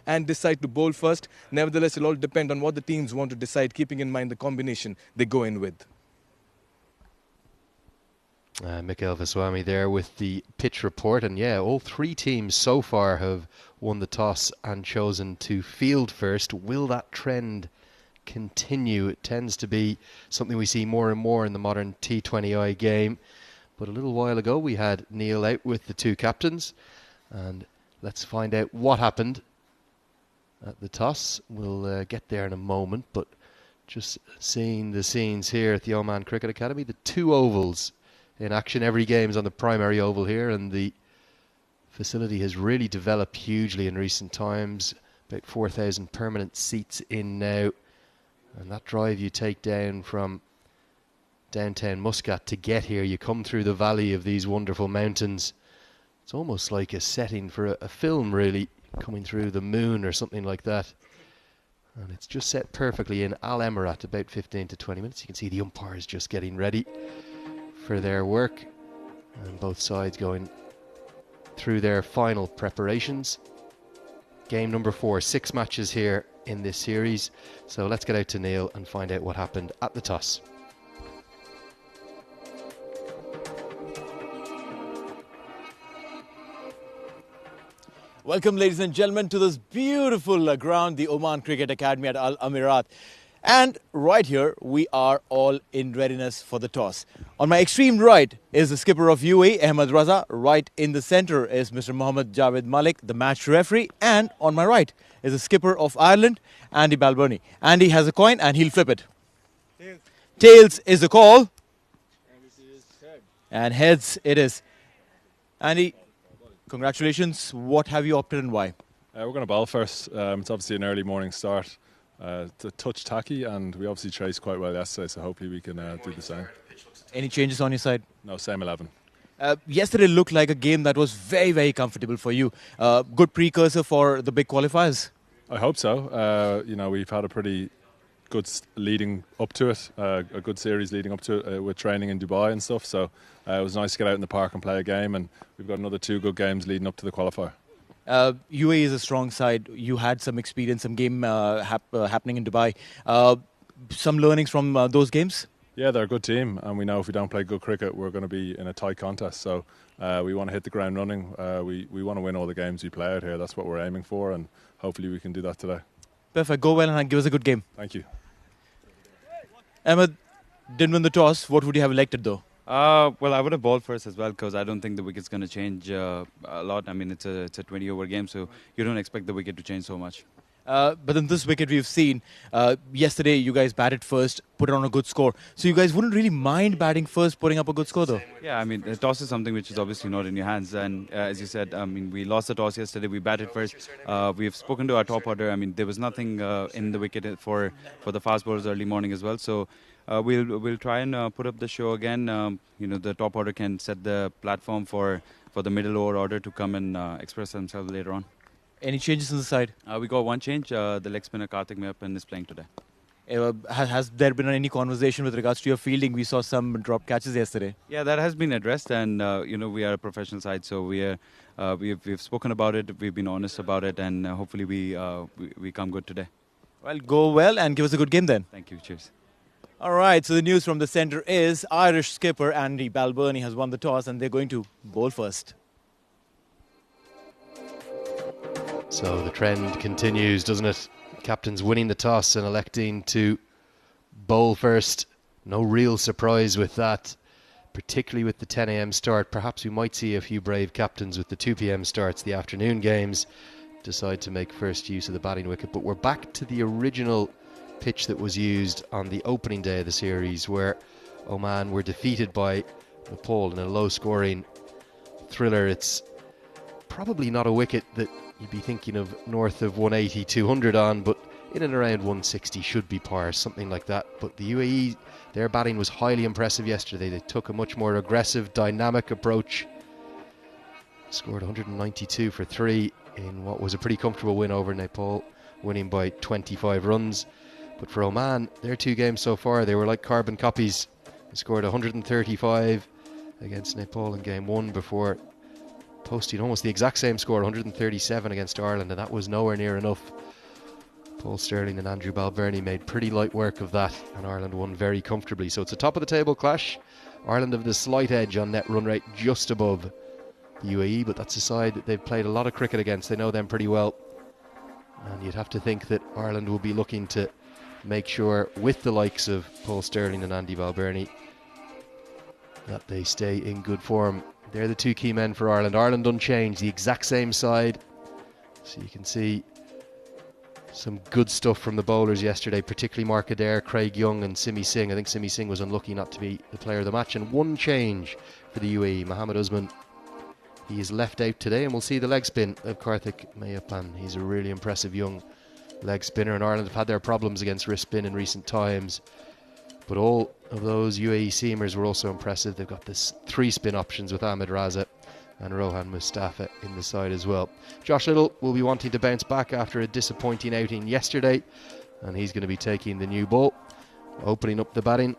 and decide to bowl first. Nevertheless, it'll all depend on what the teams want to decide, keeping in mind the combination they go in with. Mikhail Vaswamy there with the pitch report, and yeah, all three teams so far have won the toss and chosen to field first. Will that trend continue? It tends to be something we see more and more in the modern T20I game, but a little while ago we had Neil out with the two captains, and let's find out what happened at the toss. We'll get there in a moment, but just seeing the scenes here at the Oman Cricket Academy, the two ovals in action. Every game is on the primary oval here, and the facility has really developed hugely in recent times. About 4,000 permanent seats in now, and that drive you take down from downtown Muscat to get here, you come through the valley of these wonderful mountains. It's almost like a setting for a film, really, coming through the moon or something like that. And it's just set perfectly in Al Emirat, about 15 to 20 minutes. You can see the umpires just getting ready for their work, and both sides going through their final preparations. Game number 4, 6 matches here in this series. So let's get out to Neil and find out what happened at the toss. Welcome, ladies and gentlemen, to this beautiful ground, the Oman Cricket Academy at Al Emirat. And right here, we are all in readiness for the toss. On my extreme right is the skipper of UAE, Ahmed Raza. Right in the center is Mr. Mohammad Javed Malik, the match referee. And on my right is the skipper of Ireland, Andy Balbirnie. Andy has a coin and he'll flip it. Tails. Tails is the call. And heads it is. Andy, congratulations. What have you opted and why? We're going to bowl first. It's obviously an early morning start. It's a touch tacky, and we obviously chased quite well yesterday, so hopefully we can do the same. Any changes on your side? No, same 11. Yesterday looked like a game that was very, very comfortable for you. Good precursor for the big qualifiers? I hope so. We've had a pretty good leading up to it, a good series leading up to it with training in Dubai and stuff, so it was nice to get out in the park and play a game, and we've got another 2 good games leading up to the qualifier. UAE is a strong side. You had some experience, some game happening in Dubai. Some learnings from those games? Yeah, they're a good team, and we know if we don't play good cricket, we're going to be in a tight contest. So we want to hit the ground running. We want to win all the games we play out here. That's what we're aiming for, and hopefully we can do that today. Perfect. Go well and give us a good game. Thank you. Ahmed didn't win the toss. What would you have elected, though? Well, I would have bowled first as well, because I don't think the wicket's going to change a lot. I mean, it's a 20-over game, so you don't expect the wicket to change so much. But in this wicket we've seen, yesterday you guys batted first, put it on a good score. So you guys wouldn't really mind batting first, putting up a good score, though? Yeah, I mean, the toss is something which is obviously not in your hands. And as you said, I mean, we lost the toss yesterday. We batted first. We've spoken to our top order. I mean, there was nothing in the wicket for the fast bowlers early morning as well. So we'll try and put up the show again. The top order can set the platform for the middle order to come and express themselves later on. Any changes in the side? We got one change. The leg spinner Karthik Meyyappan is playing today. Has there been any conversation with regards to your fielding? We saw some drop catches yesterday. Yeah, that has been addressed, and we are a professional side, so we've spoken about it. We've been honest about it, and hopefully we come good today. Well, go well and give us a good game then. Thank you. Cheers. All right, so the news from the centre is Irish skipper Andy Balbirnie has won the toss, and they're going to bowl first. So the trend continues, doesn't it? Captains winning the toss and electing to bowl first. No real surprise with that, particularly with the 10 a.m. start. Perhaps we might see a few brave captains with the 2 p.m. starts, the afternoon games, decide to make first use of the batting wicket. But we're back to the original pitch that was used on the opening day of the series, where Oman were defeated by Nepal in a low-scoring thriller. It's probably not a wicket that you'd be thinking of north of 180, 200 on, but in and around 160 should be par, something like that. But the UAE, their batting was highly impressive yesterday. They took a much more aggressive, dynamic approach. Scored 192 for 3 in what was a pretty comfortable win over Nepal, winning by 25 runs. But for Oman, their 2 games so far, they were like carbon copies. They scored 135 against Nepal in game 1 before posting almost the exact same score, 137 against Ireland, and that was nowhere near enough. Paul Sterling and Andrew Balbirnie made pretty light work of that, and Ireland won very comfortably. So it's a top of the table clash. Ireland have the slight edge on net run rate, just above the UAE, but that's a side that they've played a lot of cricket against. They know them pretty well, and you'd have to think that Ireland will be looking to make sure, with the likes of Paul Sterling and Andy Balbirnie, that they stay in good form. They're the two key men for Ireland. Ireland unchanged, the exact same side. So you can see some good stuff from the bowlers yesterday, particularly Mark Adair, Craig Young and Simi Singh. I think Simi Singh was unlucky not to be the player of the match. And one change for the UAE, Mohammed Usman. He is left out today, and we'll see the leg spin of Karthik Mayappan. He's a really impressive young leg spinner, and Ireland have had their problems against wrist spin in recent times. But all of those UAE seamers were also impressive. They've got this 3 spin options with Ahmed Raza and Rohan Mustafa in the side as well. Josh Little will be wanting to bounce back after a disappointing outing yesterday, and he's going to be taking the new ball, opening up the batting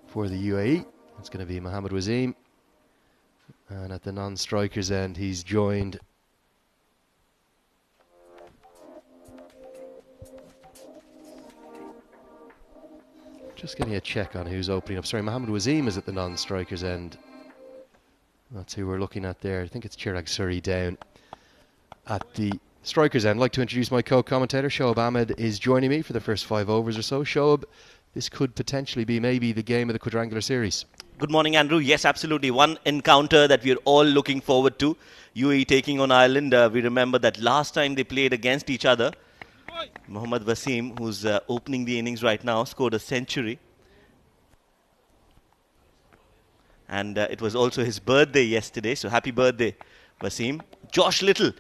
for the UAE. It's going to be Mohammad Waseem, and at the non-strikers end he's joined just getting a check on who's opening up. Sorry, Mohammad Waseem is at the non-strikers end. That's who we're looking at there. I think it's Chirag Suri down at the strikers end. I'd like to introduce my co-commentator. Shoaib Ahmed is joining me for the first 5 overs or so. Shoaib, this could potentially be maybe the game of the quadrangular series. Good morning, Andrew. Yes, absolutely. One encounter that we're all looking forward to. UAE taking on Ireland. We remember that last time they played against each other, Mohammad Waseem, who's opening the innings right now, scored a century. And it was also his birthday yesterday, so happy birthday, Waseem. Josh Little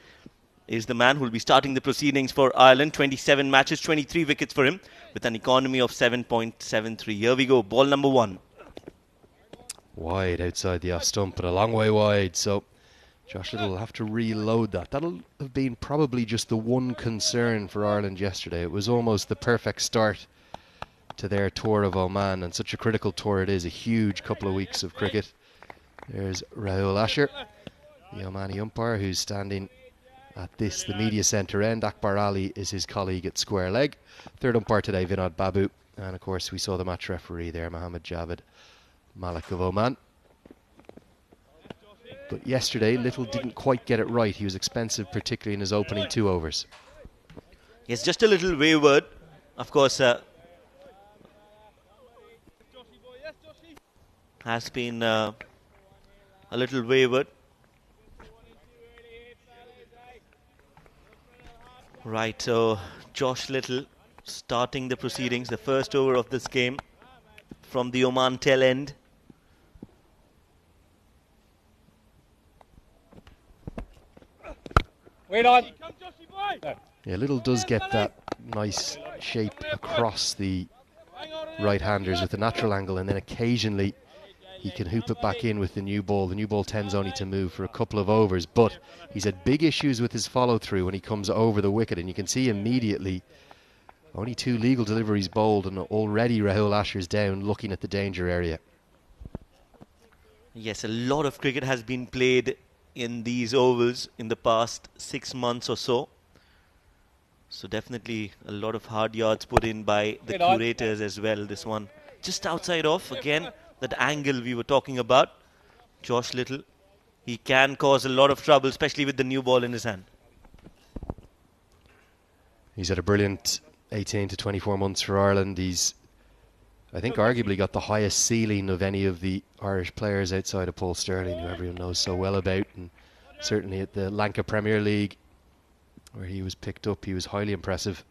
is the man who will be starting the proceedings for Ireland. 27 matches, 23 wickets for him, with an economy of 7.73. Here we go, ball number 1. Wide outside the off stump, but a long way wide, so Josh Little will have to reload that. That'll have been probably just the one concern for Ireland yesterday. It was almost the perfect start to their tour of Oman, and such a critical tour it is, a huge couple of weeks of cricket. There's Rahul Asher, the Omani umpire, who's standing at the media centre end. Akbar Ali is his colleague at square leg. Third umpire today, Vinod Babu, and of course we saw the match referee there, Mohammed Javed Malik of Oman. But yesterday Little didn't quite get it right. He was expensive, particularly in his opening 2 overs. Yes, just a little wayward. Of course, has been a little wayward. Right, so Josh Little starting the proceedings, the first over of this game from the Oman tail end. Wait on. Yeah, Little does get that nice shape across the right-handers with a natural angle, and then occasionally he can hoop it back in with the new ball. The new ball tends only to move for a couple of overs, but he's had big issues with his follow-through when he comes over the wicket, and you can see immediately only 2 legal deliveries bowled, and already Rahul Asher's down looking at the danger area. Yes, a lot of cricket has been played in these ovals in the past 6 months or so. So definitely a lot of hard yards put in by the curators as well. This one just outside off again. That angle we were talking about. Josh Little, he can cause a lot of trouble, especially with the new ball in his hand. He's had a brilliant 18 to 24 months for Ireland. He's, I think, arguably got the highest ceiling of any of the Irish players outside of Paul Sterling, who everyone knows so well about. And certainly at the Lanka Premier League, where he was picked up, he was highly impressive.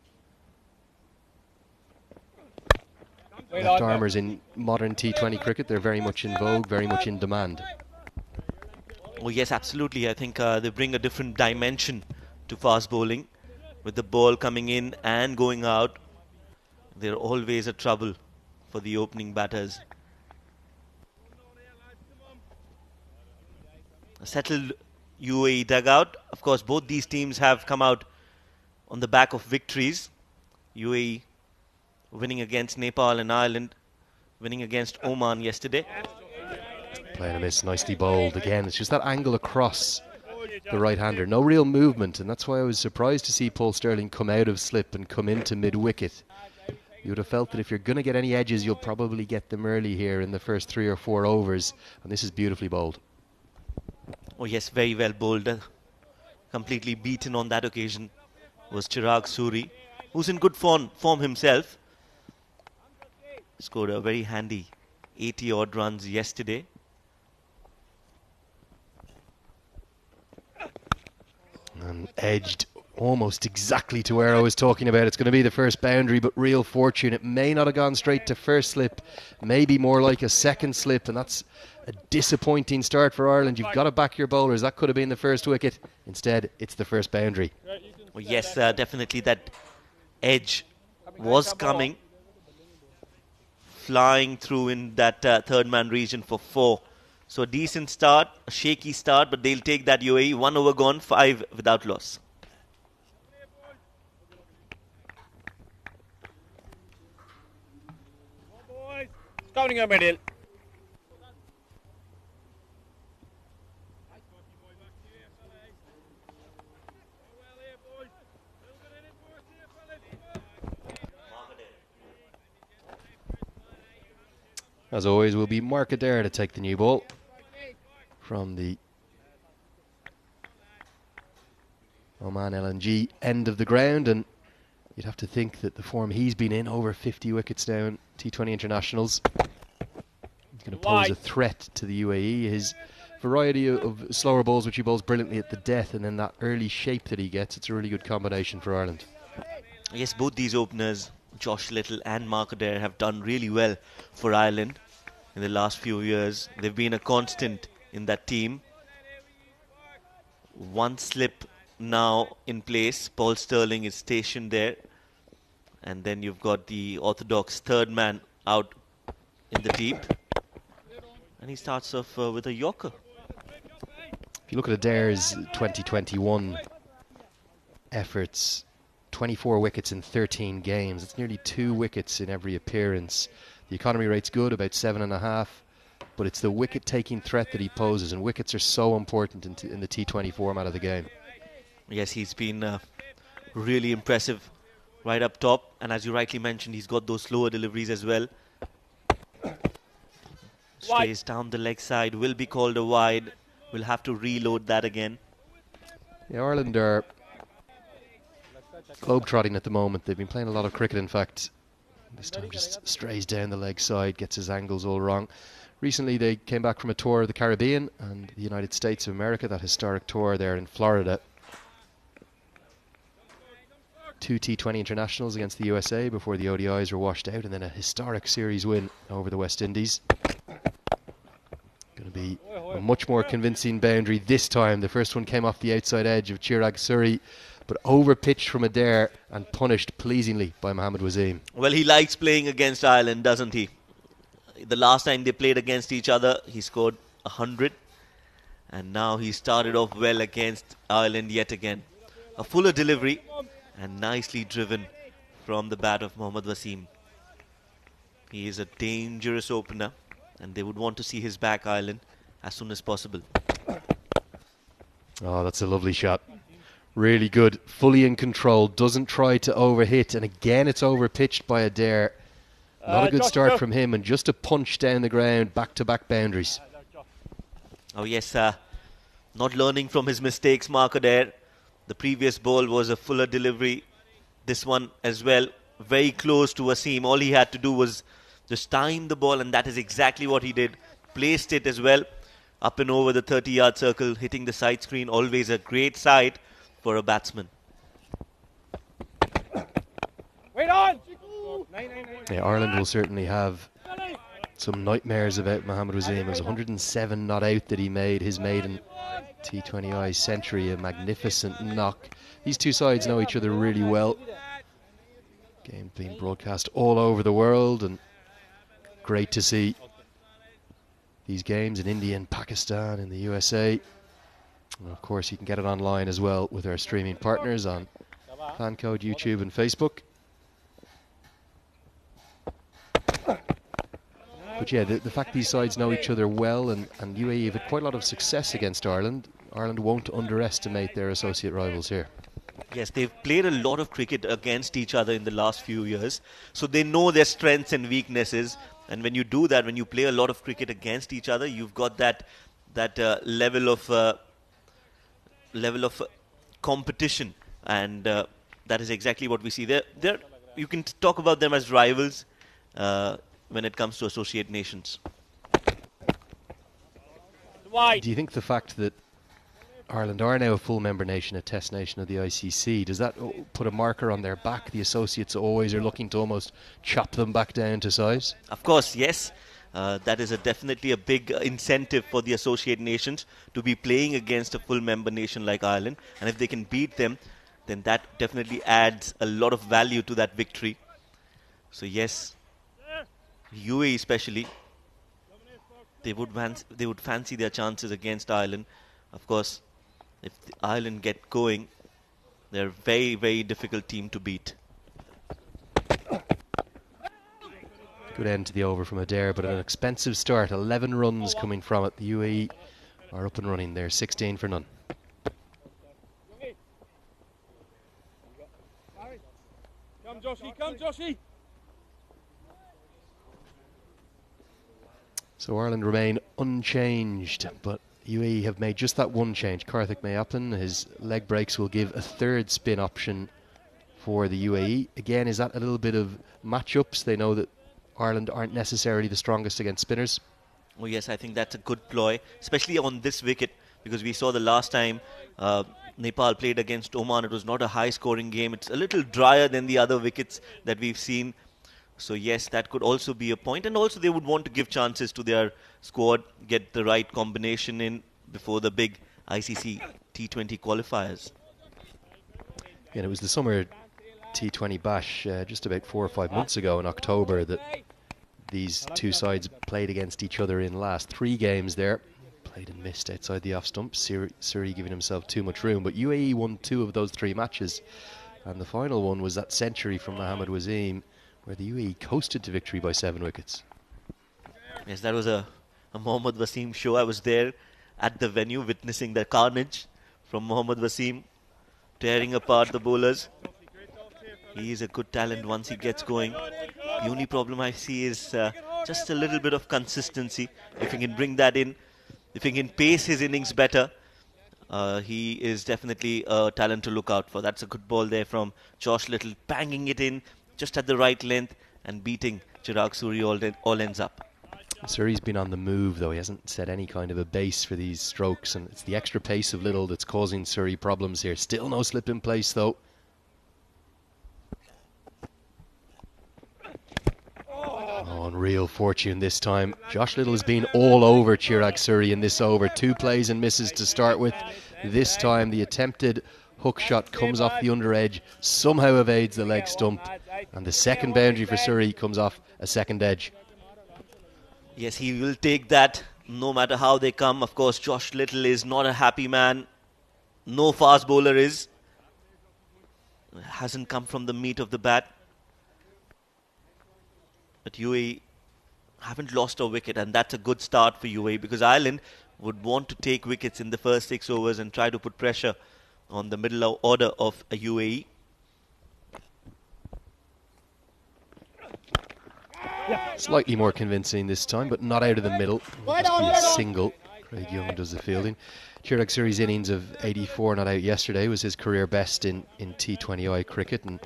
Left armers in modern T20 cricket, they're very much in vogue, very much in demand. Oh yes, absolutely. I think they bring a different dimension to fast bowling. With the ball coming in and going out, they're always a trouble for the opening batters. A settled UAE dugout. Of course, both these teams have come out on the back of victories. UAE winning against Nepal and Ireland, winning against Oman yesterday. Playing a miss, nicely bowled. Again, it's just that angle across the right-hander. No real movement, and that's why I was surprised to see Paul Sterling come out of slip and come into mid-wicket. You would have felt that if you're going to get any edges, you'll probably get them early here in the first 3 or 4 overs, and this is beautifully bowled. Oh yes, very well bowled. Completely beaten on that occasion was Chirag Suri, who's in good form himself. Scored a very handy 80 odd runs yesterday. And edged almost exactly to where I was talking about. It's going to be the first boundary, but real fortune. It may not have gone straight to first slip, maybe more like a second slip, and that's a disappointing start for Ireland. You've got to back your bowlers. That could have been the first wicket. Instead, it's the first boundary. Well, yes, definitely that edge was coming, flying through in that third man region for 4. So a decent start, a shaky start, but they'll take that UAE. 1 over gone, 5 without loss. Scouting your middle. As always, will be Mark Adair to take the new ball from the Oman LNG end of the ground, and you'd have to think that the form he's been in, over 50 wickets now in T20 internationals, he's going to pose a threat to the UAE. His variety of slower balls, which he bowls brilliantly at the death, and then that early shape that he gets, it's a really good combination for Ireland. Yes, both these openers, Josh Little and Mark Adair, have done really well for Ireland in the last few years. They've been a constant in that team. 1 slip now in place. Paul Sterling is stationed there. And then you've got the orthodox third man out in the deep. And he starts off with a Yorker. If you look at Adair's 2021 efforts, 24 wickets in 13 games. It's nearly 2 wickets in every appearance. The economy rate's good, about 7.5, but it's the wicket-taking threat that he poses, and wickets are so important in the T20 format of the game. Yes, he's been really impressive right up top, and as you rightly mentioned, he's got those slower deliveries as well. Strays down the leg side, will be called a wide. We'll have to reload that again. Yeah, Ireland are globe-trotting at the moment. They've been playing a lot of cricket, in fact. This time just strays down the leg side, gets his angles all wrong. Recently they came back from a tour of the Caribbean and the United States of America, that historic tour there in Florida. 2 T20 internationals against the USA before the ODIs were washed out, and then a historic series win over the West Indies. Going to be a much more convincing boundary this time. The first one came off the outside edge of Chirag Suri, but over-pitched from Adair and punished pleasingly by Mohammad Wasim. Well, he likes playing against Ireland, doesn't he? The last time they played against each other, he scored 100. And now he started off well against Ireland yet again. A fuller delivery and nicely driven from the bat of Mohammad Wasim. He is a dangerous opener, and they would want to see his back, Ireland, as soon as possible. Oh, that's a lovely shot. Really good, fully in control, doesn't try to overhit, and again it's overpitched by Adair. Not a good start from him, and just a punch down the ground, back-to-back boundaries. Oh yes, not learning from his mistakes, Mark Adair. The previous ball was a fuller delivery. This one as well, very close to Wasim. All he had to do was just time the ball, and that is exactly what he did. Placed it as well, up and over the 30-yard circle, hitting the side screen. Always a great sight for a batsman. Wait on! Yeah, Ireland will certainly have some nightmares about Mohammad Wasim. It was 107 not out that he made his maiden T20I century, a magnificent knock. These two sides know each other really well. Game being broadcast all over the world, and great to see these games in India and Pakistan and the USA. And of course, you can get it online as well with our streaming partners on Fancode, YouTube and Facebook. But yeah, the fact these sides know each other well, and UAE have had quite a lot of success against Ireland. Ireland won't underestimate their associate rivals here. Yes, they've played a lot of cricket against each other in the last few years, so they know their strengths and weaknesses. And when you do that, when you play a lot of cricket against each other, you've got that level of competition, and that is exactly what we see there. You can talk about them as rivals when it comes to associate nations. Do you think the fact that Ireland are now a full member nation, a test nation of the ICC, does that put a marker on their back? The associates always are looking to almost chop them back down to size? Of course, yes. That is definitely a big incentive for the associate nations to be playing against a full member nation like Ireland. And if they can beat them, then that definitely adds a lot of value to that victory. So yes, UAE especially, they would fancy their chances against Ireland. Of course, if Ireland get going, they're a very, very difficult team to beat. Good end to the over from Adair, but an expensive start. 11 runs coming from it. The UAE are up and running there, 16 for none. Come, Joshy, come, Joshy. So Ireland remain unchanged, but UAE have made just that one change. Karthik Mayappan, his leg breaks will give a third spin option for the UAE. Again, is that a little bit of matchups? They know that Ireland aren't necessarily the strongest against spinners. Oh yes, I think that's a good ploy, especially on this wicket, because we saw the last time Nepal played against Oman. It was not a high-scoring game. It's a little drier than the other wickets that we've seen. So yes, that could also be a point. And also they would want to give chances to their squad, get the right combination in before the big ICC T20 qualifiers. And it was the summer T20 bash just about 4 or 5 months ago in October that these two sides played against each other in last 3 games there. Played and missed outside the off stump. Surrey giving himself too much room. But UAE won 2 of those 3 matches. And the final one was that century from Mohammad Wasim, where the UAE coasted to victory by 7 wickets. Yes, that was a Mohammad Wasim show. I was there at the venue witnessing the carnage from Mohammad Wasim, tearing apart the bowlers. He is a good talent once he gets going. The only problem I see is just a little bit of consistency. If he can bring that in, if he can pace his innings better, he is definitely a talent to look out for. That's a good ball there from Josh Little, banging it in just at the right length and beating Chirag Surya all ends up. Surrey's been on the move, though. He hasn't set any kind of a base for these strokes, and it's the extra pace of Little that's causing Surrey problems here. Still no slip in place, though. Oh, unreal fortune this time. Josh Little has been all over Chirag Surrey in this over. 2 plays and misses to start with. This time the attempted hook shot comes off the under edge, somehow evades the leg stump, and the second boundary for Surrey comes off a second edge. Yes, he will take that no matter how they come. Of course, Josh Little is not a happy man. No fast bowler is. Hasn't come from the meat of the bat. But UAE haven't lost a wicket, and that's a good start for UAE, because Ireland would want to take wickets in the first 6 overs and try to put pressure on the middle order of a UAE. Slightly more convincing this time, but not out of the middle. Just be a single. Craig Young does the fielding. Chirag Surrey's innings of 84 not out yesterday was his career best in T20I cricket, and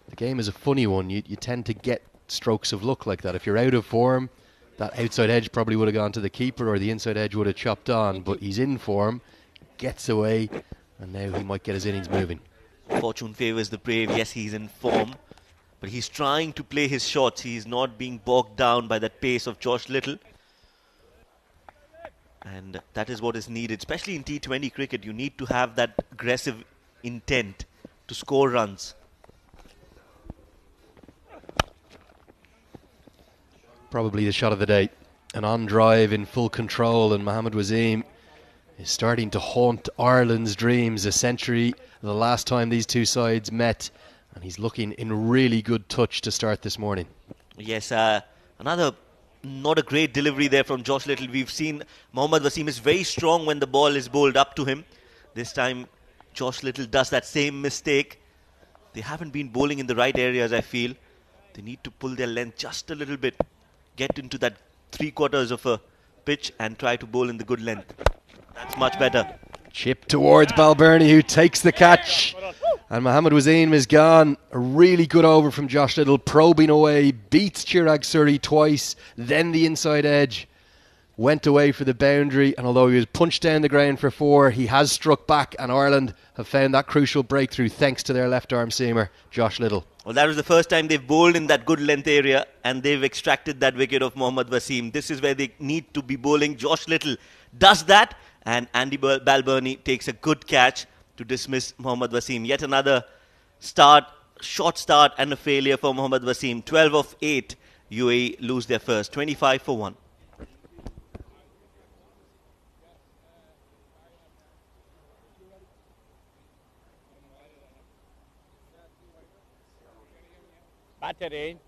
the game is a funny one. You tend to get strokes of luck like that. If you're out of form, that outside edge probably would have gone to the keeper, or the inside edge would have chopped on, but he's in form, gets away, and now he might get his innings moving. Fortune favours the brave. Yes, he's in form, but he's trying to play his shots. He's not being bogged down by that pace of Josh Little. And that is what is needed, especially in T20 cricket. You need to have that aggressive intent to score runs. Probably the shot of the day. An on drive in full control, and Mohammad Wasim is starting to haunt Ireland's dreams. A century the last time these two sides met, and he's looking in really good touch to start this morning. Yes, another Not a great delivery there from Josh Little. We've seen Mohammad Wasim is very strong when the ball is bowled up to him. This time Josh Little does that same mistake. They haven't been bowling in the right areas, I feel. They need to pull their length just a little bit. Get into that 3/4 of a pitch and try to bowl in the good length. That's much better. Chip towards Balbirnie, who takes the catch. And Mohammad Wasim is gone. A really good over from Josh Little, probing away, beats Chirag Suri twice, then the inside edge. Went away for the boundary, and although he was punched down the ground for 4, he has struck back, and Ireland have found that crucial breakthrough thanks to their left arm seamer, Josh Little. Well, that was the first time they've bowled in that good length area, and they've extracted that wicket of Mohammad Wasim. This is where they need to be bowling. Josh Little does that, and Andy Balbirnie takes a good catch to dismiss Mohammad Wasim. Yet another short start and a failure for Mohammad Wasim. 12 of 8, UAE lose their first, 25 for 1. Batter in.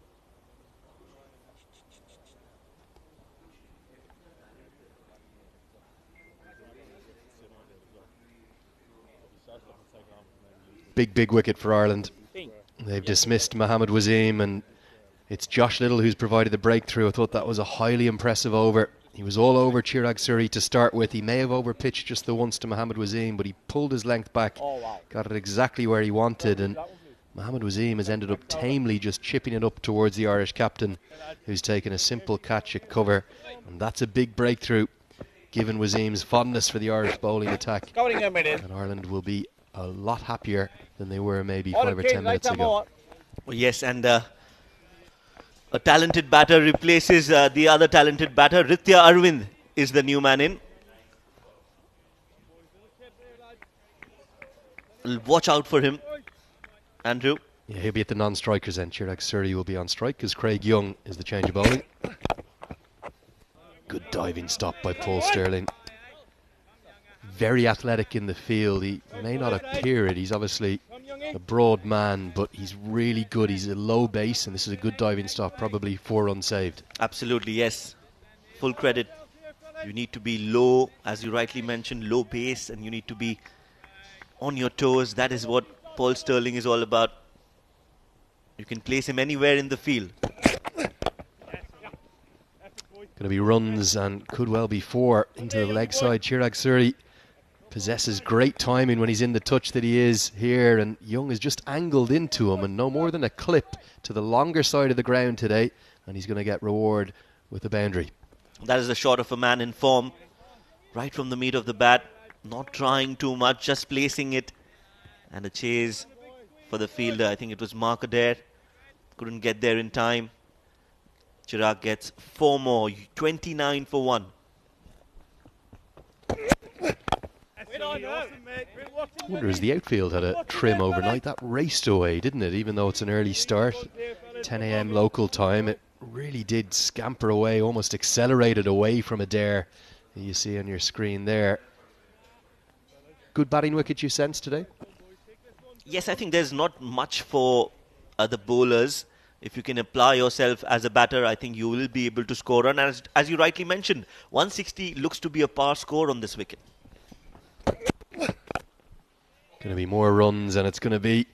Big wicket for Ireland. They've dismissed Mohammad Wasim, and it's Josh Little who's provided the breakthrough. I thought that was a highly impressive over. He was all over Chirag Suri to start with. He may have overpitched just the once to Mohammad Wasim, but he pulled his length back, got it exactly where he wanted, and Mohammad Wasim has ended up tamely just chipping it up towards the Irish captain, who's taken a simple catch at cover, and that's a big breakthrough given Wasim's fondness for the Irish bowling attack. And Ireland will be a lot happier than they were maybe 5 or 10 minutes ago. Well, yes, and a talented batter replaces the other talented batter. Ritya Arvind is the new man in. Watch out for him, Andrew. Yeah, he'll be at the non-strikers end. Chirag Suri will be on strike because Craig Young is the change of bowling. Good diving stop by Paul Sterling. Very athletic in the field. He may not appear it. He's obviously a broad man, but he's really good. He's a low base, and this is a good diving stop, probably 4 runs saved. Absolutely, yes. Full credit. You need to be low, as you rightly mentioned, low base, and you need to be on your toes. That is what Paul Sterling is all about. You can place him anywhere in the field. Going to be runs, and could well be 4 into the leg side. Chirag Suri possesses great timing when he's in the touch that he is here, and Young is just angled into him, and no more than a clip to the longer side of the ground today, and he's going to get reward with the boundary. That is the shot of a man in form, right from the meat of the bat, not trying too much, just placing it, and a chase for the fielder. I think it was Mark Adair, couldn't get there in time. Chirag gets 4 more, 29 for 1. I wonder as the outfield had a trim overnight, that raced away, didn't it? Even though it's an early start, 10 a.m. local time, it really did scamper away, almost accelerated away from Adair, you see on your screen there. Good batting wicket you sense today? Yes, I think there's not much for the bowlers. If you can apply yourself as a batter, I think you will be able to score on. And as you rightly mentioned, 160 looks to be a par score on this wicket. Going to be more runs, and it's going to be,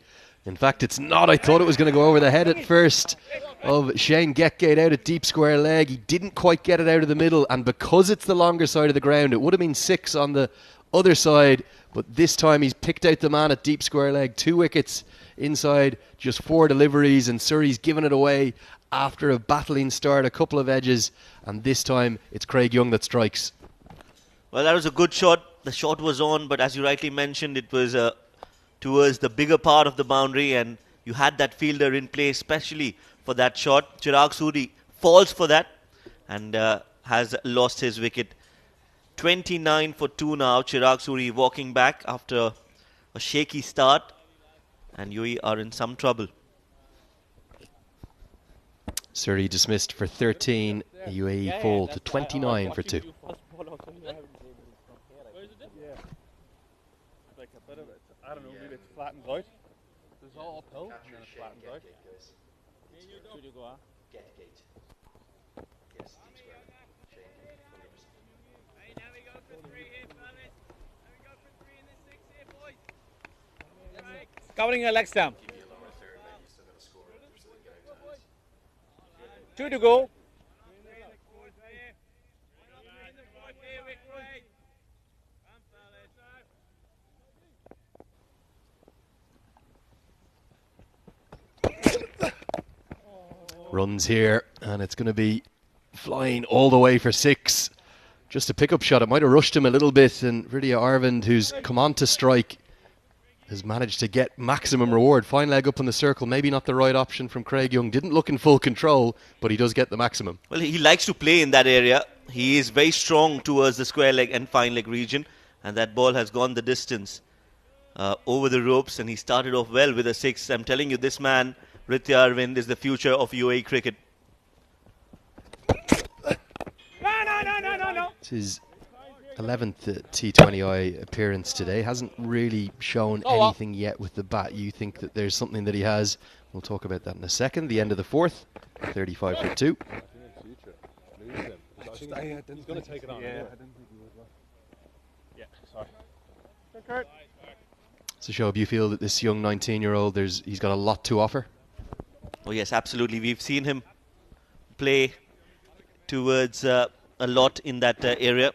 in fact it's not, I thought it was going to go over the head at first of Shane Getgate out at deep square leg. He didn't quite get it out of the middle, and because it's the longer side of the ground, it would have been 6 on the other side, but this time he's picked out the man at deep square leg. 2 wickets inside, just 4 deliveries, and Surrey's given it away after a battling start, a couple of edges, and this time it's Craig Young that strikes. Well, that was a good shot. The shot was on, but as you rightly mentioned, it was towards the bigger part of the boundary, and you had that fielder in play especially for that shot. Chirag Suri falls for that and has lost his wicket. 29 for 2 now. Chirag Suri walking back after a shaky start, and UAE are in some trouble. Surrey dismissed for 13. UAE fall to 29 for 2. I don't know, maybe it's flattened out. There's all uphill and then it flattens out. Covering your legs down. 2 to go. Runs here, and it's going to be flying all the way for 6. Just a pickup shot. It might have rushed him a little bit, and Vidya Arvind, who's come on to strike, has managed to get maximum reward. Fine leg up on the circle, maybe not the right option from Craig Young. Didn't look in full control, but he does get the maximum. Well, he likes to play in that area. He is very strong towards the square leg and fine leg region, and that ball has gone the distance over the ropes, and he started off well with a 6. I'm telling you, this man, Ritya Arvind, is the future of UAE cricket. It's his 11th T20I appearance today. Hasn't really shown anything yet with the bat. You think that there's something that he has. We'll talk about that in a second. The end of the 4th, 35 for 2. He's going to take it on. Yeah, sorry. So, Shoaib, you feel that this young 19-year-old, he's got a lot to offer? Oh yes, absolutely. We've seen him play towards a lot in that area.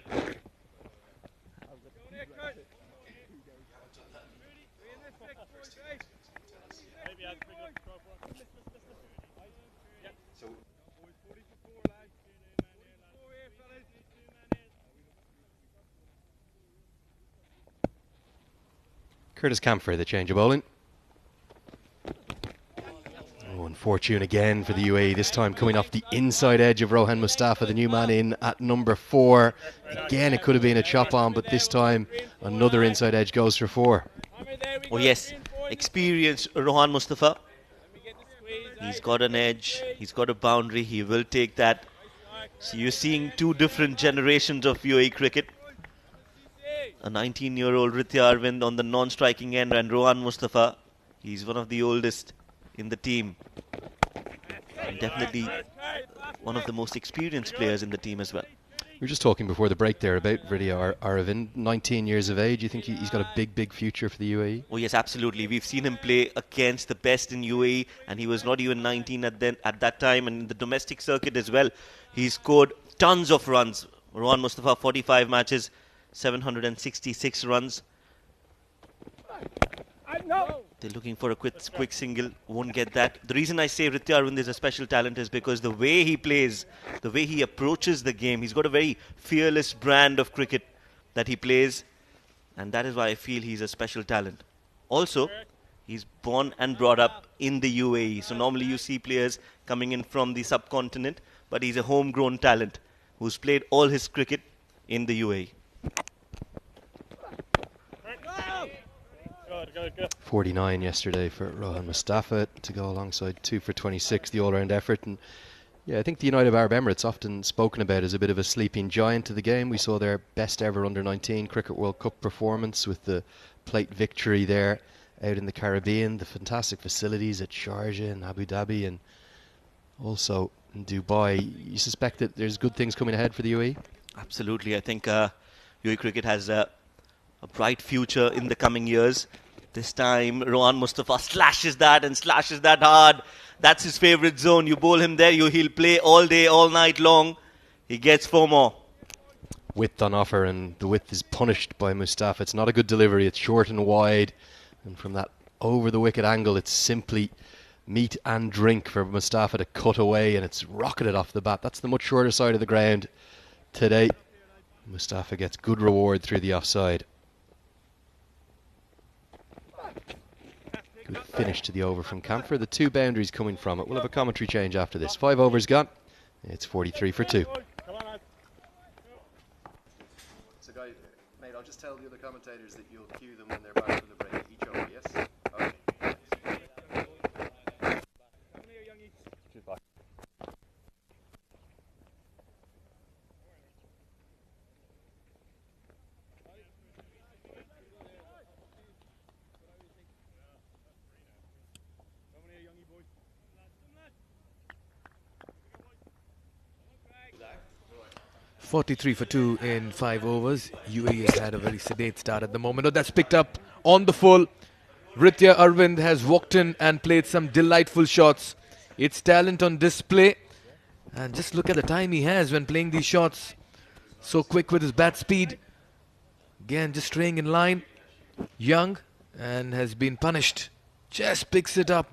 Curtis Camphor, the change of bowling. Oh, and fortune again for the UAE, this time coming off the inside edge of Rohan Mustafa, the new man in at number 4. Again, it could have been a chop on, but this time another inside edge goes for 4. Oh yes, experienced Rohan Mustafa. He's got an edge, he's got a boundary, he will take that. So you're seeing 2 different generations of UAE cricket. A 19-year-old Ritya Arvind on the non-striking end, and Rohan Mustafa, he's one of the oldest in the team. And definitely one of the most experienced players in the team as well. We were just talking before the break there about Vidya Arvind, 19 years of age. You think he's got a big future for the UAE? Oh yes, absolutely. We've seen him play against the best in UAE, and he was not even 19 at that time, and in the domestic circuit as well. He scored tons of runs. Rohan Mustafa, 45 matches, 766 runs. They're looking for a quick single, won't get that. The reason I say Ritya Arvind is a special talent is because the way he plays, the way he approaches the game, he's got a very fearless brand of cricket that he plays, and that is why I feel he's a special talent. Also, he's born and brought up in the UAE, so normally you see players coming in from the subcontinent, but he's a homegrown talent who's played all his cricket in the UAE. 49 yesterday for Rohan Mustafa to go alongside 2 for 26, the all-round effort. And yeah, I think the United Arab Emirates, often spoken about as a bit of a sleeping giant to the game. We saw their best ever under-19 Cricket World Cup performance with the plate victory there out in the Caribbean, the fantastic facilities at Sharjah and Abu Dhabi and also in Dubai. You suspect that there's good things coming ahead for the UAE? Absolutely. I think UAE cricket has a bright future in the coming years. This time, Rohan Mustafa slashes that hard. That's his favourite zone. You bowl him there, he'll play all day, all night long. He gets 4 more. Width on offer, and the width is punished by Mustafa. It's not a good delivery. It's short and wide. And from that over-the-wicket angle, it's simply meat and drink for Mustafa to cut away, and it's rocketed off the bat. That's the much shorter side of the ground today. Mustafa gets good reward through the offside. Good finish to the over from Camphor. The 2 boundaries coming from it. We'll have a commentary change after this. 5 overs gone. It's 43 for 2. So guys, mate, I'll just tell the other commentators that you'll cue them when they're back from the break. Each over, yes? Okay. 43 for 2 in 5 overs. UAE has had a very sedate start at the moment. Oh, that's picked up on the full. Ritya Arvind has walked in and played some delightful shots. It's talent on display. And just look at the time he has when playing these shots. So quick with his bat speed. Again, just staying in line. Young and has been punished. Just picks it up.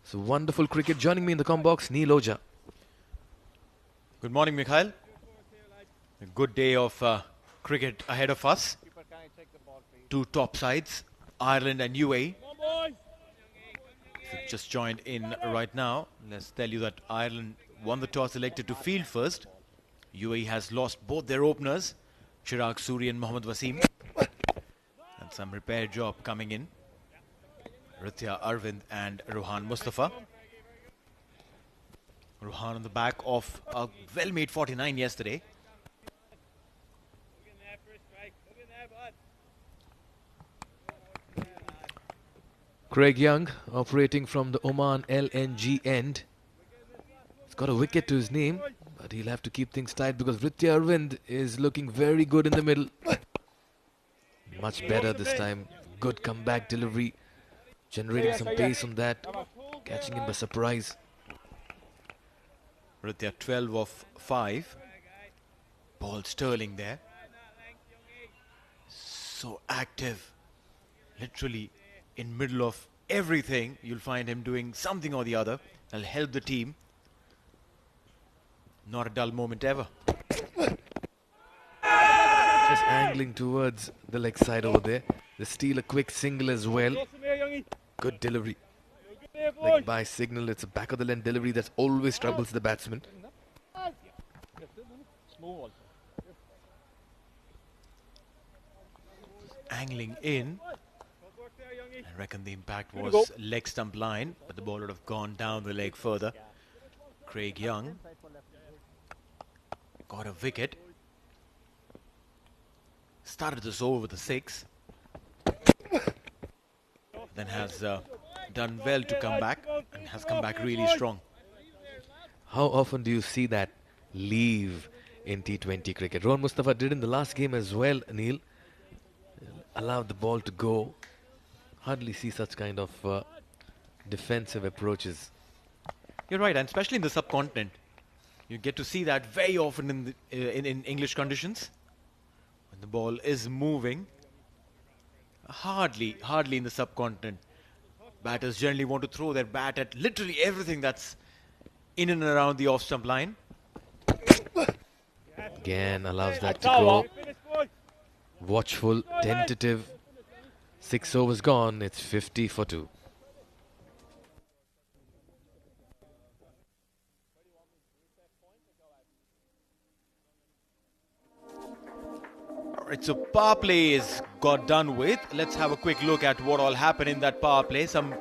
So wonderful cricket. Joining me in the com box, Neil Oja. Good morning, Mikhail. A good day of cricket ahead of us. Two top sides, Ireland and UAE. Just joined in right now. Let's tell you that Ireland won the toss, elected to field first. UAE has lost both their openers, Chirag Suri and Mohammad Wasim. And some repair job coming in. Ritya Arvind and Rohan Mustafa. Rohan on the back of a well-made 49 yesterday. Craig Young operating from the Oman LNG end. He's got a wicket to his name, but he'll have to keep things tight because Ritya Arvind is looking very good in the middle. Much better this time. Good comeback delivery. Generating some pace on that. Catching him by surprise. Ritya 12 of 5. Ball Sterling there. So active. Literally in middle of everything, you'll find him doing something or the other. That'll help the team. Not a dull moment ever. Just angling towards the leg side over there. They steal a quick single as well. Good delivery. Like by signal, it's a back of the lane delivery that always troubles the batsman. Angling in. I reckon the impact was leg stump line, but the ball would have gone down the leg further. Craig Young got a wicket. Started this over with a 6. Then has done well to come back and has come back really strong. How often do you see that leave in T20 cricket? Rohan Mustafa did in the last game as well, Neil. Allowed the ball to go. Hardly see such kind of defensive approaches. You're right, and especially in the subcontinent. You get to see that very often in, in English conditions. When the ball is moving. Hardly in the subcontinent. Batters generally want to throw their bat at literally everything that's in and around the off-stump line. Again allows that to go. Watchful, tentative. 6 overs gone. It's 50 for 2. Alright, so power play is got done with. Let's have a quick look at what all happened in that power play. Some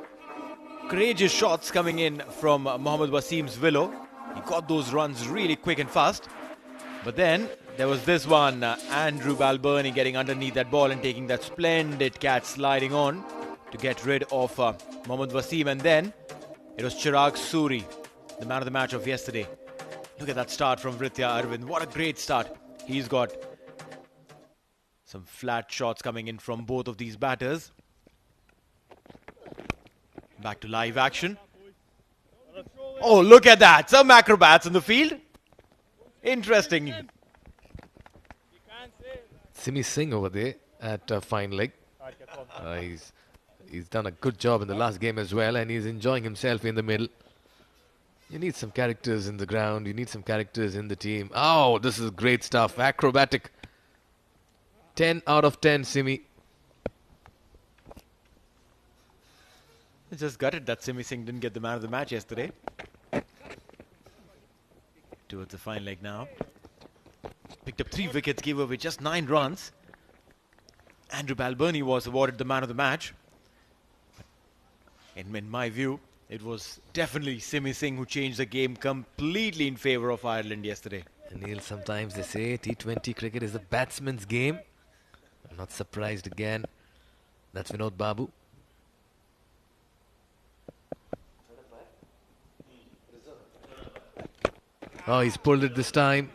courageous shots coming in from Mohammad Wasim's willow. He got those runs really quick and fast. But then there was this one, Andrew Balbirnie getting underneath that ball and taking that splendid catch, sliding on to get rid of Mohammad Wasim. And then it was Chirag Suri, the man of the match of yesterday. Look at that start from Ritya Arvind. What a great start. He's got some flat shots coming in from both of these batters. Back to live action. Oh, look at that. Some acrobats in the field. Interesting. Simi Singh over there at fine leg. He's done a good job in the last game as well, and he's enjoying himself in the middle. You need some characters in the ground. You need some characters in the team. Oh, this is great stuff. Acrobatic. 10 out of 10, Simi. I just gutted that Simi Singh didn't get the man of the match yesterday. Towards the fine leg now. Picked up 3 wickets, gave away just 9 runs. Andrew Balbirnie was awarded the man of the match. In my view, it was definitely Simi Singh who changed the game completely in favour of Ireland yesterday. Neil, sometimes they say T20 cricket is a batsman's game. I'm not surprised again. That's Vinod Babu. Oh, he's pulled it this time.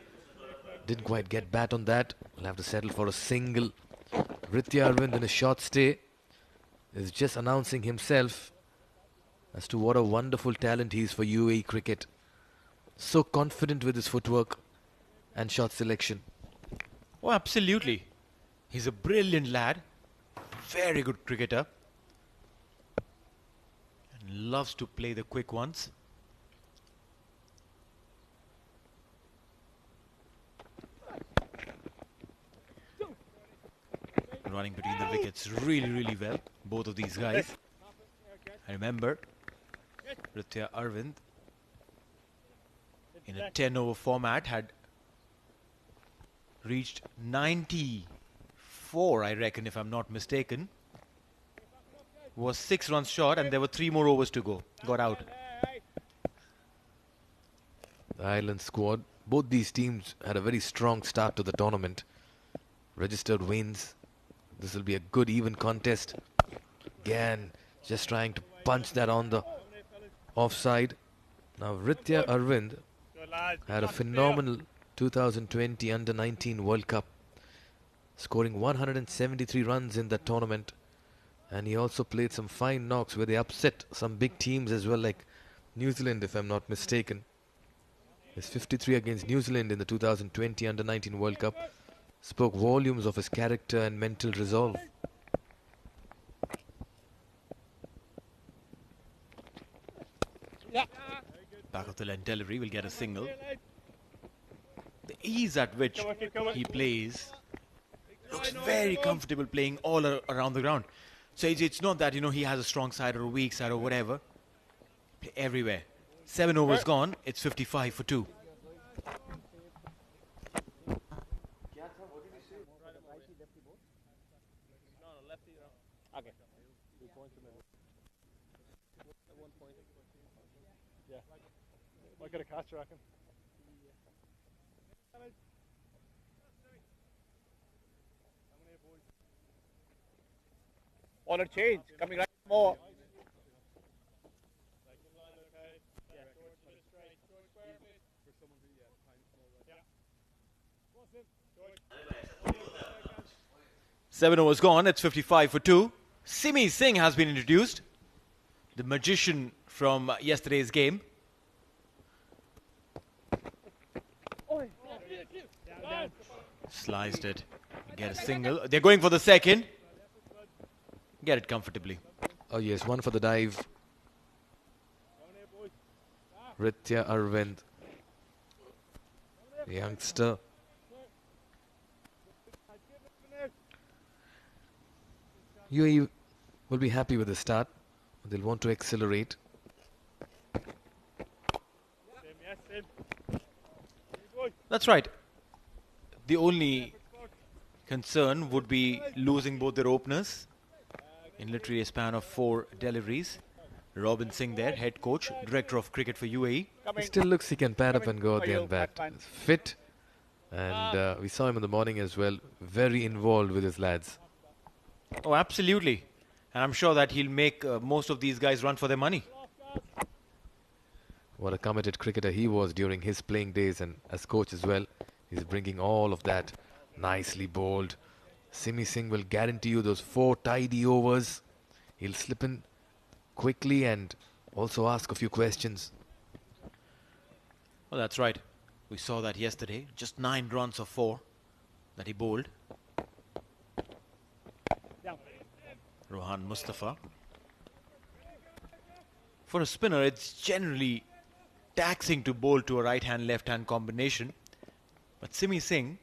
Didn't quite get bat on that. Will have to settle for a single. Ritya Arvind in a short stay is just announcing himself as to what a wonderful talent he is for UAE cricket. So confident with his footwork and shot selection. Oh, absolutely. He's a brilliant lad. Very good cricketer. And loves to play the quick ones. Running between the wickets really well, both of these guys. I remember Ritya Arvind in a 10-over format had reached 94, I reckon, if I'm not mistaken. Was 6 runs short and there were 3 more overs to go. Got out. The Ireland squad, both these teams had a very strong start to the tournament. Registered wins. This will be a good even contest. Again, just trying to punch that on the offside. Now Ritya Arvind had a phenomenal 2020 Under-19 World Cup, scoring 173 runs in that tournament. And he also played some fine knocks where they upset some big teams as well, like New Zealand, if I'm not mistaken. His 53 against New Zealand in the 2020 Under-19 World Cup spoke volumes of his character and mental resolve. Back of the length delivery will get a single. The ease at which he plays looks very comfortable playing all around the ground. So it's not that, he has a strong side or a weak side or whatever. Play everywhere. 7 overs gone, it's 55 for 2. Okay. 2 points a minute. 1 point. Yeah. Might get a catch, I reckon. On a change, coming right more. Seven overs gone, it's 55 for 2. Simi Singh has been introduced. The magician from yesterday's game. Sliced it. Get a single. They're going for the second. Get it comfortably. Oh yes, one for the dive. Ritya Arvind, youngster. UAE will be happy with the start. They'll want to accelerate. That's right. The only concern would be losing both their openers in literally a span of 4 deliveries. Robin Singh there, head coach, director of cricket for UAE. He still looks he can pad up and go out there and bat. He's fit, and we saw him in the morning as well. Very involved with his lads. Oh, absolutely. And I'm sure that he'll make most of these guys run for their money. What a committed cricketer he was during his playing days, and as coach as well. He's bringing all of that. Nicely bowled. Simi Singh will guarantee you those 4 tidy overs. He'll slip in quickly and also ask a few questions. Well, that's right. We saw that yesterday. Just 9 runs of 4 that he bowled. Rohan Mustafa. For a spinner, it's generally taxing to bowl to a right-hand, left-hand combination. But Simi Singh,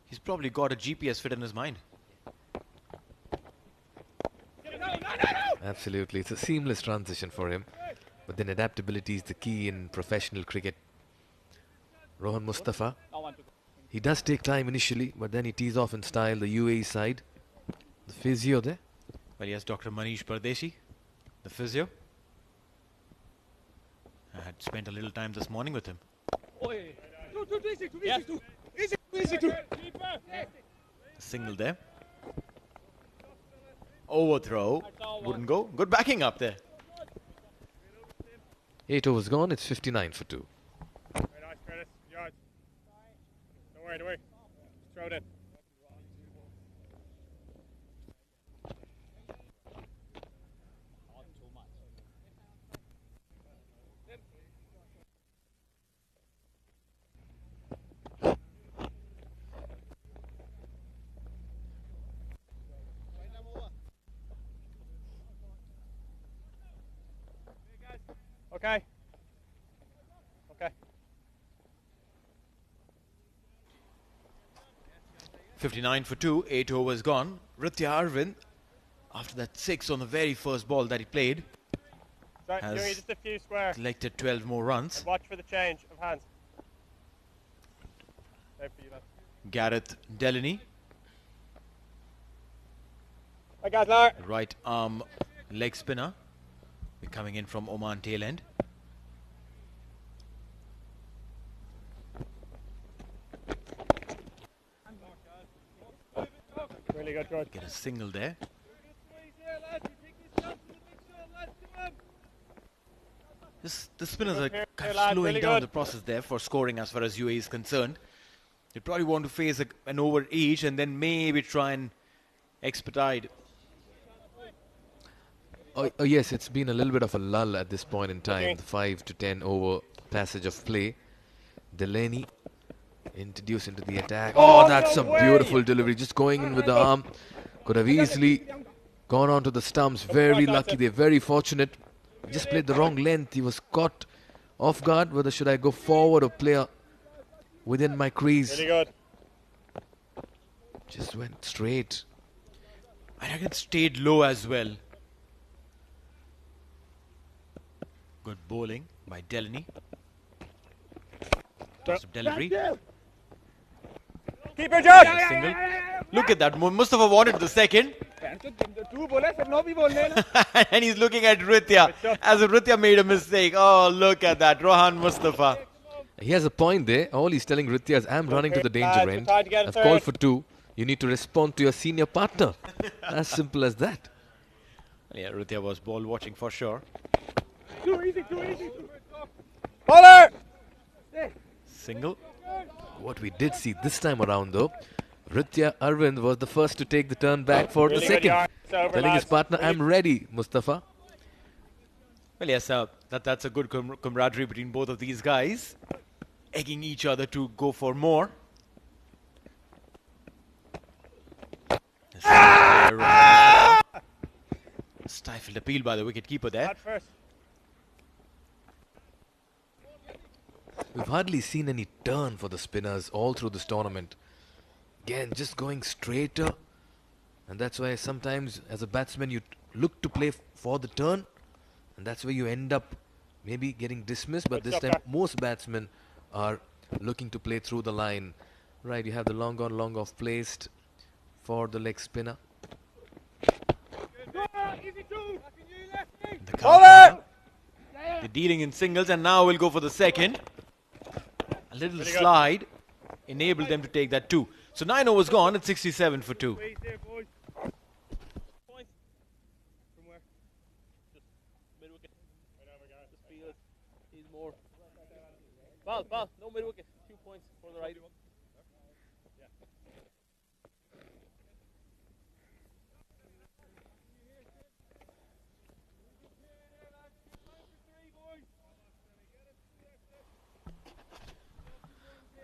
he's probably got a GPS fit in his mind. Absolutely. It's a seamless transition for him. But then adaptability is the key in professional cricket. Rohan Mustafa. He does take time initially, but then he tees off in style the UAE side. The physio there. Well, yes, Dr. Manish Pardeshi, the physio. I had spent a little time this morning with him. Single there. Overthrow. Wouldn't go. Good backing up there. 8 overs gone. It's 59 for 2. Don't worry. Throw it in. Okay. Okay. 59 for 2, 8 overs gone. Ritya Arvind, after that 6 on the very first ball that he played, Sorry, Has Yuri, just a few square. collected 12 more runs. And watch for the change of hands. Same for you, lad. Gareth Delaney, Hi, guys, Lar. right arm leg spinner, coming in from Oman tail end. Really good, George. Get a single there. The spinners are Here, kind of lad, slowing really down good. the process there for scoring as far as UAE is concerned. They probably want to face an over each and then maybe try and expedite. Oh, yes, it's been a little bit of a lull at this point in time. Okay. The 5 to 10 over passage of play. Delaney introduced into the attack. Oh, that's a beautiful delivery. Just going in with the arm. Could have easily gone on to the stumps. Very lucky. They're very fortunate. Just played the wrong length. He was caught off guard. Whether should I go forward or play within my crease. Really good. Just went straight. I reckon stayed low as well. Good bowling by Delaney. Toss of delivery. Keep your job. Single. Look at that. Mustafa wanted the second. And he's looking at Ritya as if Ritya made a mistake. Oh, look at that. Rohan Mustafa. He has a point there. All he's telling Ritya is, I'm running to the danger end. Try to get a I've third. called for 2. You need to respond to your senior partner. As simple as that. Yeah, Ritya was ball watching for sure. Too easy. Bowler. Single. What we did see this time around, though, Ritya Arvind was the first to take the turn back for the Really good second. yard. It's over, Telling his lads. partner, I'm ready, Mustafa. Well, yes, that's a good camaraderie between both of these guys, egging each other to go for more. Stifled appeal by the wicketkeeper there. At first. We've hardly seen any turn for the spinners all through this tournament. Again, just going straighter. And that's why sometimes as a batsman you look to play for the turn. And that's where you end up maybe getting dismissed. But Good this stuff, time most batsmen are looking to play through the line. Right, you have the long on, long off placed for the leg spinner. The counter. They're dealing in singles and now we'll go for the second. A little Very good. slide enabled them to take that 2. So 9 overs gone at 67 for 2. Wait there, boys. Point. From where? Just mid wicket. Just feel he's more. Ball, no mid wicket. 2 points for the right. Yeah.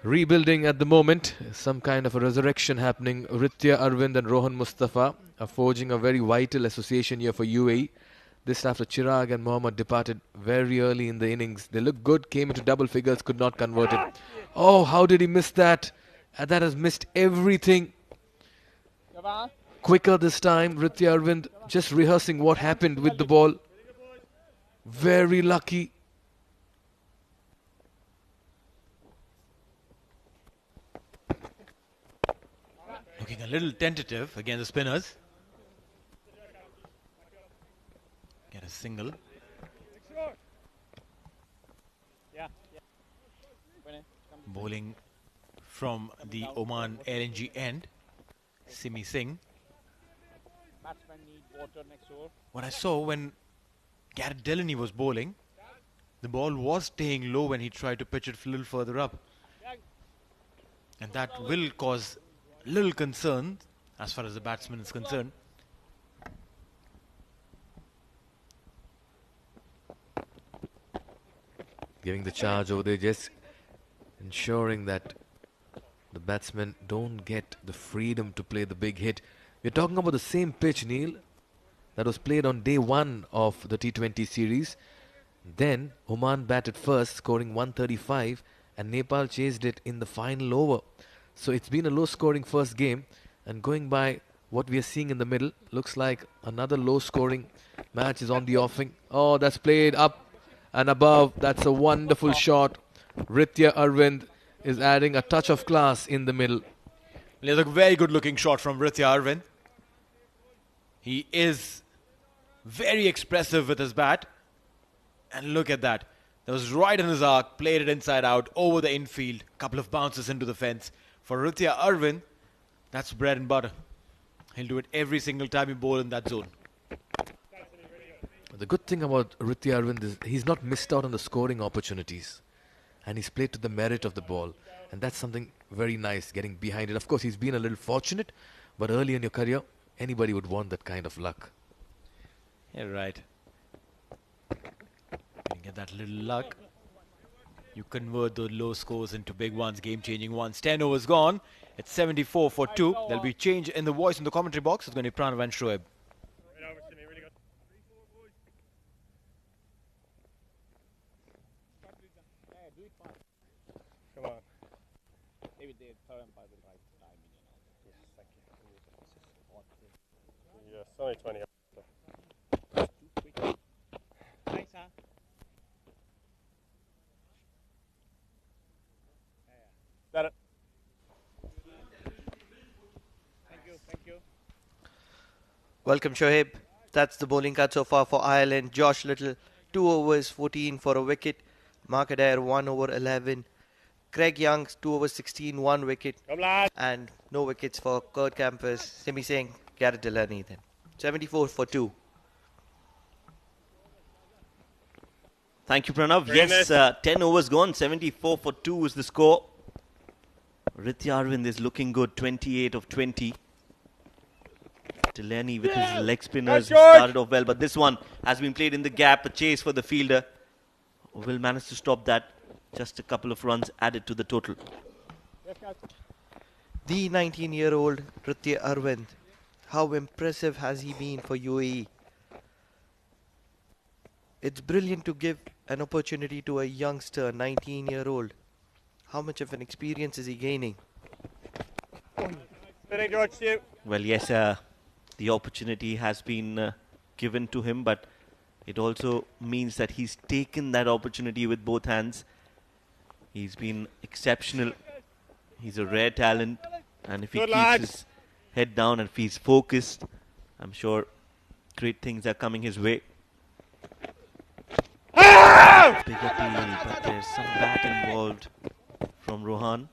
Rebuilding at the moment, some kind of a resurrection happening. Ritya Arvind and Rohan Mustafa are forging a very vital association here for UAE. This after Chirag and Mohammad departed very early in the innings. They looked good, came into double figures, could not convert it. Oh, how did he miss that? And that has missed everything. Quicker this time, Ritya Arvind just rehearsing what happened with the ball. Very lucky. Looking a little tentative against the spinners. Get a single. Yeah. Bowling from the Oman LNG end. Simi Singh. Batsmen need water next over. What I saw when Gareth Delaney was bowling, the ball was staying low when he tried to pitch it a little further up. And that will cause little concern as far as the batsman is concerned. Giving the charge over there, just ensuring that the batsmen don't get the freedom to play the big hit. We're talking about the same pitch, Neil, that was played on day one of the T20 series. Then Oman batted first, scoring 135, and Nepal chased it in the final over. So it's been a low-scoring first game, and going by what we are seeing in the middle, looks like another low-scoring match is on the offing. Oh, that's played up and above. That's a wonderful shot. Ritya Arvind is adding a touch of class in the middle. There's a very good looking shot from Ritya Arvind. He is very expressive with his bat. And look at that. That was right in his arc, played it inside out, over the infield, couple of bounces into the fence. For Ritya Arvind, that's bread and butter. He'll do it every single time he bowl in that zone. The good thing about Ritya Arvind is he's not missed out on the scoring opportunities. And he's played to the merit of the ball. And that's something very nice, getting behind it. Of course, he's been a little fortunate, but early in your career, anybody would want that kind of luck. Yeah, right. You get that little luck. You convert those low scores into big ones, game-changing ones. 10 overs gone. It's 74 for 2. There'll be change in the voice in the commentary box. It's going to be Pranav and Shoaib. Come on. Maybe the third umpire will write timing and all. Yes, thank you. Yes, only 20. Too quick. Thanks, huh? Got it. Thank you. Welcome, Shoaib. That's the bowling cut so far for Ireland. Josh Little, 2 overs, 14 for a wicket. Mark Adair, 1 over 11. Craig Youngs, 2 overs, 16, 1 wicket. Come lad. And no wickets for Kurt Campers, Simi Singh, Garrett Delaney then. 74 for 2. Thank you, Pranav. Very Yes, nice. 10 overs gone. 74 for 2 is the score. Ritya Arvind is looking good. 28 of 20. Delaney with his leg spinners started off well, but this one has been played in the gap. A chase for the fielder. Will manage to stop that. Just a couple of runs added to the total. The 19-year-old Ritya Arvind. How impressive has he been for UAE? It's brilliant to give an opportunity to a youngster, 19-year-old. How much of an experience is he gaining? Spinning, George, to you. Well, yes, the opportunity has been given to him, but it also means that he's taken that opportunity with both hands. He's been exceptional. He's a rare talent, and if he Good keeps lad. his head down and if he's focused, I'm sure great things are coming his way. Big appeal, but there's some bat involved from Rohan.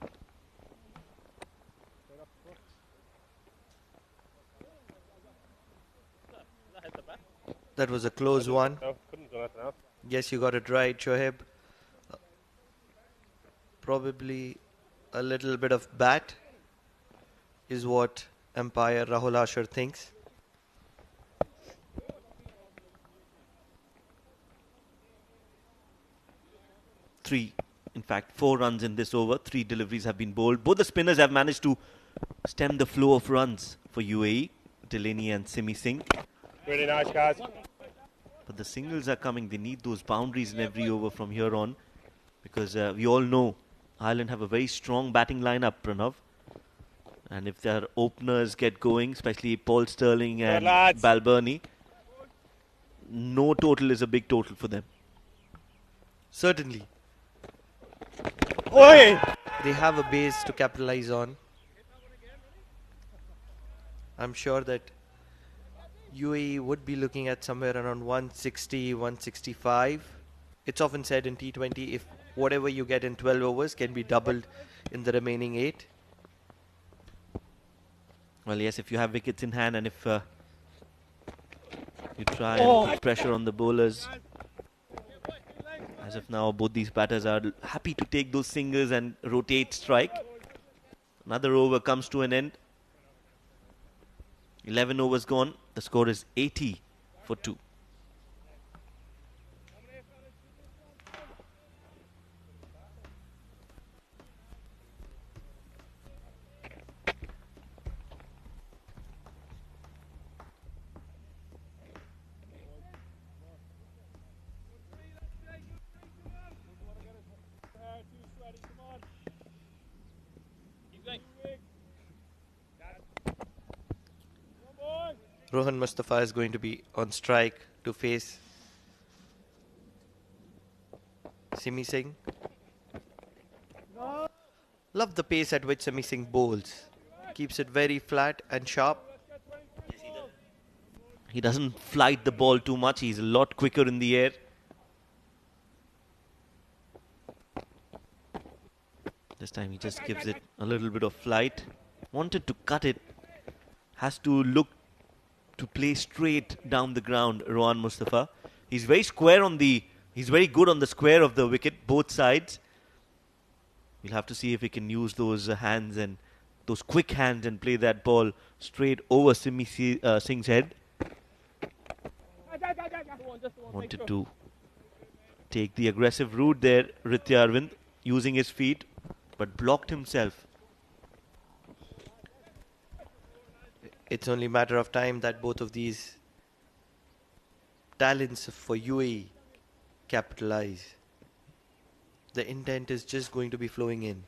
That was a close one. No, couldn't do nothing else. Yes, you got it right, Shoaib. Probably a little bit of bat is what umpire Rahul Asher thinks. In fact, 4 runs in this over. 3 deliveries have been bowled. Both the spinners have managed to stem the flow of runs for UAE, Delaney and Simi Singh. Really nice, guys. But the singles are coming. They need those boundaries in every over from here on, because we all know Ireland have a very strong batting lineup, Pranav. And if their openers get going, especially Paul Sterling and lads. Balbirnie, no total is a big total for them. Certainly. Oi! They have a base to capitalize on. I'm sure that UAE would be looking at somewhere around 160, 165. It's often said in T20, if whatever you get in 12 overs can be doubled in the remaining 8. Well, yes, if you have wickets in hand and if you try and put pressure on the bowlers. As of now, both these batters are happy to take those singles and rotate strike. Another over comes to an end. 11 overs gone. The score is 80 for 2. Rohan Mustafa is going to be on strike to face Simi Singh. Love the pace at which Simi Singh bowls. Keeps it very flat and sharp. He doesn't flight the ball too much. He's a lot quicker in the air. This time he just gives it a little bit of flight. Wanted to cut it. Has to look to play straight down the ground, Rohan Mustafa. He's very square on the... He's very good on the square of the wicket, both sides. We'll have to see if he can use those hands and those quick hands and play that ball straight over Simi Singh's head. Wanted to take the aggressive route there, Ritya Arvind, using his feet, but blocked himself. It's only a matter of time that both of these talents for UAE capitalize. The intent is just going to be flowing in.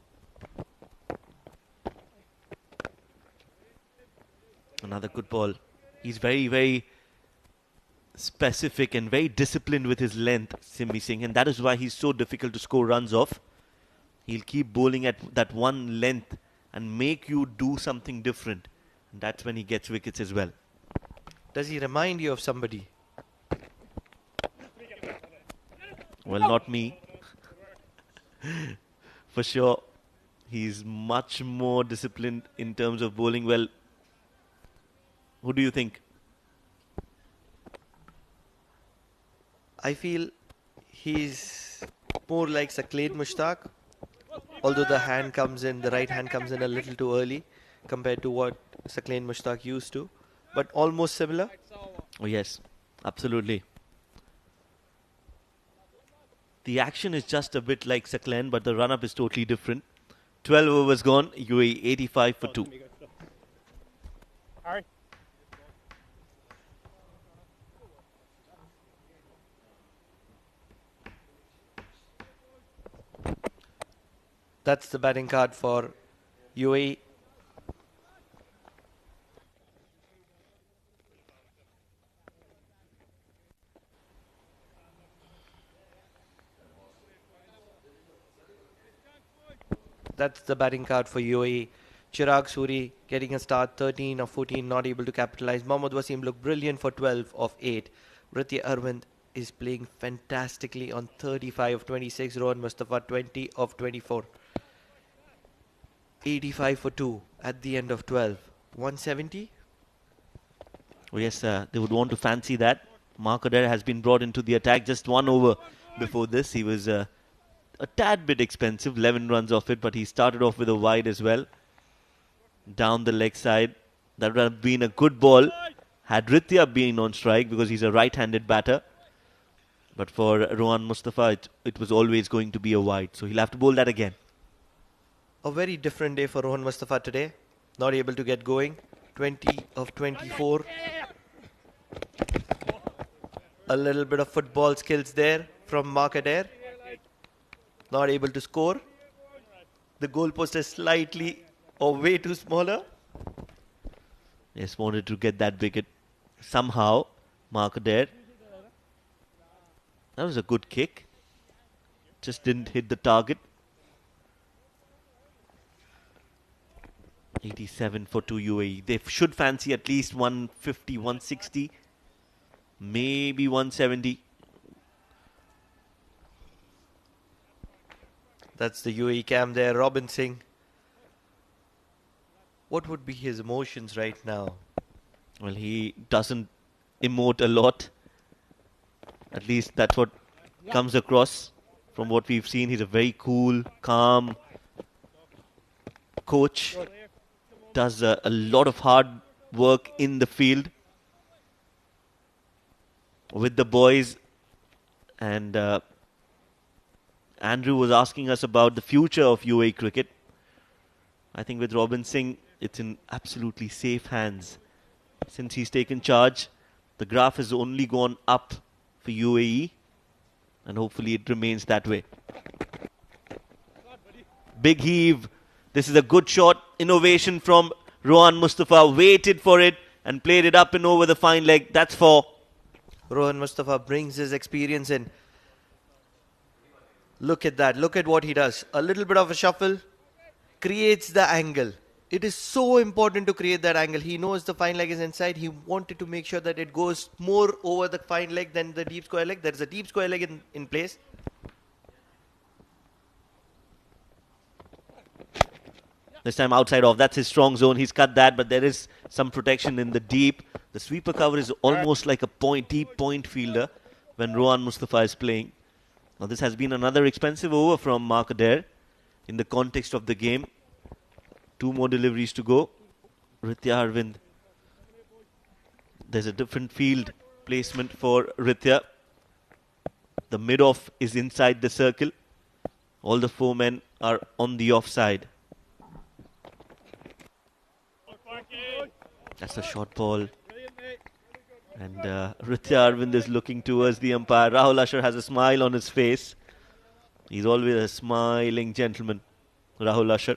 Another good ball. He's very, very specific and very disciplined with his length, Simi Singh, and that is why he's so difficult to score runs off. He'll keep bowling at that one length and make you do something different. And that's when he gets wickets as well. Does he remind you of somebody? Well, not me. For sure. He's much more disciplined in terms of bowling. Well, who do you think? I feel he's more like Saqlain Mushtaq, although the right hand comes in a little too early compared to what Saqlain Mushtaq used to, but almost similar. Oh yes, absolutely. The action is just a bit like Saqlain, but the run-up is totally different. 12 overs gone, UAE 85 for 2. That's the batting card for UAE. That's the batting card for UAE. Chirag Suri getting a start, 13 of 14, not able to capitalize. Mohammad Wasim looked brilliant for 12 of 8. Ritya Arvind is playing fantastically on 35 of 26. Rohan Mustafa 20 of 24. 85 for 2 at the end of 12. 170? Oh yes, they would want to fancy that. Mark Adair has been brought into the attack just 1 over before this. He was a tad bit expensive, 11 runs off it, but he started off with a wide as well. Down the leg side. That would have been a good ball had Ritya been on strike because he's a right-handed batter. But for Rohan Mustafa, it was always going to be a wide. So he'll have to bowl that again. A very different day for Rohan Mustafa today. Not able to get going. 20 of 24. A little bit of football skills there from Mark Adair. Not able to score. The goalpost is slightly or way too smaller. Yes, wanted to get that wicket somehow. Mark Adair. That was a good kick. Just didn't hit the target. 87 for 2 UAE. They should fancy at least 150, 160. Maybe 170. That's the UAE cam there. Robin Singh. What would be his emotions right now? Well, he doesn't emote a lot. At least that's what comes across from what we've seen. He's a very cool, calm, coach does a lot of hard work in the field with the boys. And Andrew was asking us about the future of UAE cricket. I think with Robin Singh, it's in absolutely safe hands. Since he's taken charge, the graph has only gone up for UAE, and hopefully it remains that way. Big heave. This is a good shot. Innovation from Rohan Mustafa. Waited for it and played it up and over the fine leg. That's 4. Rohan Mustafa brings his experience in. Look at that. Look at what he does. A little bit of a shuffle. Creates the angle. It is so important to create that angle. He knows the fine leg is inside. He wanted to make sure that it goes more over the fine leg than the deep square leg. There is a deep square leg in place. This time outside off. That's his strong zone. He's cut that, but there is some protection in the deep. The sweeper cover is almost like a deep point fielder when Rohan Mustafa is playing. Now this has been another expensive over from Mark Adair in the context of the game. 2 more deliveries to go. Ritya Arvind. There's a different field placement for Ritya. The mid-off is inside the circle. All the 4 men are on the offside. That's a short ball. And Ritya Arvind is looking towards the umpire. Rahul Ashar has a smile on his face. He's always a smiling gentleman, Rahul Ashar.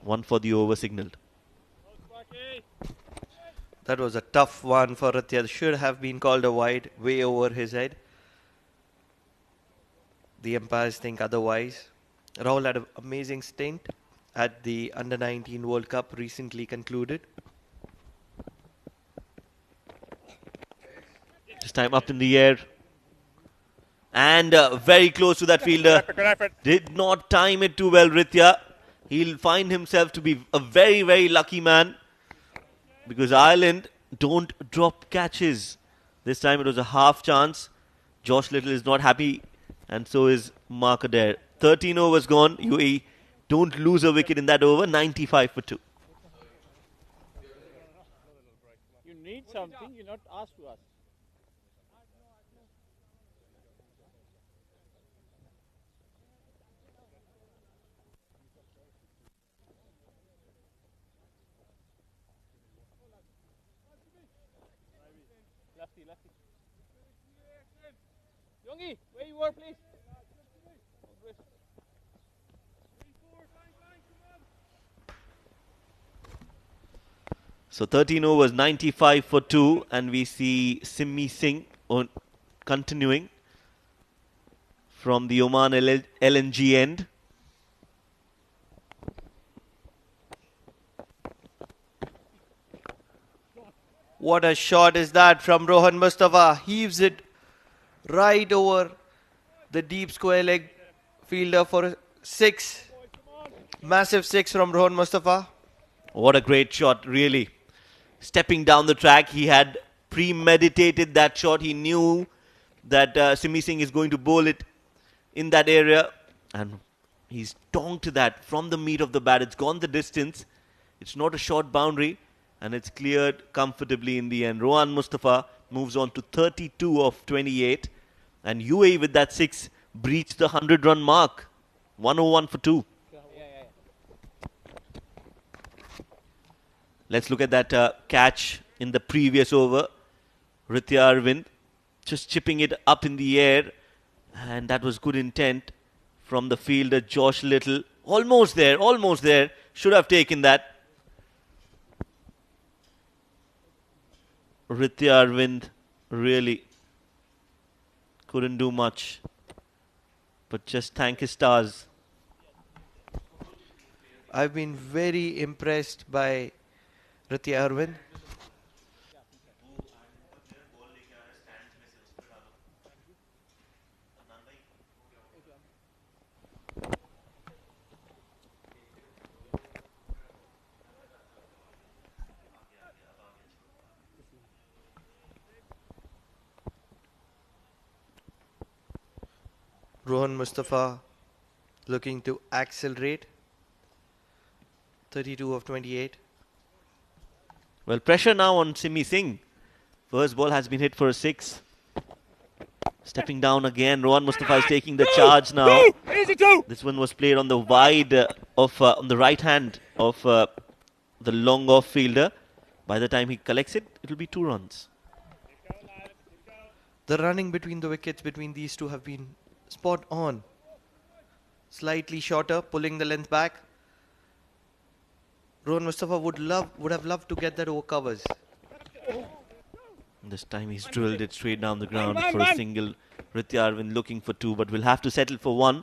1 for the over signalled. That was a tough one for Ritya. Should have been called a wide, way over his head. The umpires think otherwise. Rahul had an amazing stint at the Under-19 World Cup recently concluded. This time up in the air. And very close to that fielder. Did not time it too well, Ritya. He'll find himself to be a very, very lucky man. Because Ireland don't drop catches. This time it was a half chance. Josh Little is not happy. And so is Mark Adair. 13 overs gone. UAE don't lose a wicket in that over. 95 for 2. You need something, you're not asked to ask. Lefty. Yongi, where you are, please. So 13 overs, 95 for 2. And we see Simmi Singh continuing from the Oman LNG end. What a shot is that from Rohan Mustafa. Heaves it right over the deep square leg fielder for a 6. Massive 6 from Rohan Mustafa. What a great shot, really. Stepping down the track, he had premeditated that shot. He knew that Simmi Singh is going to bowl it in that area. And he's donked that from the meat of the bat. It's gone the distance. It's not a short boundary. And it's cleared comfortably in the end. Rohan Mustafa moves on to 32 of 28. And UAE with that 6 breached the 100-run mark. 101 for 2. Let's look at that catch in the previous over. Ritya Arvind just chipping it up in the air. And that was good intent from the fielder Josh Little. Almost there. Should have taken that. Ritya Arvind really couldn't do much, but just thank his stars. I've been very impressed by Ritya Arvind. Rohan Mustafa looking to accelerate. 32 of 28. Well, pressure now on Simi Singh. First ball has been hit for a 6. Stepping down again, Rohan Mustafa is taking the charge now. This one was played on the wide on the right hand of the long off fielder. By the time he collects it, it will be 2 runs. The running between the wickets between these two have been spot on. Slightly shorter, pulling the length back. Rohan Mustafa would have loved to get that over covers. This time he's drilled it straight down the ground for a single. Ritya Arvind looking for 2, but will have to settle for 1.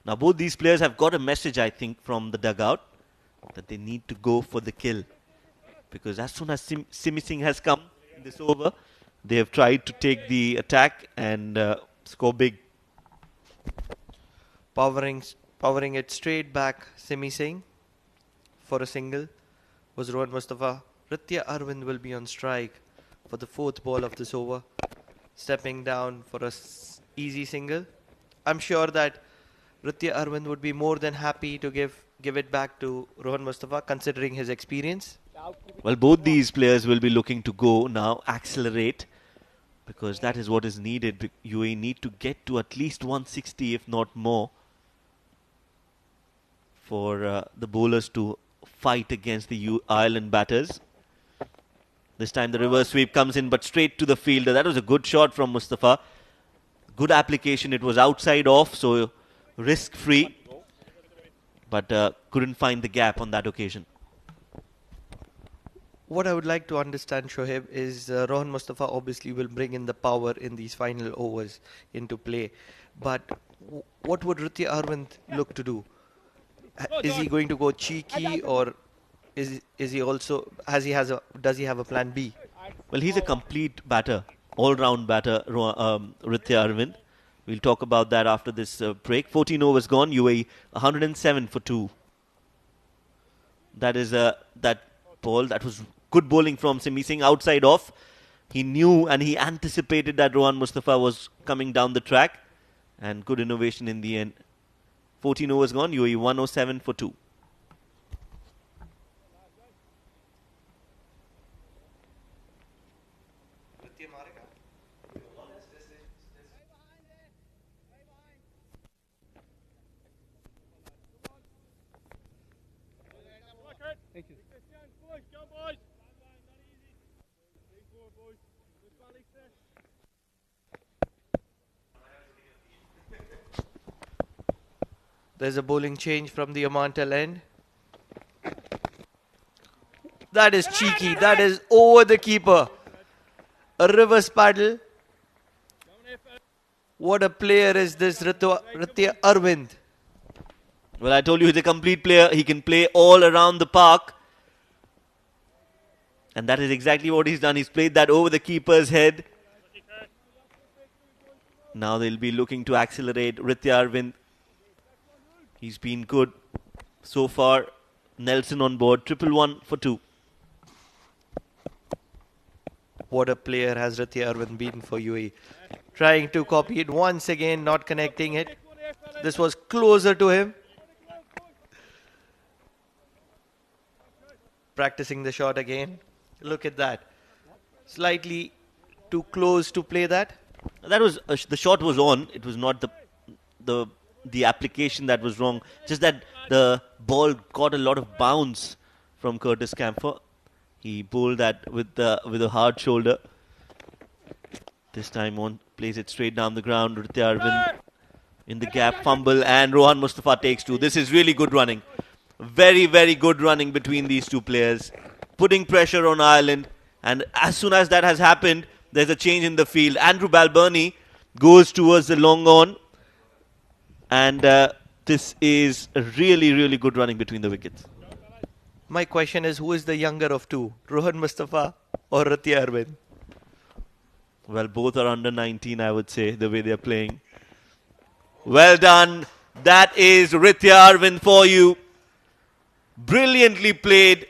Now both these players have got a message, I think, from the dugout that they need to go for the kill. Because as soon as Simi Singh has come in this over, they have tried to take the attack and score big. Powering it straight back, Simi Singh for a single was Rohan Mustafa. Ritya Arvind will be on strike for the 4th ball of this over, stepping down for a easy single. I'm sure that Ritya Arvind would be more than happy to give it back to Rohan Mustafa, considering his experience. Well, both these players will be looking to go now, accelerate, because that is what is needed. UAE need to get to at least 160, if not more, for the bowlers to fight against the Ireland batters. This time the reverse sweep comes in, but straight to the fielder. That was a good shot from Mustafa. Good application. It was outside off, so risk-free, but couldn't find the gap on that occasion. What I would like to understand, Shoaib, is Rohan Mustafa obviously will bring in the power in these final overs into play. But what would Ritya Arvind look to do? Is he going to go cheeky, or is he also does he have a plan B? Well, he's a complete batter, all-round batter, Ritya Arvind. We'll talk about that after this break. 14 overs gone. UAE 107 for 2. That is that ball. That was good bowling from Simi Singh, outside off. He knew and he anticipated that Rohan Mustafa was coming down the track, and good innovation in the end. 14 overs gone. UAE 107 for 2. There's a bowling change from the Oman tail end. That is cheeky. That is over the keeper. A reverse paddle. What a player is this Ritya Arvind. Well, I told you he's a complete player. He can play all around the park. And that is exactly what he's done. He's played that over the keeper's head. Now they'll be looking to accelerate Ritya Arvind. He's been good so far. Nelson on board. 111 for 2. What a player has Ritya Arvind been for UAE. Trying to copy it once again, not connecting it. This was closer to him. Practicing the shot again. Look at that. Slightly too close to play that. That was the shot was on. It was not the application that was wrong. Just that the ball got a lot of bounce from Curtis Camphor. He bowled that with a hard shoulder. This time on, plays it straight down the ground. Ritya Arvind in the gap, fumble, and Rohan Mustafa takes 2. This is really good running. Very, very good running between these two players. Putting pressure on Ireland. And as soon as that has happened, there's a change in the field. Andrew Balbirnie goes towards the long on. And this is a really, really good running between the wickets. My question is, who is the younger of two? Rohan Mustafa or Ritya Arvind? Well, both are under 19, I would say, the way they're playing. Well done. That is Ritya Arvind for you. Brilliantly played.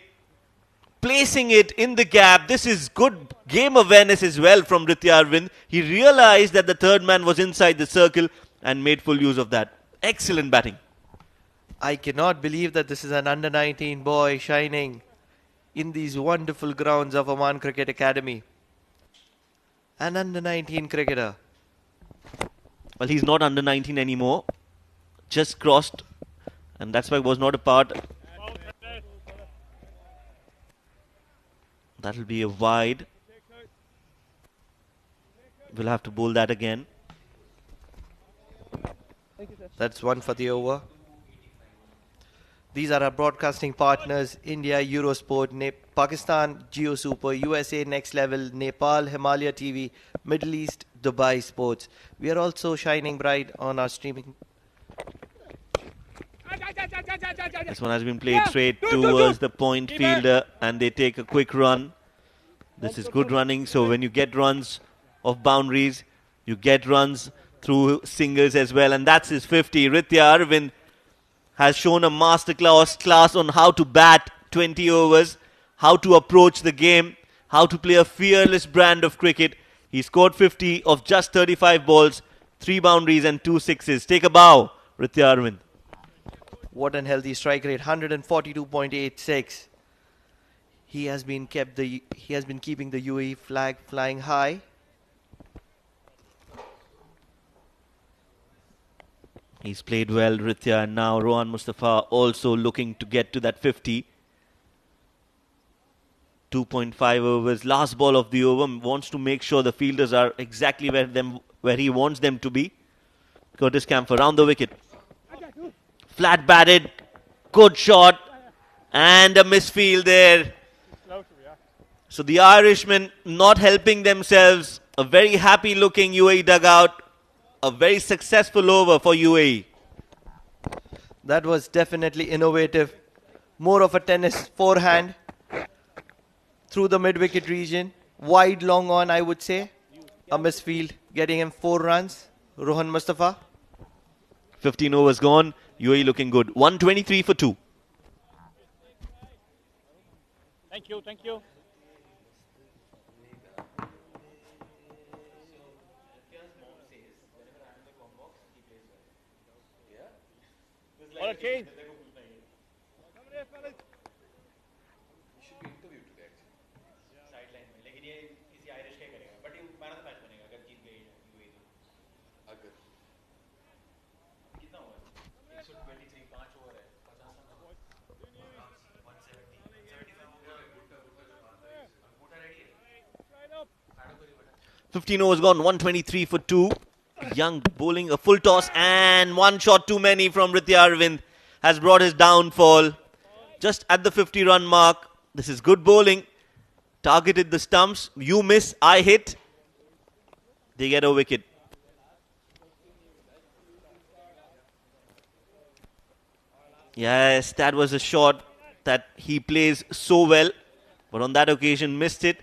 Placing it in the gap. This is good game awareness as well from Ritya Arvind. He realized that the third man was inside the circle and made full use of that. Excellent batting. I cannot believe that this is an under 19 boy shining in these wonderful grounds of Oman Cricket Academy. An under 19 cricketer. Well, he's not under 19 anymore. Just crossed, and that's why it was not a part. That'll be a wide. We'll have to bowl that again. That's one for the over. These are our broadcasting partners: India, Eurosport, Pakistan, Geo Super, USA Next Level, Nepal, Himalaya TV, Middle East, Dubai Sports. We are also shining bright on our streaming. This one has been played straight towards the point fielder, and they take a quick run. This is good running. So when you get runs of boundaries, you get runs through singles as well, and that's his 50. Ritya Arvind has shown a masterclass on how to bat 20 overs, how to approach the game, how to play a fearless brand of cricket. He scored 50 of just 35 balls, 3 boundaries and 2 sixes. Take a bow, Ritya Arvind. What an healthy strike rate, 142.86. He has been keeping the UAE flag flying high. He's played well, Ritya, and now Rohan Mustafa also looking to get to that 50. 2.5 overs, last ball of the over, wants to make sure the fielders are exactly where he wants them to be. Curtis Camphor round the wicket. Flat batted, good shot, and a misfield there. So the Irishmen not helping themselves. A very happy looking UAE dugout. A very successful over for UAE. That was definitely innovative. More of a tennis forehand through the mid-wicket region. Wide long on, I would say. A misfield, getting him 4 runs. Rohan Mustafa. 15 overs gone. UAE looking good. 123 for 2. Thank you, thank you. All change. Fifteen overs gone, 123 for 2. Young bowling a full toss, and one shot too many from Ritya Arvind has brought his downfall. Just at the 50 run mark. This is good bowling. Targeted the stumps. You miss, I hit. They get a wicket. Yes, that was a shot that he plays so well, but on that occasion missed it.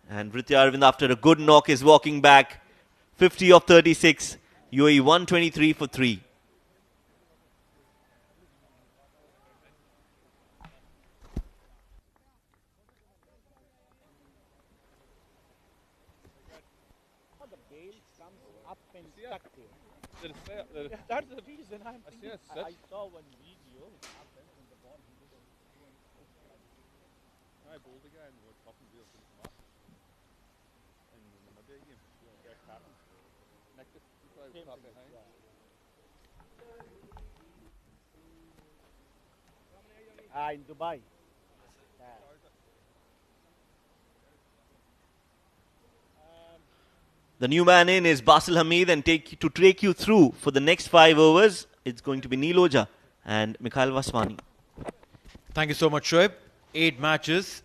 And Ritya Arvind, after a good knock, is walking back. 50 of 36. UAE 123 for 3. The bail comes up and stuck here. That's the reason I'm thinking. I saw one video. It happened when the ball hit it. I bowled again. What happened to the mark? And the big game. That happened. Next to top behind. In Dubai. The new man in is Basil Hamid, and to take you through for the next 5 overs, it's going to be Neil Ojha and Mikhail Vaswani. Thank you so much, Shoaib. 8 matches,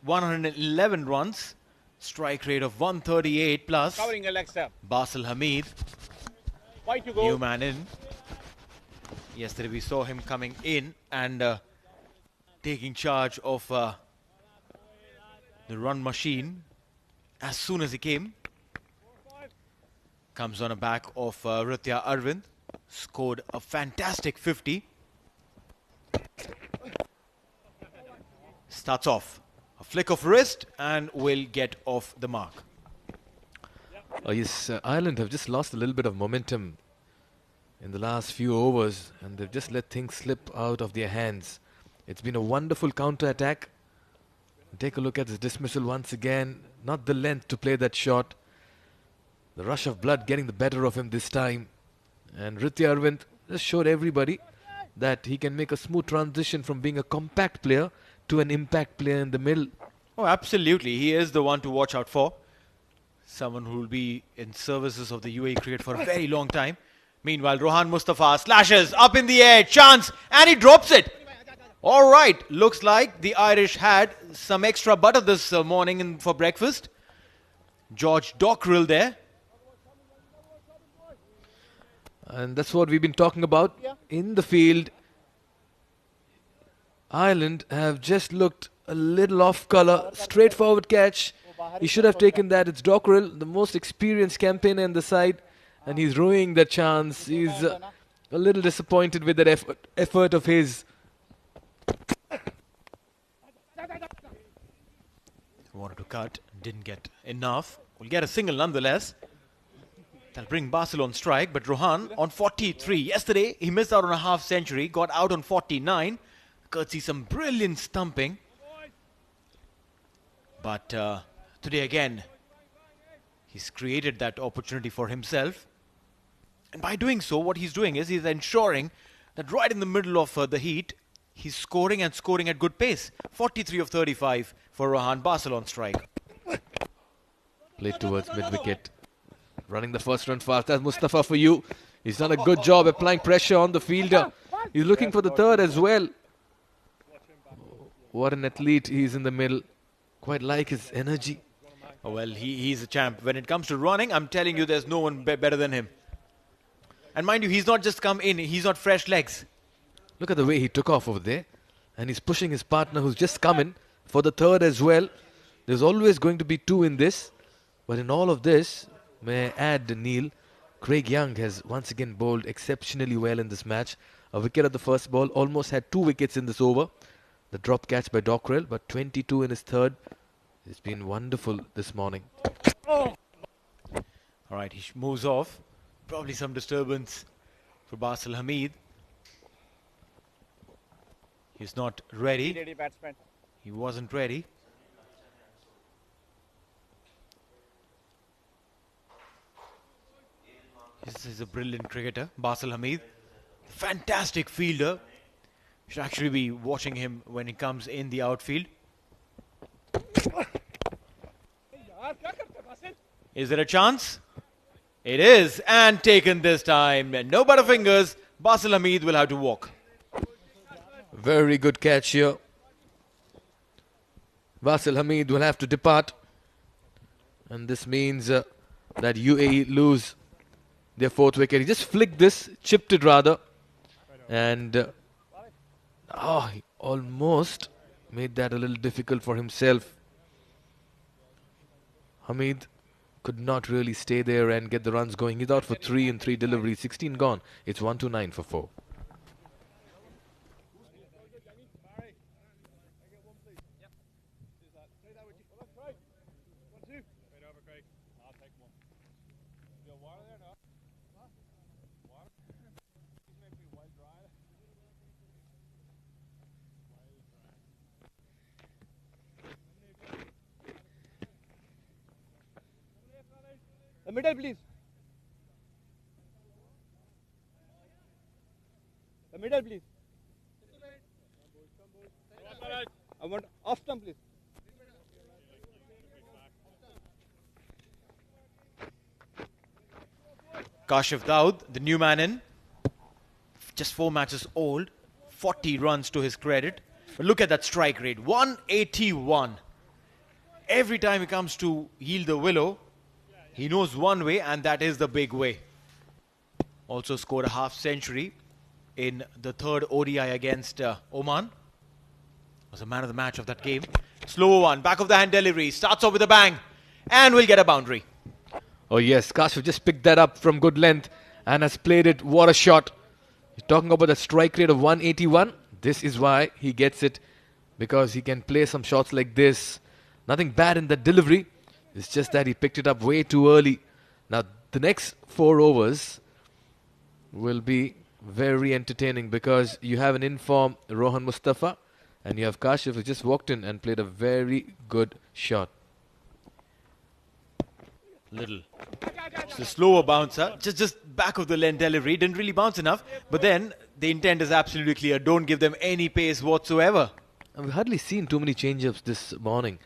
111 runs, strike rate of 138 plus. Covering Alexa. Basil Hamid, Why to go? new man in. Yesterday we saw him coming in and taking charge of the run machine as soon as he came. Comes on the back of Ritya Arvind. Scored a fantastic 50. Starts off. A flick of wrist and will get off the mark. Yes, Ireland have just lost a little bit of momentum in the last few overs, and they've just let things slip out of their hands. It's been a wonderful counter-attack. Take a look at his dismissal once again. Not the length to play that shot. The rush of blood getting the better of him this time. And Ritya Arvind just showed everybody that he can make a smooth transition from being a compact player to an impact player in the middle. Oh, absolutely. He is the one to watch out for. Someone who will be in services of the UAE cricket for a very long time. Meanwhile, Rohan Mustafa slashes up in the air. Chance. And he drops it. All right. Looks like the Irish had some extra butter this morning for breakfast. George Dockrell there. And that's what we've been talking about. In the field, Ireland have just looked a little off colour. Straightforward catch. He should have taken that. It's Dockrell, the most experienced campaigner in the side, and he's ruining that chance. He's a little disappointed with that effort of his. Wanted to cut, didn't get enough. Will get a single nonetheless. That'll bring Barcelona on strike, but Rohan on 43. Yesterday, he missed out on a half century, got out on 49. Courtesy some brilliant stumping. But today again, he's created that opportunity for himself. And by doing so, what he's doing is he's ensuring that right in the middle of the heat, he's scoring and scoring at good pace. 43 of 35 for Rohan, Barcelona strike. Played towards mid-wicket. Running the first run fast. That's Mustafa for you. He's done a good job applying pressure on the fielder. He's looking for the third as well. What an athlete he is in the middle. Quite like his energy. Oh, well, he's a champ. When it comes to running, I'm telling you, there's no one better than him. And mind you, he's not just come in. He's not fresh legs. Look at the way he took off over there. And he's pushing his partner who's just come in for the third as well. There's always going to be two in this. But in all of this, may I add, Neil, Craig Young has once again bowled exceptionally well in this match. A wicket at the first ball, almost had 2 wickets in this over. The drop catch by Dockrell, but 22 in his third. It's been wonderful this morning. All right, he moves off. Probably some disturbance for Basil Hamid. He's not ready. He wasn't ready. This is a brilliant cricketer, Basil Hamid. Fantastic fielder. You should actually be watching him when he comes in the outfield. Is there a chance? It is, and taken this time. No butterfingers. Basil Hamid will have to walk. Very good catch here. Basil Hamid will have to depart. And this means that UAE lose their fourth wicket. He just flicked this, chipped it rather. And he almost made that a little difficult for himself. Hamid could not really stay there and get the runs going. He's out for 3 in 3 deliveries. 16 gone. It's 1-9 for 4. The middle, please. The middle, please. I want off stump, please. Kashif Daud, the new man in. Just 4 matches old. 40 runs to his credit. But look at that strike rate. 181. Every time he comes to yield the willow, he knows one way, and that is the big way. Also scored a half century in the third ODI against Oman. Was a man of the match of that game. Slow one, back of the hand delivery. Starts off with a bang and will get a boundary. Oh yes, Kashif just picked that up from good length and has played it. What a shot. You're talking about the strike rate of 181. This is why he gets it, because he can play some shots like this. Nothing bad in that delivery. It's just that he picked it up way too early. Now, the next 4 overs, will be very entertaining because you have an in-form Rohan Mustafa and you have Kashif who just walked in and played a very good shot. Little. It's a slower bouncer. Just back of the length delivery. Didn't really bounce enough. But then the intent is absolutely clear. Don't give them any pace whatsoever. We've hardly seen too many change-ups this morning.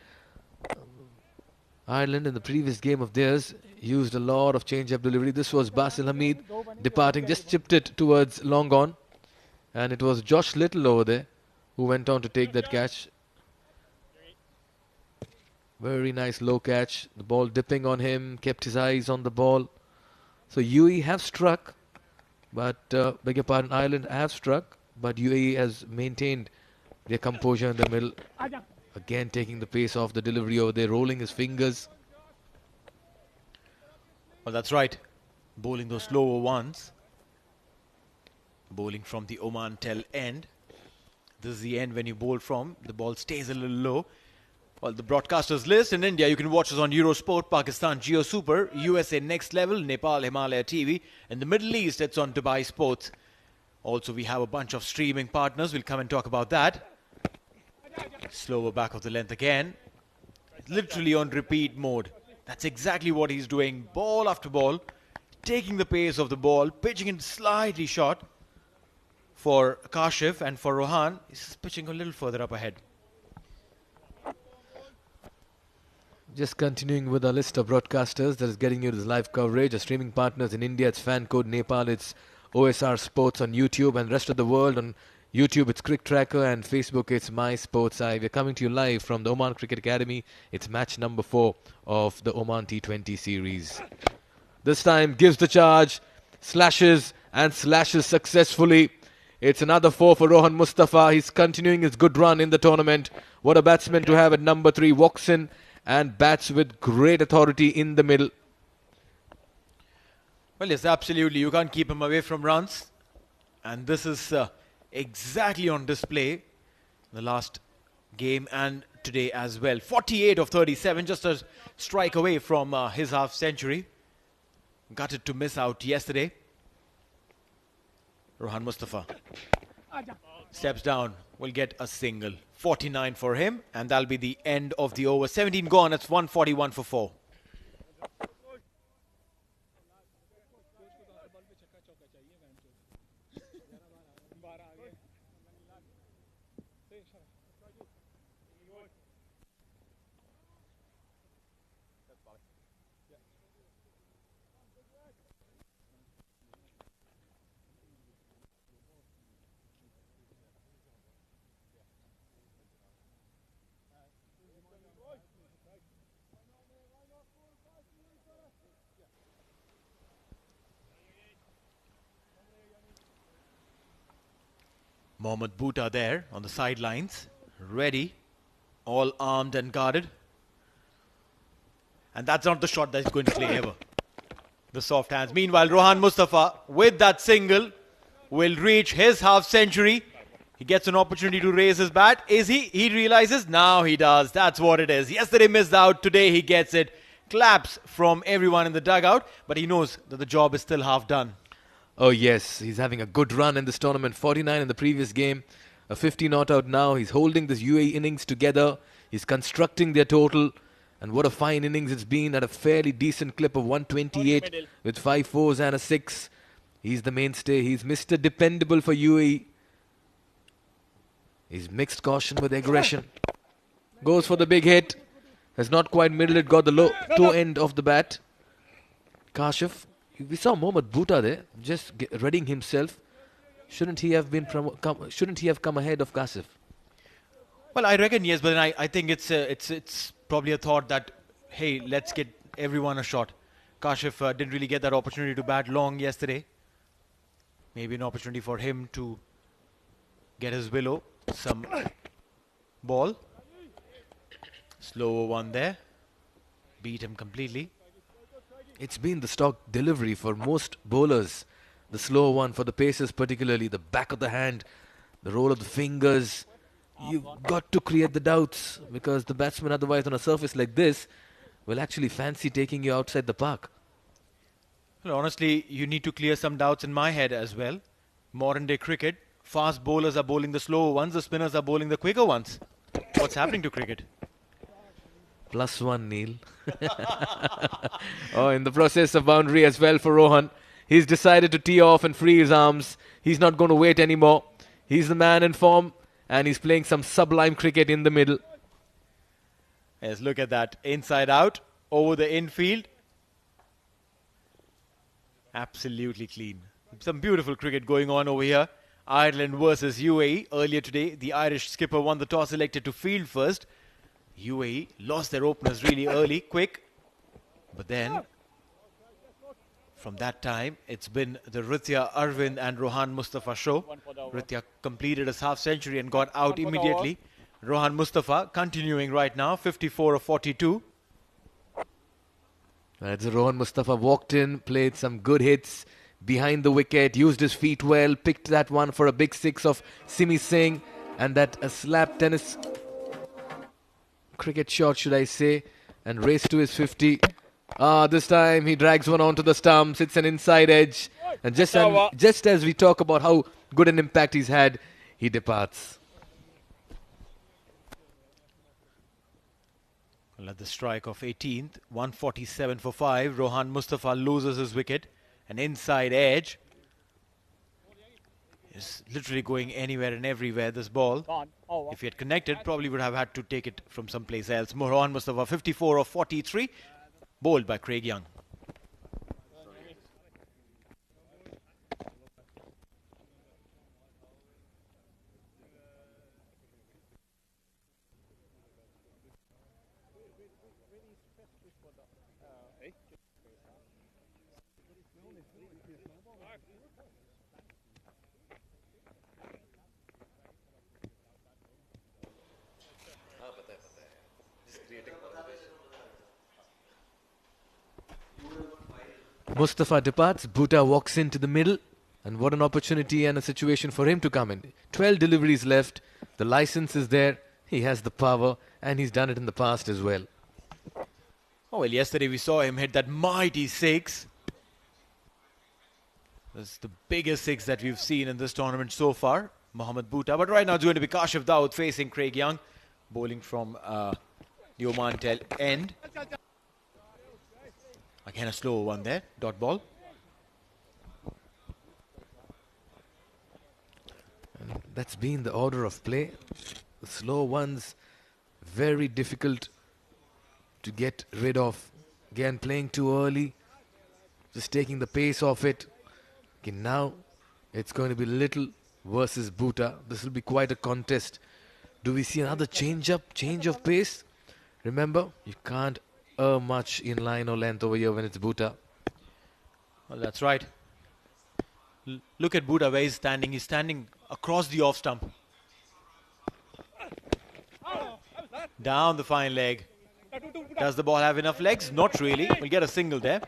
Ireland in the previous game of theirs used a lot of change-up delivery. This was Basil Hamid departing, just chipped it towards long on. And it was Josh Little over there who went on to take that catch. Very nice low catch. The ball dipping on him, kept his eyes on the ball. So UAE have struck, but beg your pardon, Ireland have struck, but UAE has maintained their composure in the middle. Again taking the pace off the delivery over there, rolling his fingers. Well, that's right. Bowling those slower ones. Bowling from the Oman tail end. This is the end when you bowl from. The ball stays a little low. Well, the broadcasters list in India, you can watch us on Eurosport, Pakistan Geo Super, USA Next Level, Nepal Himalaya TV. In the Middle East, it's on Dubai Sports. Also, we have a bunch of streaming partners. We'll come and talk about that. Slower back of the length again. Literally on repeat mode. That's exactly what he's doing. Ball after ball. Taking the pace of the ball. Pitching it slightly short for Kashif, and for Rohan, he's pitching a little further up ahead. Just continuing with our list of broadcasters that is getting you this live coverage. Our streaming partners in India, it's Fan Code. Nepal, it's OSR Sports on YouTube, and rest of the world on YouTube, it's CricTracker, and Facebook, it's My Sports Eye. We're coming to you live from the Oman Cricket Academy. It's match number 4 of the Oman T20 series. This time, gives the charge, slashes and slashes successfully. It's another 4 for Rohan Mustafa. He's continuing his good run in the tournament. What a batsman to have at number 3. Walks in and bats with great authority in the middle. Well, yes, absolutely. You can't keep him away from runs. And this is exactly on display the last game and today as well. 48 of 37, just a strike away from his half century. Gutted to miss out yesterday. Rohan Mustafa steps down, will get a single. 49 for him, and that'll be the end of the over. 17 gone, it's 141 for 4. Mohammad Bhuta there on the sidelines, ready, all armed and guarded. And that's not the shot that he's going to play ever. The soft hands. Meanwhile, Rohan Mustafa, with that single, will reach his half century. He gets an opportunity to raise his bat. Is he? He realizes now he does. That's what it is. Yesterday missed out. Today he gets it. Claps from everyone in the dugout. But he knows that the job is still half done. Oh yes, he's having a good run in this tournament. 49 in the previous game, a 50 not out now. He's holding this UAE innings together. He's constructing their total. And what a fine innings it's been at a fairly decent clip of 128 with 5 fours and a 6. He's the mainstay. He's Mr. Dependable for UAE. He's mixed caution with aggression. Goes for the big hit. Has not quite middled it. Got the low toe end of the bat. Kashif. We saw Mohammad Bhuta there, just readying himself. Shouldn't he have come ahead of Kashif? Well, I reckon yes, but then I think it's probably a thought that, hey, let's get everyone a shot. Kashif didn't really get that opportunity to bat long yesterday. Maybe an opportunity for him to get his willow, some ball. Slower one there. Beat him completely. It's been the stock delivery for most bowlers. The slow one for the pacers, particularly the back of the hand, the roll of the fingers. You've got to create the doubts because the batsman otherwise on a surface like this will actually fancy taking you outside the park. Well, honestly, you need to clear some doubts in my head as well. Modern day cricket, fast bowlers are bowling the slower ones, the spinners are bowling the quicker ones. What's happening to cricket? +1, Neil. Oh, in the process of boundary as well for Rohan. He's decided to tee off and free his arms. He's not going to wait anymore. He's the man in form, and he's playing some sublime cricket in the middle. Yes, look at that. Inside out, over the infield. Absolutely clean. Some beautiful cricket going on over here. Ireland versus UAE. Earlier today, the Irish skipper won the toss, elected to field first. UAE lost their openers really early, quick. But then, from that time, it's been the Ritya Arvind and Rohan Mustafa show. Ritya completed his half century and got out immediately. Rohan Mustafa continuing right now, 54 of 42. That's Rohan Mustafa walked in, played some good hits behind the wicket, used his feet well, picked that one for a big six of Simi Singh, and that a slap tennis cricket shot, should I say, and raced to his 50. This time he drags one onto the stumps. It's an inside edge, and just as we talk about how good an impact he's had, he departs. Well, at the strike of 18th, 147 for 5, Rohan Mustafa loses his wicket. An inside edge. Is literally going anywhere and everywhere, this ball. If he had connected, probably would have had to take it from someplace else. Rohan Mustafa, 54 of 43, bowled by Craig Young. Mustafa departs, Bhuta walks into the middle, and what an opportunity and a situation for him to come in. 12 deliveries left, the license is there, he has the power, and he's done it in the past as well. Oh, well, yesterday we saw him hit that mighty six. That's the biggest six that we've seen in this tournament so far, Mohammad Bhuta. But right now it's going to be Kashif Dawood facing Craig Young, bowling from the Oman tail end. Again a slow one there, dot ball. And that's been the order of play. The slow ones, very difficult to get rid of. Again, playing too early, just taking the pace off it. Okay, now it's going to be Little versus Bhuta. This will be quite a contest. Do we see another change of pace? Remember, you can't much in line or length over here when it's Bhuta. Well, that's right. Look at Bhuta where he's standing. He's standing across the off stump. Down the fine leg. Does the ball have enough legs? Not really. We'll get a single there.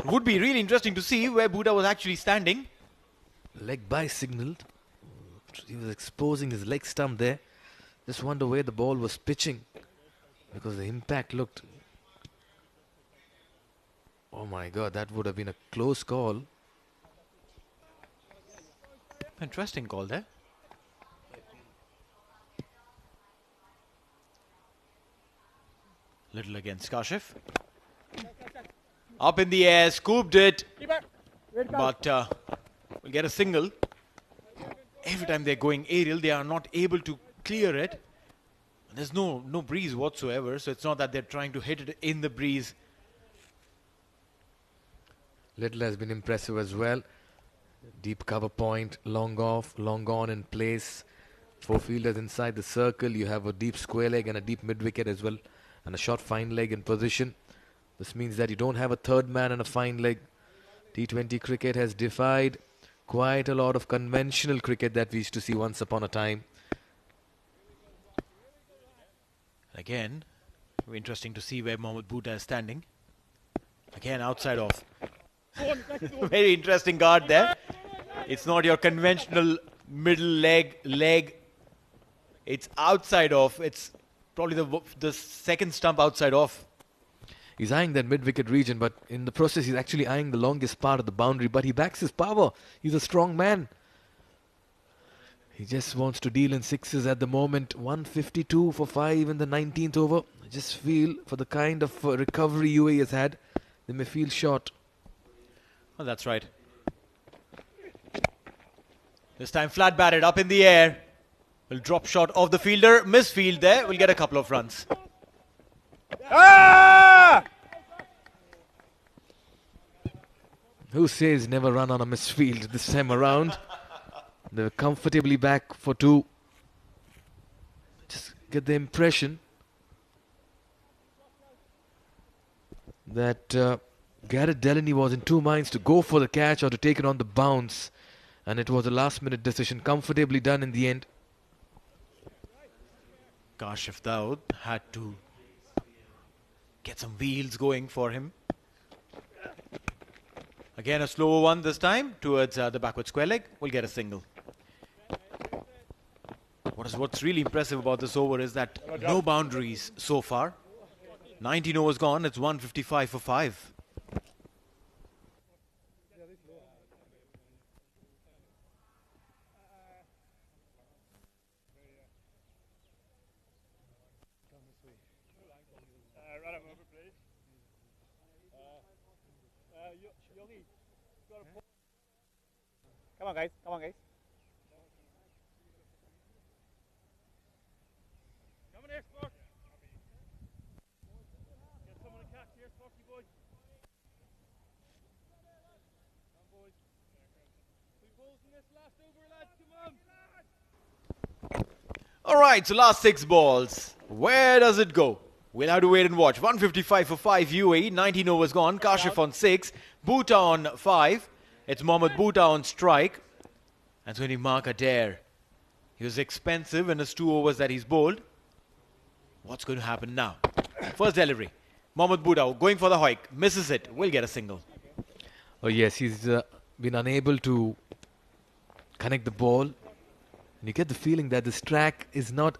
Would be really interesting to see where Bhuta was actually standing. Leg by signaled. He was exposing his leg stump there. Just wonder where the ball was pitching, because the impact looked... Oh my God, that would have been a close call. Interesting call there. Little against Kashif. Up in the air, scooped it. But we'll get a single. Every time they're going aerial, they are not able to clear it. There's no breeze whatsoever, so it's not that they're trying to hit it in the breeze. Little has been impressive as well. Deep cover point, long off, long on in place. Four fielders inside the circle. You have a deep square leg and a deep mid wicket as well, and a short fine leg in position. This means that you don't have a third man and a fine leg. T20 cricket has defied quite a lot of conventional cricket that we used to see once upon a time. Again, interesting to see where Mohammad Bhuta is standing. Again, outside off. Very interesting guard there. It's not your conventional middle leg. It's outside off. It's probably the second stump outside off. He's eyeing that mid-wicket region, but in the process he's actually eyeing the longest part of the boundary. But he backs his power. He's a strong man. He just wants to deal in sixes at the moment. 152 for 5 in the 19th over. I just feel for the kind of recovery UAE has had, they may feel short. Well, that's right. This time flat batted up in the air. Will drop shot of the fielder. Misfield there. Will get a couple of runs. Who says never run on a misfield this time around? They're comfortably back for 2. Just get the impression that Gareth Delaney was in 2 minds to go for the catch or to take it on the bounce. And it was a last-minute decision, comfortably done in the end. Kashif Daud had to get some wheels going for him. Again, a slower one this time towards the backward square leg. Will get a single. What's really impressive about this over is that no boundaries so far. 19 overs gone. It's 155 for 5. Come on, guys. Come on, guys. Come on here, Spark. Get someone to catch here, Sparky boy. Come on, boys. 2 balls in this last over, lads. Come on. All right, so last 6 balls. Where does it go? We'll have to wait and watch. 155 for 5 UAE. 19 overs gone. Kashif on 6. Bhuta on 5. It's Mohammad Bhuta on strike. And so when you mark a dare, he was expensive in his 2 overs that he's bowled. What's going to happen now? First delivery. Mohammad Bhuta going for the hike. Misses it. Will get a single. Oh yes, he's been unable to connect the ball. And you get the feeling that this track is not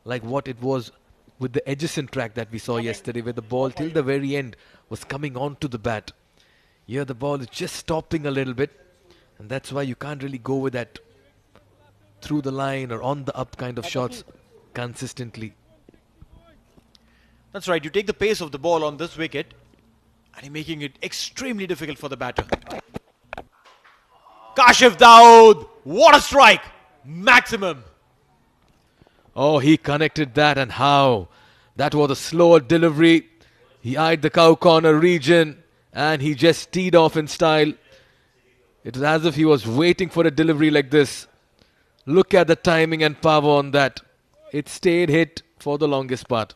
like what it was with the adjacent track that we saw yesterday, where the ball till the very end was coming onto the bat. Here the ball is just stopping a little bit, and that's why you can't really go with that through the line or on the up kind of shots consistently. That's right. You take the pace of the ball on this wicket and you're making it extremely difficult for the batter. Kashif Daud. What a strike. Maximum. Oh, he connected that, and how? That was a slower delivery. He eyed the cow corner region and he just teed off in style. It was as if he was waiting for a delivery like this. Look at the timing and power on that. It stayed hit for the longest part.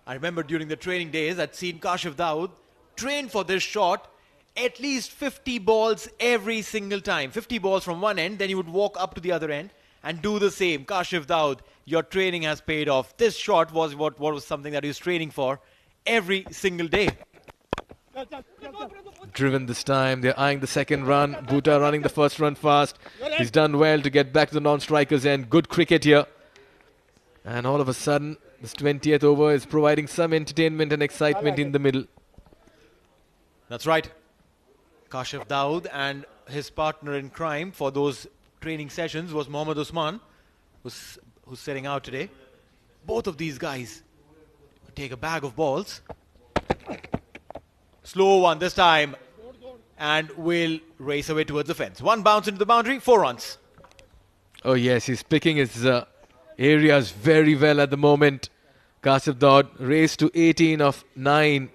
I remember during the training days I'd seen Kashif Daud train for this shot at least 50 balls every single time. 50 balls from one end, then he would walk up to the other end and do the same. Kashif Daud, your training has paid off. This shot was what was something that he was training for every single day. Driven this time, they're eyeing the second run. Bhuta running the first run fast. He's done well to get back to the non-strikers end. Good cricket here. And all of a sudden, this 20th over is providing some entertainment and excitement in the middle. That's right. Kashif Daud and his partner in crime for those training sessions was Mohammad Usman, who's setting out today. Both of these guys take a bag of balls. Slow one this time and will race away towards the fence. One bounce into the boundary, 4 runs. Oh yes, he's picking his areas very well at the moment. Kashif Daud raced to 18 of 9.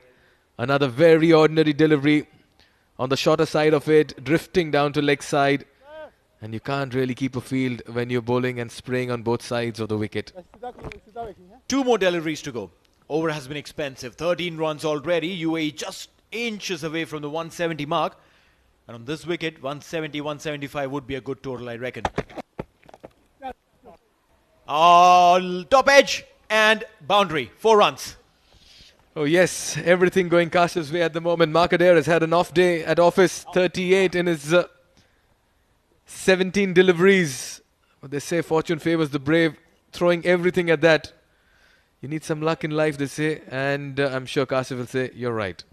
Another very ordinary delivery on the shorter side of it, drifting down to leg side. And you can't really keep a field when you're bowling and spraying on both sides of the wicket. 2 more deliveries to go. Over has been expensive. 13 runs already. UAE just inches away from the 170 mark. And on this wicket, 170, 175 would be a good total, I reckon. Oh, top edge and boundary. 4 runs. Oh yes, everything going Kashif's way at the moment. Markader has had an off day at office. 38 in his 17 deliveries. They say fortune favors the brave. Throwing everything at that. You need some luck in life, they say, and I'm sure Kasif will say, you're right.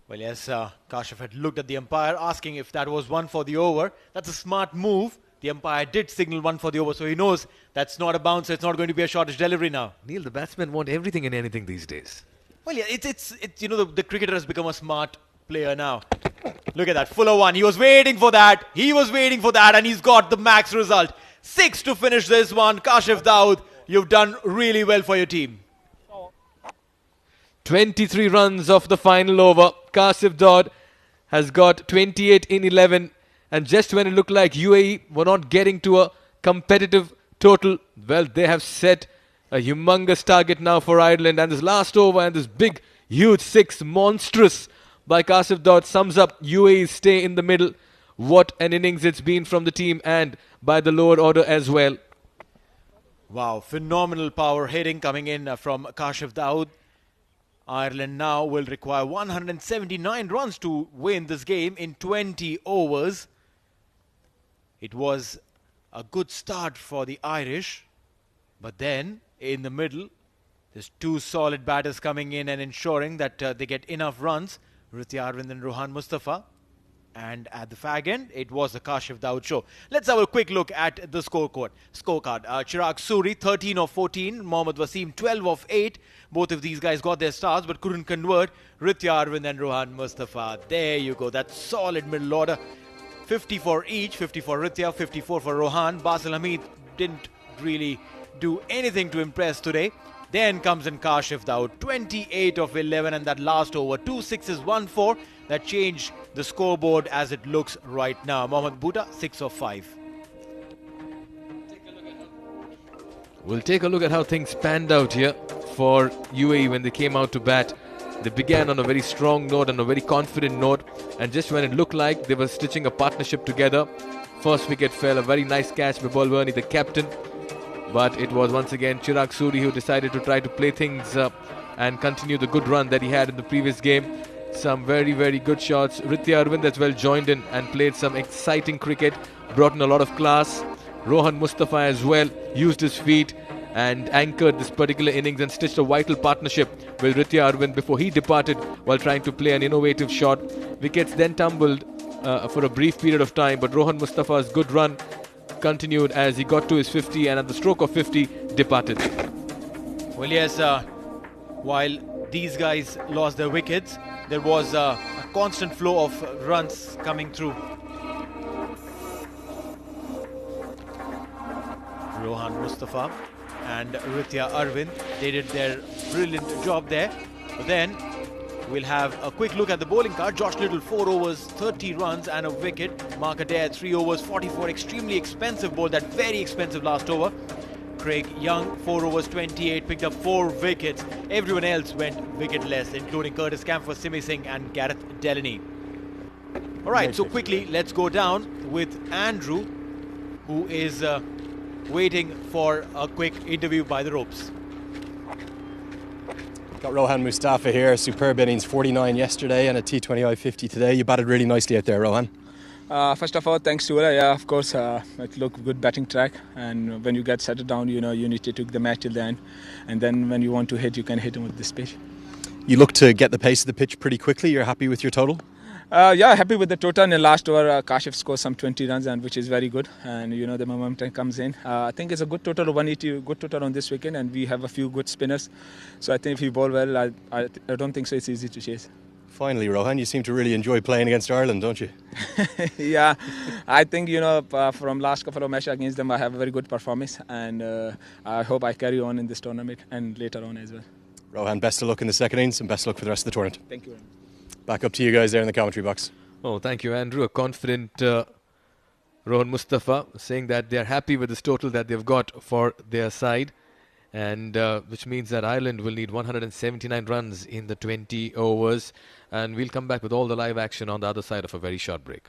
Well, yes, Kashif had looked at the umpire, asking if that was one for the over. That's a smart move. The umpire did signal one for the over, so he knows that's not a bouncer. It's not going to be a shortish delivery now. Neil, the batsmen want everything and anything these days. Well, yeah, it's you know, the cricketer has become a smart player now. Look at that, fuller one. He was waiting for that. And he's got the max result. 6 to finish this one. Kashif Dawood, you've done really well for your team. 23 runs off the final over. Kasif Dawood has got 28 in 11. And just when it looked like UAE were not getting to a competitive total, well, they have set a humongous target now for Ireland. And this last over and this big, huge 6, monstrous by Kasif Dawood, sums up UAE's stay in the middle. What an innings it's been from the team and by the lower order as well. Wow, phenomenal power hitting coming in from Kashif Dawood. Ireland now will require 179 runs to win this game in 20 overs. It was a good start for the Irish, but then in the middle, there's 2 solid batters coming in and ensuring that they get enough runs. Ritya Arvind and Rohan Mustafa. And at the fag end, it was the Kashif Dawood show. Let's have a quick look at the scorecard. Chirag Suri, 13 of 14. Mohammad Wasim, 12 of 8. Both of these guys got their stars but couldn't convert. Ritya Arvind and Rohan Mustafa. There you go. That's solid middle order. 50 for each. 50 for Ritya, 54 for Rohan. Basil Hamid didn't really do anything to impress today. Then comes in Kashif Dawood, 28 of 11, and that last over, 2 6s, 1 4. That changed the scoreboard as it looks right now. Mohammad Buddha, 6 of 5. We'll take a look at how things panned out here for UAE when they came out to bat. They began on a very strong note and a very confident note, and just when it looked like they were stitching a partnership together, first wicket fell, a very nice catch by Balwani, the captain. But it was once again Chirag Suri who decided to try to play things up and continue the good run that he had in the previous game. Some very, very good shots. Ritya Arvind as well joined in and played some exciting cricket, brought in a lot of class. Rohan Mustafa as well used his feet and anchored this particular innings and stitched a vital partnership with Ritya Arvind before he departed while trying to play an innovative shot. Wickets then tumbled for a brief period of time, but Rohan Mustafa's good run continued as he got to his 50 and at the stroke of 50 departed. Well, yes, while these guys lost their wickets, there was a constant flow of runs coming through. Rohan Mustafa and Ritya Arvind, they did their brilliant job there. But then we'll have a quick look at the bowling card. Josh Little, 4 overs, 30 runs and a wicket. Mark Adair, 3 overs, 44. Extremely expensive ball, that very expensive last over. Craig Young, 4 overs, 28, picked up 4 wickets. Everyone else went wicketless, including Curtis Camphor, Simi Singh and Gareth Delaney. Alright, so quickly, let's go down with Andrew, who is waiting for a quick interview by the ropes. Got Rohan Mustafa here, superb innings, 49 yesterday and a T20I 50 today. You batted really nicely out there, Rohan. First of all, thanks to Ula. Yeah, of course, it looked good batting track. And when you get settled down, you know, you need to take the match till the end. And then when you want to hit, you can hit him with this pitch. You look to get the pace of the pitch pretty quickly. You're happy with your total? Yeah, happy with the total. In the last over, Kashif scored some 20 runs, and which is very good. And you know the momentum comes in. I think it's a good total, 180, good total on this weekend, and we have a few good spinners. So I think if you bowl well, I don't think so. It's easy to chase. Finally, Rohan, you seem to really enjoy playing against Ireland, don't you? Yeah, I think, you know, from last couple of matches against them, I have a very good performance, and I hope I carry on in this tournament and later on as well. Rohan, best of luck in the second innings and best of luck for the rest of the tournament. Thank you very much. Back up to you guys there in the commentary box. Oh, thank you, Andrew. A confident Rohan Mustafa saying that they're happy with this total that they've got for their side, and which means that Ireland will need 179 runs in the 20 overs. And we'll come back with all the live action on the other side of a very short break.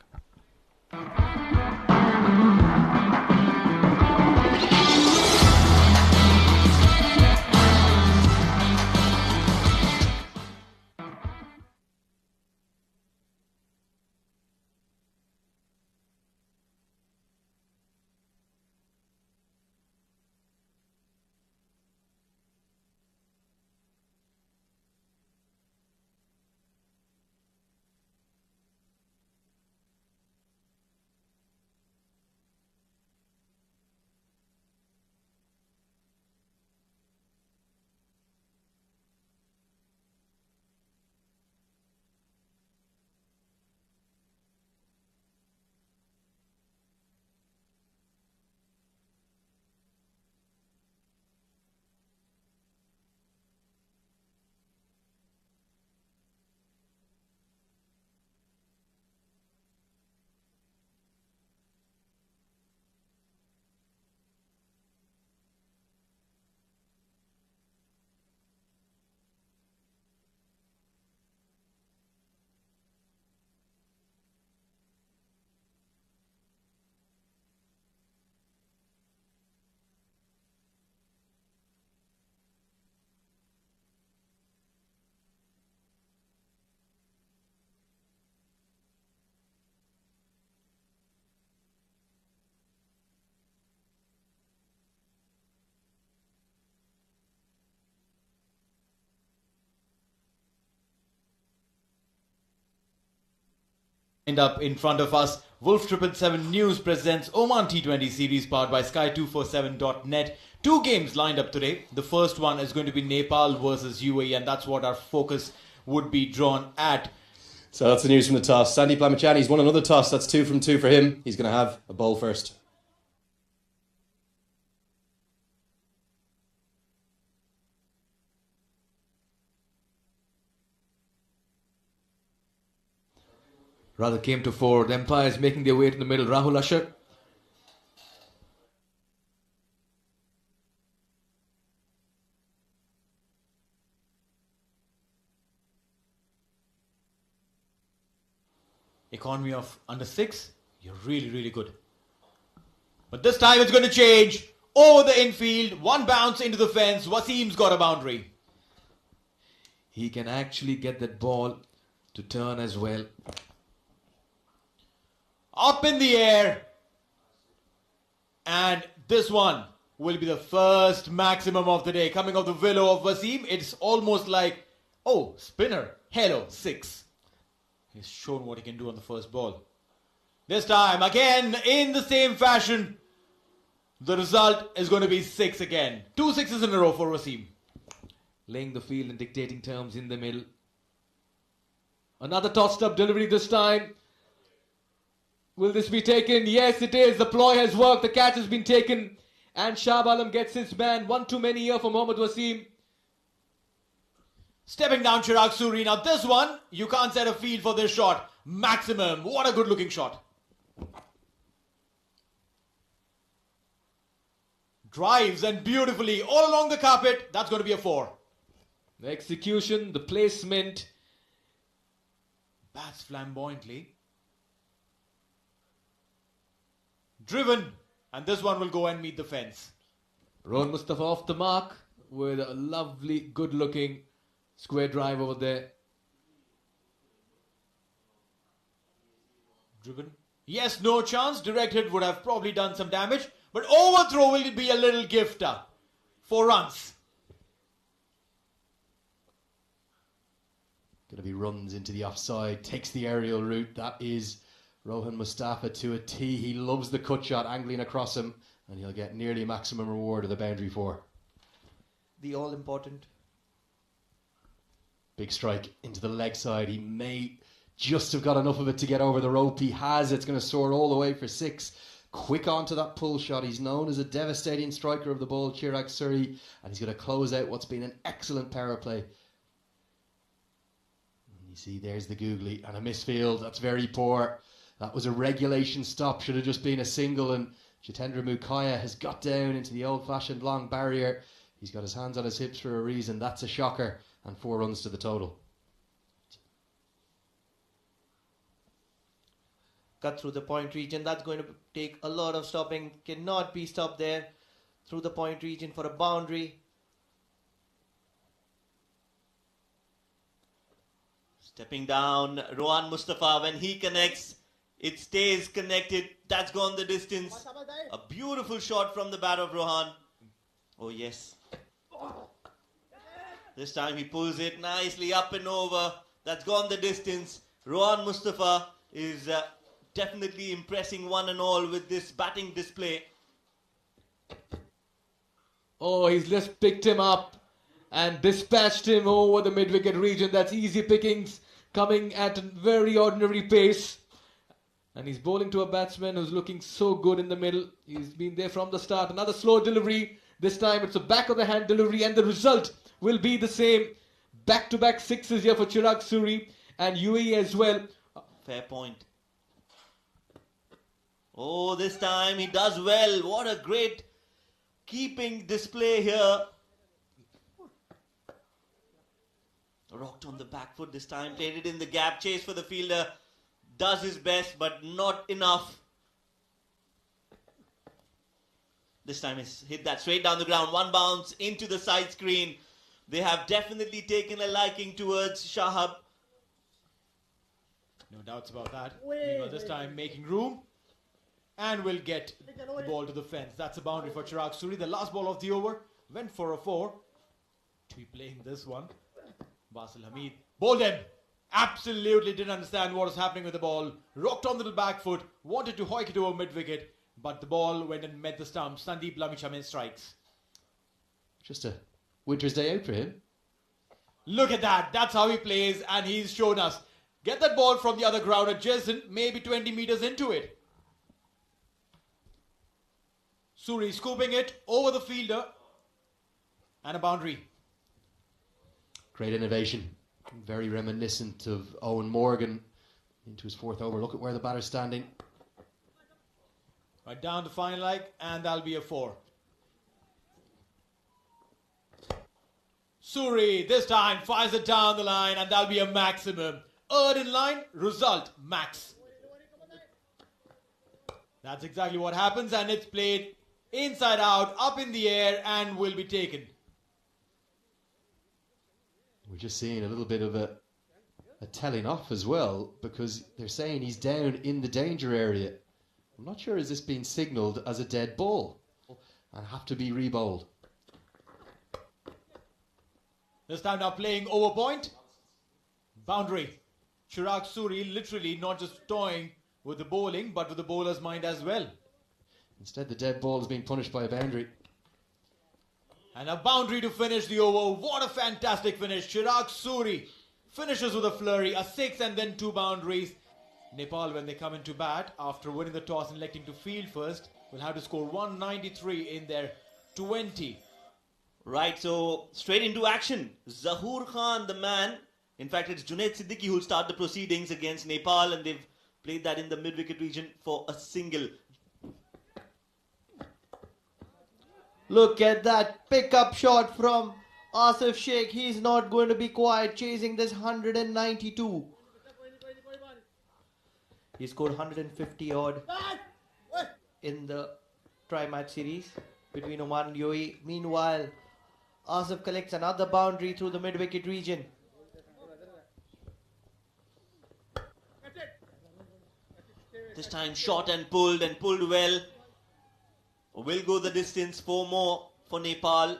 Lined up in front of us, Wolf 777 News presents Oman T20 series powered by Sky247.net. Two games lined up today. The first one is going to be Nepal versus UAE, and that's what our focus would be drawn at. So that's the news from the toss. Sandeep Lamachani's won another toss. That's 2 from 2 for him. He's going to have a bowl first. Rather came to 4. The umpires making their way to the middle. Rahul Ashar. Economy of under 6, you're really, really good. But this time it's going to change. Over the infield, one bounce into the fence. Wasim's got a boundary. He can actually get that ball to turn as well. Up in the air. And this one will be the first maximum of the day. Coming off the willow of Wasim, it's almost like, oh, spinner, hello, 6. He's shown what he can do on the first ball. This time, again, in the same fashion, the result is going to be 6 again. 2 sixes in a row for Wasim. Laying the field and dictating terms in the middle. Another tossed up delivery this time. Will this be taken? Yes, it is. The ploy has worked. The catch has been taken. And Shah Alam gets his man. One too many here for Mohammad Wasim. Stepping down Chirag Suri. Now this one, you can't set a field for this shot. Maximum. What a good looking shot. Drives and beautifully all along the carpet. That's going to be a 4. The execution, the placement. Bats flamboyantly. Driven. And this one will go and meet the fence. Rohan Mustafa off the mark with a lovely, good looking square drive over there. Driven. Yes, no chance. Direct hit would have probably done some damage. But overthrow will be a little gift. 4 runs. Going to be runs into the offside. Takes the aerial route. That is Rohan Mustafa to a tee. He loves the cut shot angling across him. And he'll get nearly a maximum reward of the boundary 4. The all-important. Big strike into the leg side. He may just have got enough of it to get over the rope. He has. It's going to soar all the way for 6. Quick onto that pull shot. He's known as a devastating striker of the ball, Chirag Suri. And he's going to close out what's been an excellent power play. And you see, there's the googly and a misfield. That's very poor. That was a regulation stop. Should have just been a single. And Jitendra Mukhaya has got down into the old-fashioned long barrier. He's got his hands on his hips for a reason. That's a shocker. And 4 runs to the total. Cut through the point region. That's going to take a lot of stopping. Cannot be stopped there. Through the point region for a boundary. Stepping down, Rohan Mustafa, when he connects, it stays connected. That's gone the distance. A beautiful shot from the bat of Rohan. Oh yes. This time he pulls it nicely up and over. That's gone the distance. Rohan Mustafa is definitely impressing one and all with this batting display. Oh, he's just picked him up and dispatched him over the mid-wicket region. That's easy pickings coming at a very ordinary pace. And he's bowling to a batsman who's looking so good in the middle. He's been there from the start. Another slow delivery. This time it's a back-of-the-hand delivery and the result will be the same. Back-to-back 6s here for Chirag Suri and UAE as well. Fair point. Oh, this time he does well. What a great keeping display here. Rocked on the back foot this time. Played it in the gap. Chase for the fielder. Does his best, but not enough. This time he's hit that straight down the ground. One bounce into the side screen. They have definitely taken a liking towards Shahab. No doubts about that. Meanwhile, this time making room. And will get the ball to the fence. That's a boundary for Chirag Suri. The last ball of the over went for a 4. To be playing this one. Basil Hamid bowled him. absolutely didn't understand what was happening with the ball. Rocked on the back foot, wanted to hoik it over mid-wicket, but the ball went and met the stump. Sandeep Lamichhane strikes. Just a winter's day out for him. Look at that. That's how he plays, and he's shown us. Get that ball from the other ground adjacent, maybe 20 meters into it. Suri scooping it over the fielder, and a boundary. Great innovation. Very reminiscent of Owen Morgan into his 4th over. Look at where the batter's standing. Right down the fine leg, and that'll be a 4. Suri this time fires it down the line, and that'll be a maximum. Earned in line, result max. That's exactly what happens, and it's played inside out, up in the air, and will be taken. We're just seeing a little bit of a telling off as well, because they're saying he's down in the danger area. I'm not sure, is this being signalled as a dead ball and have to be re-bowled? This time now playing over point. Boundary. Chirag Suri literally not just toying with the bowling, but with the bowler's mind as well. Instead, the dead ball is being punished by a boundary. And a boundary to finish the over. What a fantastic finish. Chirag Suri finishes with a flurry, a 6 and then 2 boundaries. Nepal, when they come into bat, after winning the toss and electing to field first, will have to score 193 in their 20. Right, so straight into action. Zahoor Khan, the man. In fact, it's Junaid Siddiqui who'll start the proceedings against Nepal, and they've played that in the mid-wicket region for a single. Look at that pickup shot from Asif Sheikh. He's not going to be quiet, chasing this 192. He scored 150 odd in the tri-match series between Oman and UAE. Meanwhile, Asif collects another boundary through the mid-wicket region. This time shot and pulled well. Will go the distance, 4 more for Nepal.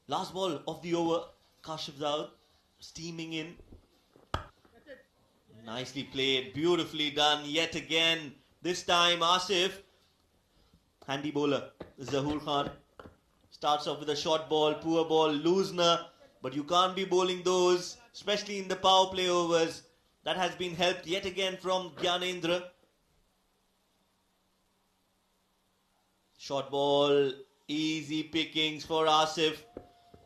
Last ball of the over. Kashif Daud steaming in. Nicely played, beautifully done yet again. This time Asif, handy bowler, Zahoor Khan, starts off with a short ball, poor ball, loosener. But you can't be bowling those, especially in the power play overs. That has been helped yet again from Gyanendra. Short ball, easy pickings for Asif.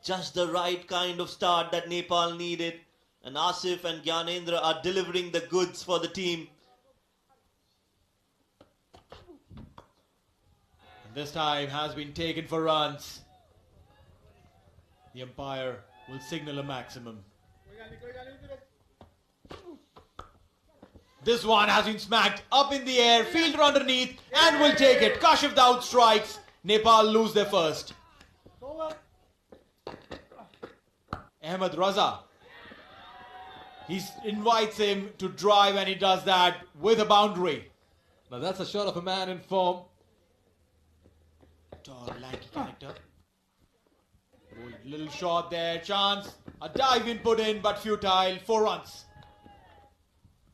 Just the right kind of start that Nepal needed. And Asif and Gyanendra are delivering the goods for the team. And this time has been taken for runs. The umpire will signal a maximum. This one has been smacked up in the air, fielder underneath, and will take it. Kashif Daud strikes. Nepal lose their first. Ahmed Raza. He invites him to drive, and he does that with a boundary. Now that's a shot of a man in form. Tall, lanky character. Little shot there, chance. A dive in put in, but futile. 4 runs.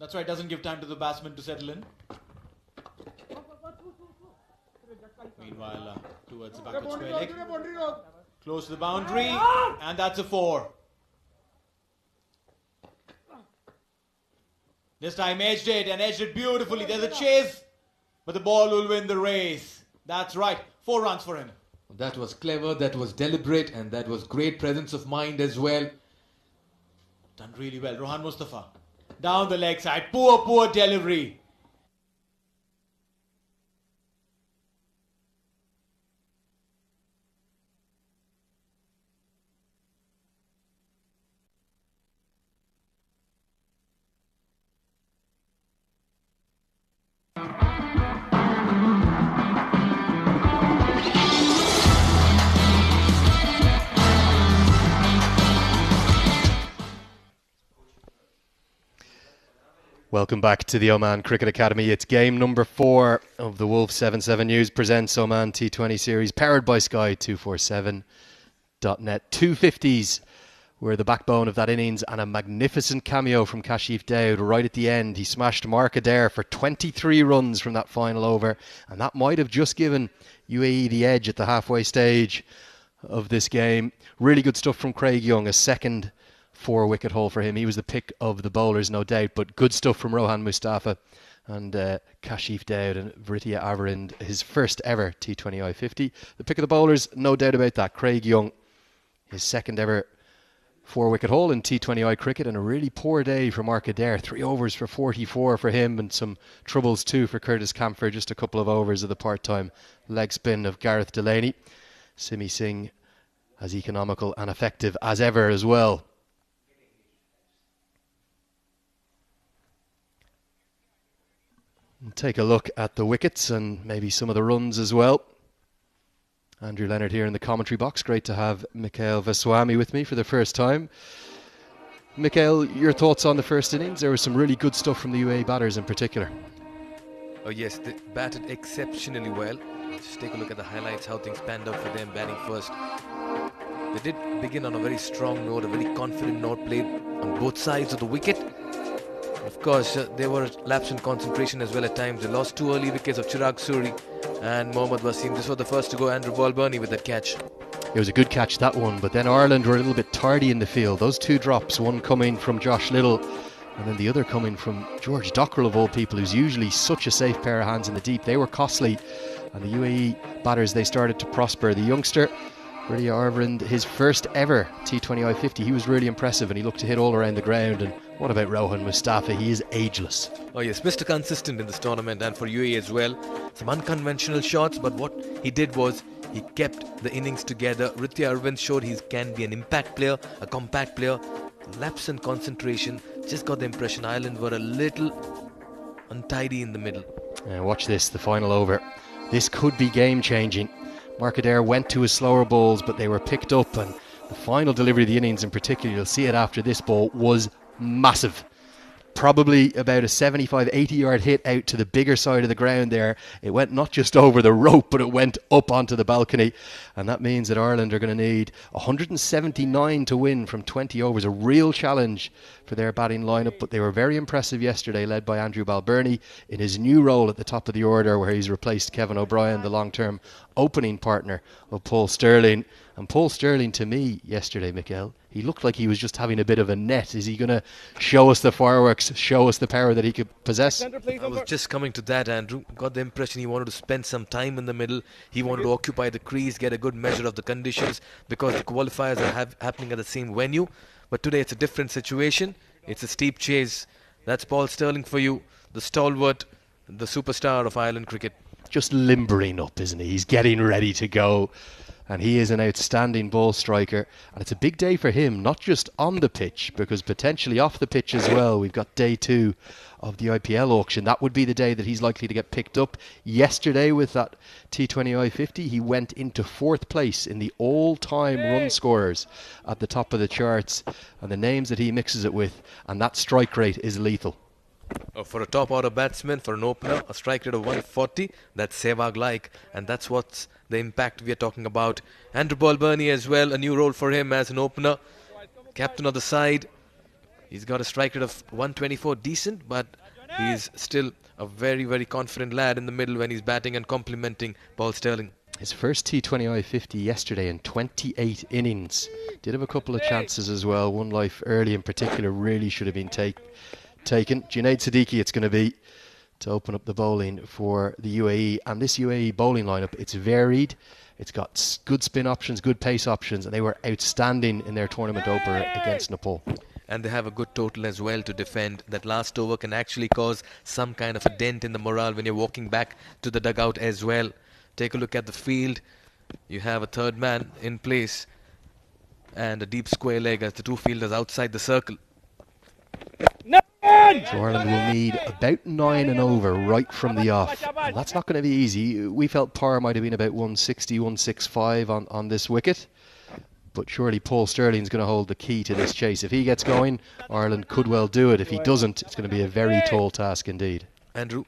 That's right, doesn't give time to the batsman to settle in. Meanwhile, towards the backward square leg. Close to the boundary, and that's a 4. This time edged it, and edged it beautifully. There's a chase, but the ball will win the race. That's right, 4 runs for him. That was clever, that was deliberate, and that was great presence of mind as well. Done really well, Rohan Mustafa. Down the leg side, poor delivery. Welcome back to the Oman Cricket Academy. It's game number 4 of the Wolf 77 News presents Oman T20 series, powered by Sky 247.net. 250s were the backbone of that innings, and a magnificent cameo from Kashif Daud right at the end. He smashed Mark Adair for 23 runs from that final over, and that might have just given UAE the edge at the halfway stage of this game. Really good stuff from Craig Young, a second 4-wicket haul for him. He was the pick of the bowlers, no doubt, but good stuff from Rohan Mustafa and Kashif Daud and Vritia Avarind, his first ever T20I 50. The pick of the bowlers, no doubt about that. Craig Young, his second ever 4-wicket haul in T20I cricket, and a really poor day for Mark Adair. 3 overs for 44 for him, and some troubles too for Curtis Camphor. Just a couple of overs of the part-time leg spin of Gareth Delaney. Simi Singh as economical and effective as ever as well. Take a look at the wickets and maybe some of the runs as well. Andrew Leonard here in the commentary box. Great to have Mikhail Vaswamy with me for the first time. Mikhail, your thoughts on the first innings? There was some really good stuff from the UAE batters in particular. Oh yes, they batted exceptionally well. Just take a look at the highlights, how things panned out for them batting first. They did begin on a very strong note, a very confident note, played on both sides of the wicket. Of course, they were lapse in concentration as well at times. They lost 2 early wickets of Chirag Suri and Mohammad Wasim. This was the first to go, Andrew Balbirnie with that catch. It was a good catch, that one, but then Ireland were a little bit tardy in the field. Those 2 drops, one coming from Josh Little and then the other coming from George Dockrell of all people, who's usually such a safe pair of hands in the deep. They were costly, and the UAE batters, they started to prosper. The youngster, Vritia Avarind, his first ever T20I 50, he was really impressive and he looked to hit all around the ground. And what about Rohan Mustafa? He is ageless. Oh yes, Mr. Consistent in this tournament, and for UAE as well. Some unconventional shots, but what he did was he kept the innings together. Vritia Avarind showed he can be an impact player, a compact player. Lapse in concentration, just got the impression Ireland were a little untidy in the middle. Watch this, the final over. This could be game changing. Mark Adair went to his slower balls, but they were picked up, and the final delivery of the innings in particular, you'll see it after this ball, was massive. Probably about a 75-80 yard hit out to the bigger side of the ground there. It went not just over the rope, but it went up onto the balcony, and that means that Ireland are going to need 179 to win from 20 overs. A real challenge for their batting lineup, but they were very impressive yesterday, led by Andrew Balbirnie in his new role at the top of the order, where he's replaced Kevin O'Brien, the long-term opening partner of Paul Sterling. And Paul Sterling, to me, yesterday, Mikhail, he looked like he was just having a bit of a net. Is he going to show us the fireworks, show us the power that he could possess? I was just coming to that, Andrew. Got the impression he wanted to spend some time in the middle. He wanted to occupy the crease, get a good measure of the conditions, because the qualifiers are happening at the same venue. But today it's a different situation. It's a steep chase. That's Paul Sterling for you, the stalwart, the superstar of Ireland cricket. Just limbering up, isn't he? He's getting ready to go. And he is an outstanding ball striker, and it's a big day for him, not just on the pitch, because potentially off the pitch as well. We've got day 2 of the IPL auction. That would be the day that he's likely to get picked up. Yesterday with that T20I 50, he went into 4th place in the all-time run scorers at the top of the charts, and the names that he mixes it with, and that strike rate is lethal. For a top order batsman, for an opener, a strike rate of 140, that's Sehwag-like, and that's what's the impact we are talking about. Andrew Balbirnie as well, a new role for him as an opener. Captain of the side, he's got a strike rate of 124, decent, but he's still a very, very confident lad in the middle when he's batting and complimenting Paul Sterling. His first T20I 50 yesterday in 28 innings. Did have a couple of chances as well. One life early in particular really should have been taken. Junaid Siddiqui it's going to be to open up the bowling for the UAE. And this UAE bowling lineup, it's varied. It's got good spin options, good pace options, and they were outstanding in their tournament opener against Nepal. And they have a good total as well to defend. That last over can actually cause some kind of a dent in the morale when you're walking back to the dugout as well. Take a look at the field. You have a third man in place and a deep square leg as the 2 fielders outside the circle. So Ireland will need about 9 and over right from the off, and that's not going to be easy. We felt par might have been about 160, 165 on this wicket, but surely Paul Sterling's going to hold the key to this chase. If he gets going, Ireland could well do it. If he doesn't, it's going to be a very tall task indeed. Andrew,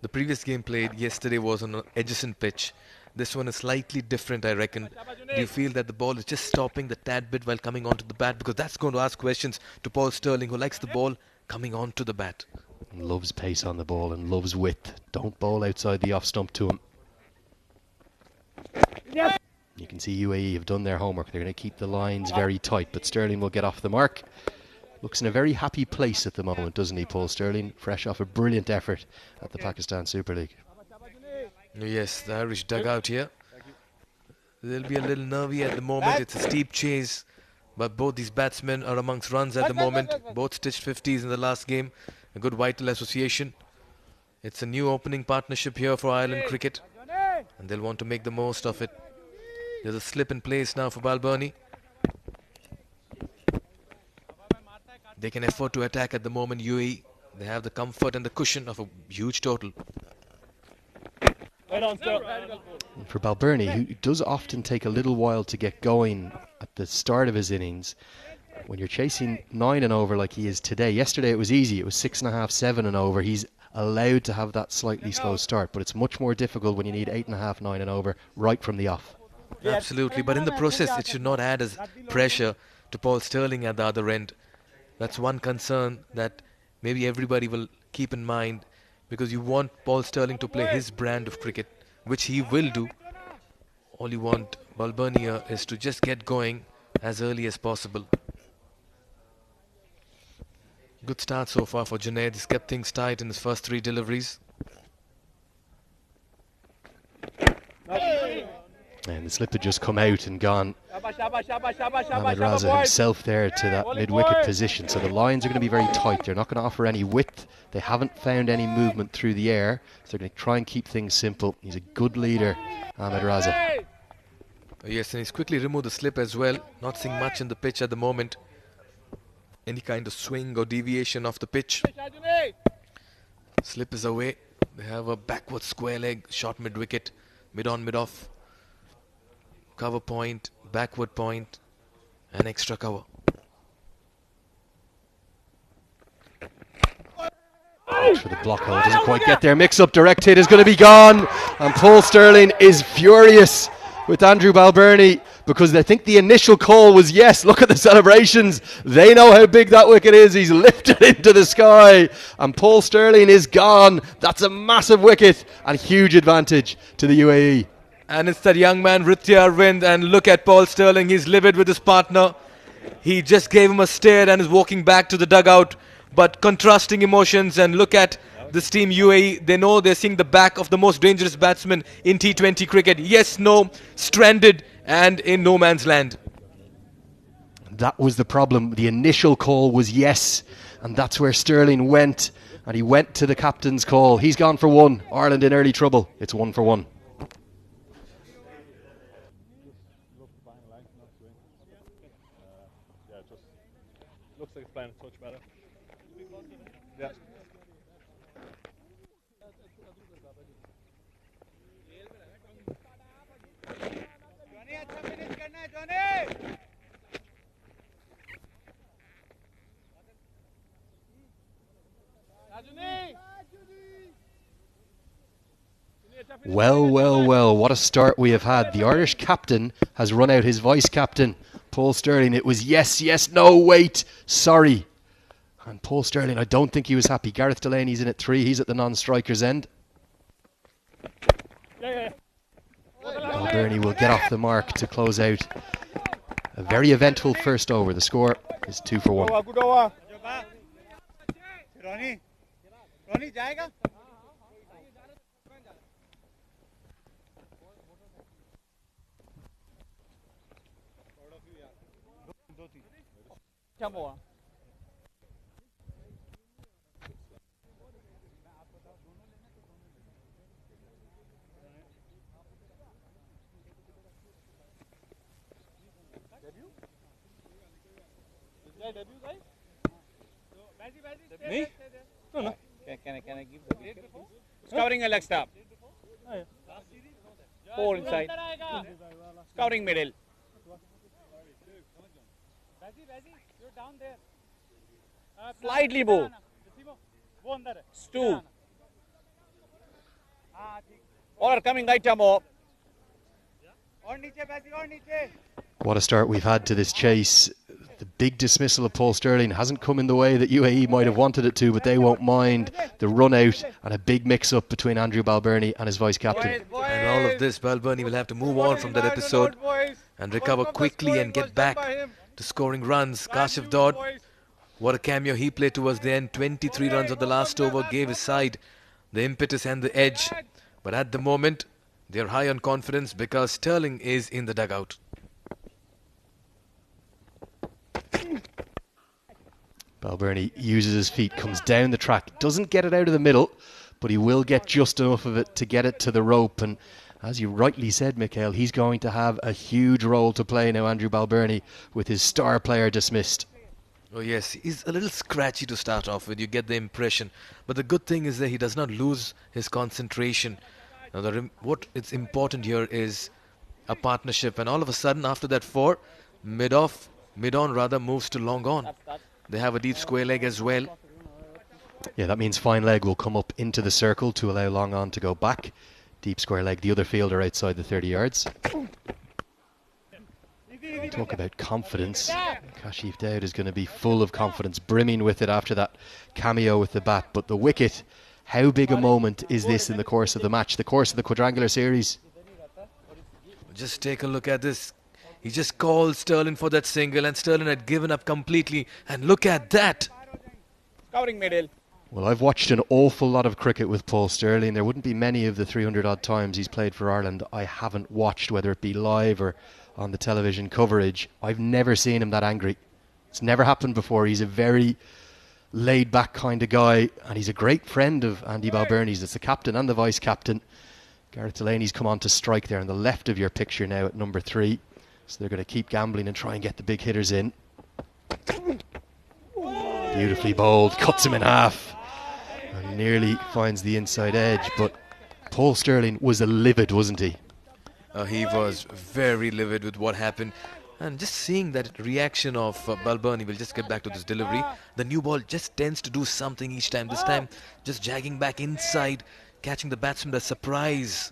the previous game played yesterday was on an adjacent pitch, This one is slightly different, I reckon. Do you feel that the ball is just stopping the tad bit while coming onto the bat? Because that's going to ask questions to Paul Sterling, who likes the ball coming onto the bat. Loves pace on the ball and loves width. Don't bowl outside the off stump to him. You can see UAE have done their homework. They're going to keep the lines very tight, but Sterling will get off the mark. Looks in a very happy place at the moment, doesn't he, Paul Sterling? Fresh off a brilliant effort at the Pakistan Super League. Yes, the Irish dugout here. They'll be a little nervy at the moment. It's a steep chase, but both these batsmen are amongst runs at the moment. Both stitched 50s in the last game. A good vital association. It's a new opening partnership here for Ireland cricket, and they'll want to make the most of it. There's a slip in place now for Balbirnie. They can afford to attack at the moment, UAE. They have the comfort and the cushion of a huge total. For Balbirnie, who does often take a little while to get going at the start of his innings, when you're chasing 9 and over like he is today, yesterday it was easy, it was 6.5, 7 and over, he's allowed to have that slightly slow start, but it's much more difficult when you need 8.5, 9 and over right from the off. Absolutely, but in the process it should not add as pressure to Paul Sterling at the other end. That's one concern that maybe everybody will keep in mind, because you want Paul Sterling to play his brand of cricket, which he will do. All you want Balbirnie is to just get going as early as possible. Good start so far for Junaid. He's kept things tight in his first 3 deliveries. And the slip had just come out and gone. Ahmed Raza himself there to that mid-wicket position. So the lines are going to be very tight. They're not going to offer any width. They haven't found any movement through the air. So they're going to try and keep things simple. He's a good leader, Ahmed Raza. Yes, and he's quickly removed the slip as well. Not seeing much in the pitch at the moment. Any kind of swing or deviation off the pitch. Slip is away. They have a backward square leg, short mid-wicket, mid-on, mid-off. Cover point, backward point, and extra cover. For the block hole, doesn't quite get there. Mix up, direct hit is going to be gone. And Paul Sterling is furious with Andrew Balbirnie, because I think the initial call was yes. Look at the celebrations. They know how big that wicket is. He's lifted into the sky, and Paul Sterling is gone. That's a massive wicket and huge advantage to the UAE. And it's that young man, Ritya Arvind, and look at Paul Sterling. He's livid with his partner. He just gave him a stare and is walking back to the dugout. But contrasting emotions, and look at this team UAE. They know they're seeing the back of the most dangerous batsman in T20 cricket. Yes, no, stranded and in no man's land. That was the problem. The initial call was yes, and that's where Sterling went. And he went to the captain's call. He's gone for 1. Ireland in early trouble. It's 1 for 1. Looks like it's playing a touch better. Yeah. Well, what a start we have had. The Irish captain has run out his vice-captain, Paul Sterling. It was yes, no, wait, sorry. And Paul Sterling, I don't think he was happy. Gareth Delaney's in at 3. He's at the non-strikers end. Balbirnie will get off the mark to close out a very eventful first over. The score is 2 for 1. Me? No. Can I give the wicket? It's covering a leg stop. Four inside. Scouting middle. You're down there. Slightly move. Stu. Order coming right arm up. What a start we've had to this chase. The big dismissal of Paul Sterling hasn't come in the way that UAE might have wanted it to, but they won't mind the run out and a big mix-up between Andrew Balbirnie and his vice-captain. And all of this, Balbirnie will have to move on from that episode and recover quickly and get back to scoring runs. Kashif Dod, what a cameo he played towards the end. 23 runs on the last over gave his side the impetus and the edge. But at the moment, they're high on confidence because Sterling is in the dugout. Balbirnie uses his feet, comes down the track, doesn't get it out of the middle, but he will get just enough of it to get it to the rope. And as you rightly said, Mikhail, he's going to have a huge role to play now, Andrew Balbirnie, with his star player dismissed. Oh yes, he's a little scratchy to start off with, you get the impression. But the good thing is that he does not lose his concentration. Now what is important here is a partnership. And all of a sudden, after that 4, mid-on rather moves to long on. They have a deep square leg as well. Yeah, that means fine leg will come up into the circle to allow long on to go back. Deep square leg, the other fielder outside the 30 yards. Talk about confidence. Kashif Dowd is going to be full of confidence, brimming with it after that cameo with the bat. But the wicket, how big a moment is this in the course of the match, the course of the quadrangular series? Just take a look at this. He just called Sterling for that single, and Sterling had given up completely. And look at that. Covering middle. Well, I've watched an awful lot of cricket with Paul Sterling. There wouldn't be many of the 300 odd times he's played for Ireland I haven't watched, whether it be live or on the television coverage. I've never seen him that angry. It's never happened before. He's a very laid back kind of guy, and he's a great friend of Andy Balbirnie's. It's the captain and the vice captain. Gareth Delaney's come on to strike there on the left of your picture now at number 3. So they're going to keep gambling and try and get the big hitters in. Beautifully bowled, cuts him in half, and nearly finds the inside edge. But Paul Sterling was livid, wasn't he? He was very livid with what happened. And just seeing that reaction of Balbirnie, we'll just get back to this delivery. The new ball just tends to do something each time. This time, just jagging back inside, catching the batsman by surprise.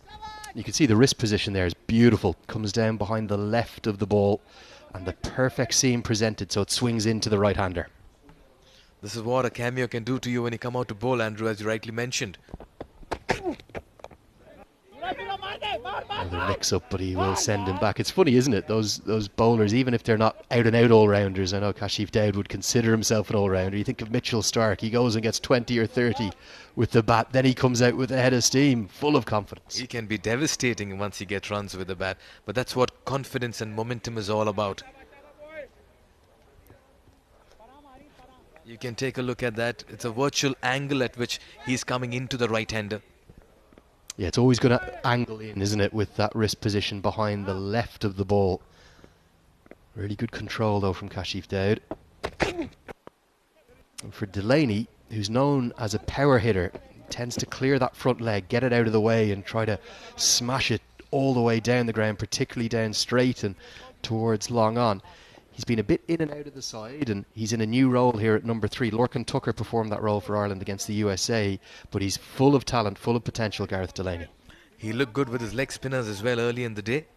You can see the wrist position there is beautiful. Comes down behind the left of the ball, and the perfect seam presented so it swings into the right-hander. This is what a cameo can do to you when you come out to bowl, Andrew, as you rightly mentioned. Another mix-up, but he will send him back. It's funny, isn't it? Those bowlers, even if they're not out-and-out all-rounders, I know Kashif Dowd would consider himself an all-rounder. You think of Mitchell Starc, he goes and gets 20 or 30 with the bat, then he comes out with a head of steam, full of confidence. He can be devastating once he gets runs with the bat, but that's what confidence and momentum is all about. You can take a look at that. It's a virtual angle at which he's coming into the right-hander. Yeah, it's always going to angle in, isn't it, with that wrist position behind the left of the ball. Really good control, though, from Kashif Dowd. And for Delaney, who's known as a power hitter, tends to clear that front leg, get it out of the way and try to smash it all the way down the ground, particularly down straight and towards long on. He's been a bit in and out of the side, and he's in a new role here at number 3. Lorcan Tucker performed that role for Ireland against the USA, but he's full of talent, full of potential, Gareth Delaney. He looked good with his leg spinners as well early in the day.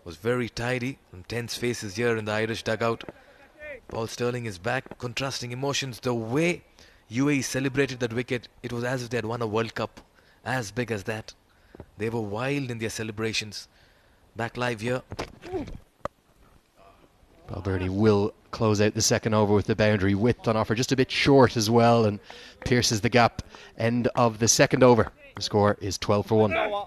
Was very tidy. Some tense faces here in the Irish dugout. Paul Sterling is back, contrasting emotions. The way UAE celebrated that wicket, it was as if they had won a World Cup. As big as that. They were wild in their celebrations. Back live here. Balbirnie will close out the second over with the boundary. Width on offer, just a bit short as well, and pierces the gap. End of the second over. The score is 12 for 1.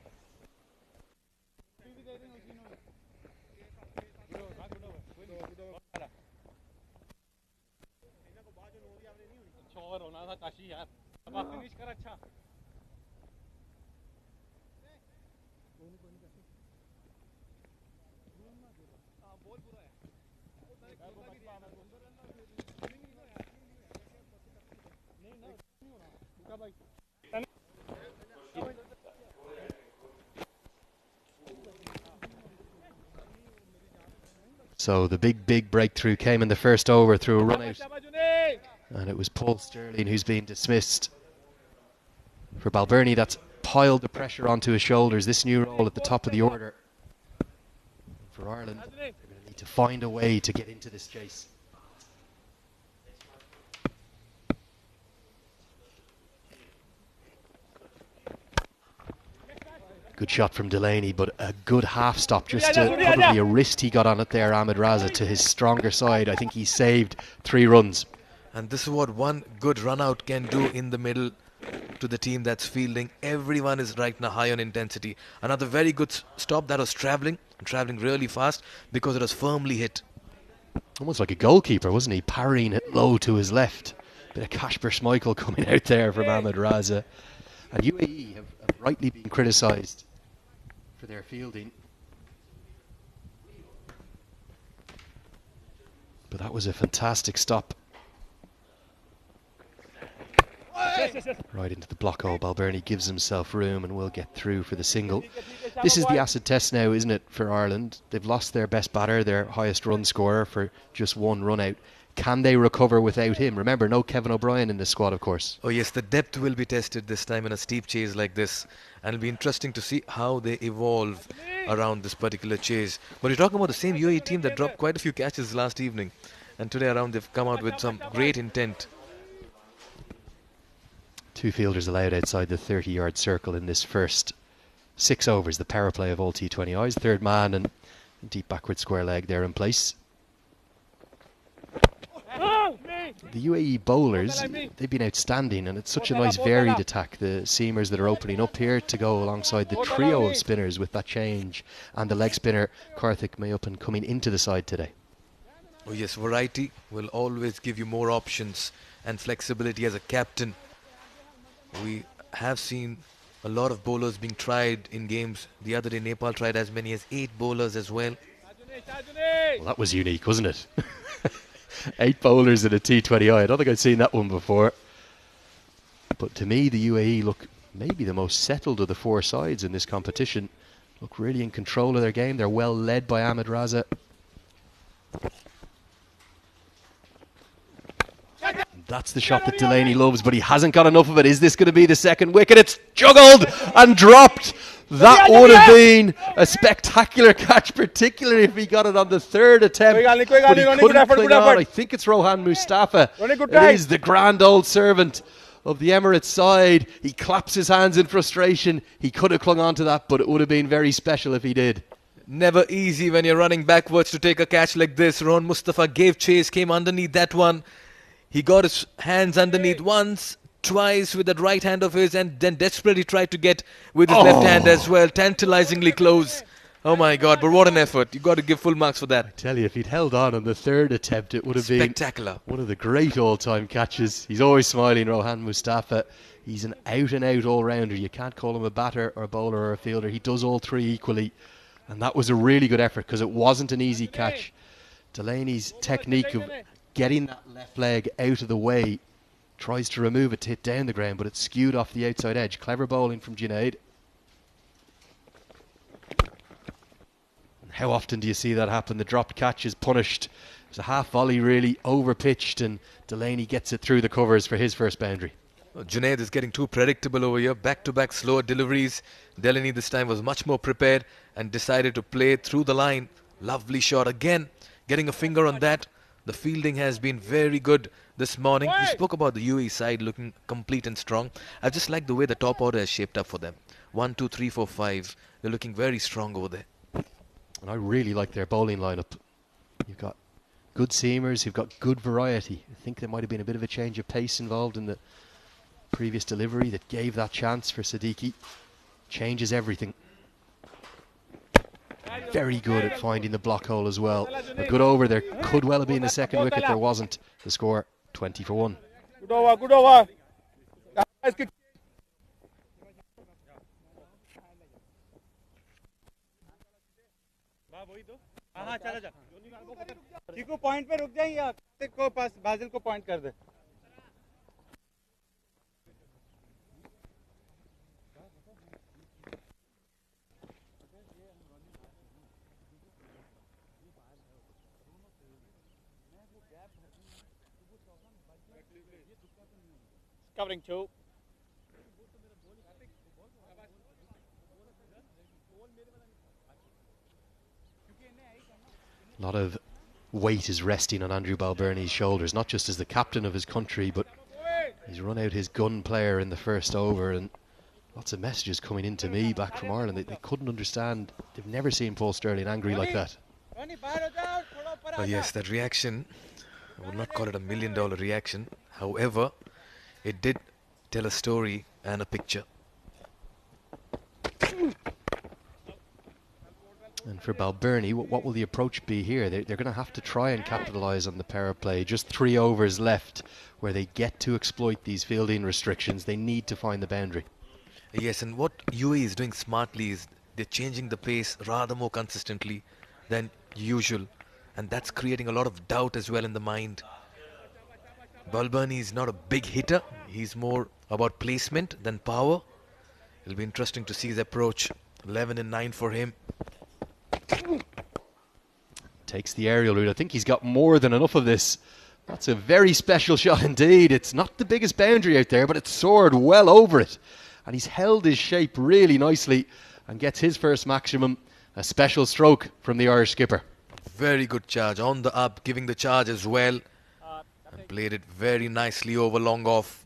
So the big breakthrough came in the first over through a run out, and it was Paul Sterling who's been dismissed. For Balbirnie, that's piled the pressure onto his shoulders, this new role at the top of the order. for Ireland. They're going to need to find a way to get into this chase. Good shot from Delaney, but a good half stop, just probably a wrist he got on it there, Ahmed Raza, to his stronger side. I think he saved 3 runs. And this is what one good run out can do in the middle to the team that's fielding. Everyone is right now high on intensity. Another very good stop that was travelling really fast because it was firmly hit. Almost like a goalkeeper, wasn't he? Parrying it low to his left. Bit of Kasper Schmeichel coming out there from Ahmed Raza. And UAE have rightly been criticised for their fielding. But that was a fantastic stop. Right into the block hole. Balbirnie gives himself room and will get through for the single. This is the acid test now, isn't it, for Ireland? They've lost their best batter, their highest run scorer, for just 1 run out. Can they recover without him? Remember, no Kevin O'Brien in the squad, of course. Oh yes, the depth will be tested this time in a steep chase like this. And it'll be interesting to see how they evolve around this particular chase. But you're talking about the same UAE team that dropped quite a few catches last evening. And today around they've come out with some great intent. 2 fielders allowed outside the 30-yard circle in this first 6 overs. The power play of all T20Is. Third man and deep backward square leg there in place. The UAE bowlers, they've been outstanding, and it's such a nice varied attack. The seamers that are opening up here to go alongside the trio of spinners with that change, and the leg spinner Karthik Mayuppan coming into the side today. Oh yes, variety will always give you more options and flexibility as a captain. We have seen a lot of bowlers being tried in games. The other day Nepal tried as many as 8 bowlers as well. Well, that was unique, wasn't it? 8 bowlers in a T20I. I don't think I'd seen that one before. But to me, the UAE look maybe the most settled of the 4 sides in this competition. Look really in control of their game. They're well led by Ahmed Raza. That's the shot that Delaney loves, but he hasn't got enough of it. Is this going to be the second wicket? It's juggled and dropped. That would have been a spectacular catch, particularly if he got it on the 3rd attempt. But he couldn't cling on. I think it's Rohan Mustafa. It is the grand old servant of the Emirates side. He claps his hands in frustration. He could have clung on to that, but it would have been very special if he did. Never easy when you're running backwards to take a catch like this. Rohan Mustafa gave chase, came underneath that one. He got his hands underneath once, twice with that right hand of his, and then desperately tried to get with his left hand as well. Tantalizingly close. Oh my God, but what an effort. You've got to give full marks for that. I tell you, if he'd held on the 3rd attempt, it would have been spectacular. One of the great all-time catches. He's always smiling, Rohan Mustafa. He's an out-and-out all-rounder. You can't call him a batter or a bowler or a fielder. He does all 3 equally. And that was a really good effort because it wasn't an easy catch. Delaney's technique of getting that left leg out of the way, tries to remove it to hit down the ground, but it's skewed off the outside edge. Clever bowling from Junaid. How often do you see that happen? The dropped catch is punished. It's a half volley, really over-pitched, and Delaney gets it through the covers for his first boundary. Well, Junaid is getting too predictable over here. Back-to-back slower deliveries. Delaney this time was much more prepared and decided to play through the line. Lovely shot again. Getting a finger on that. The fielding has been very good this morning. You spoke about the UAE side looking complete and strong. I just like the way the top order has shaped up for them. 1, 2, 3, 4, 5. They're looking very strong over there. And I really like their bowling lineup. You've got good seamers, you've got good variety. I think there might have been a bit of a change of pace involved in the previous delivery that gave that chance for Siddiqui. Changes everything. Very good at finding the block hole as well. A good over. There could well have been a second wicket. There wasn't. The score 20 for 1. Good over, good over. Chiku point पे रुक जाइए आप को पास बाजिल को point कर दे Covering 2. A lot of weight is resting on Andrew Balbirnie's shoulders, not just as the captain of his country, but he's run out his gun player in the first over, and lots of messages coming in to me back from Ireland. They couldn't understand. They've never seen Paul Sterling angry like that. Oh yes, that reaction, I would not call it a $1 million reaction. However, it did tell a story and a picture. And for Balbirnie, what will the approach be here? They're going to have to try and capitalise on the power play. Just 3 overs left where they get to exploit these fielding restrictions. They need to find the boundary. Yes, and what UAE is doing smartly is they're changing the pace rather more consistently than usual. And that's creating a lot of doubt as well in the mind. Balbirnie is not a big hitter. He's more about placement than power. It'll be interesting to see his approach. 11 and 9 for him. Takes the aerial route. I think he's got more than enough of this. That's a very special shot indeed. It's not the biggest boundary out there, but it's soared well over it. And he's held his shape really nicely and gets his first maximum. A special stroke from the Irish skipper. Very good charge on the up, giving the charge as well. And played it very nicely over long off.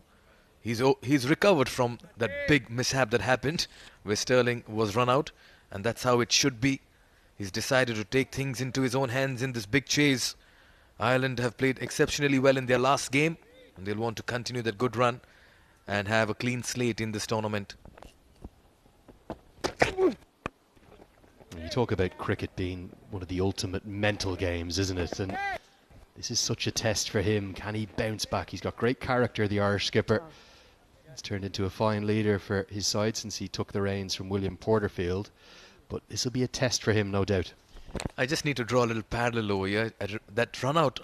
He's recovered from that big mishap that happened where Sterling was run out. And that's how it should be. He's decided to take things into his own hands in this big chase. Ireland have played exceptionally well in their last game, and they'll want to continue that good run and have a clean slate in this tournament. You talk about cricket being one of the ultimate mental games, isn't it? And this is such a test for him. Can he bounce back? He's got great character, the Irish skipper. He's turned into a fine leader for his side since he took the reins from William Porterfield. But this will be a test for him, no doubt. I just need to draw a little parallel over here. That run-out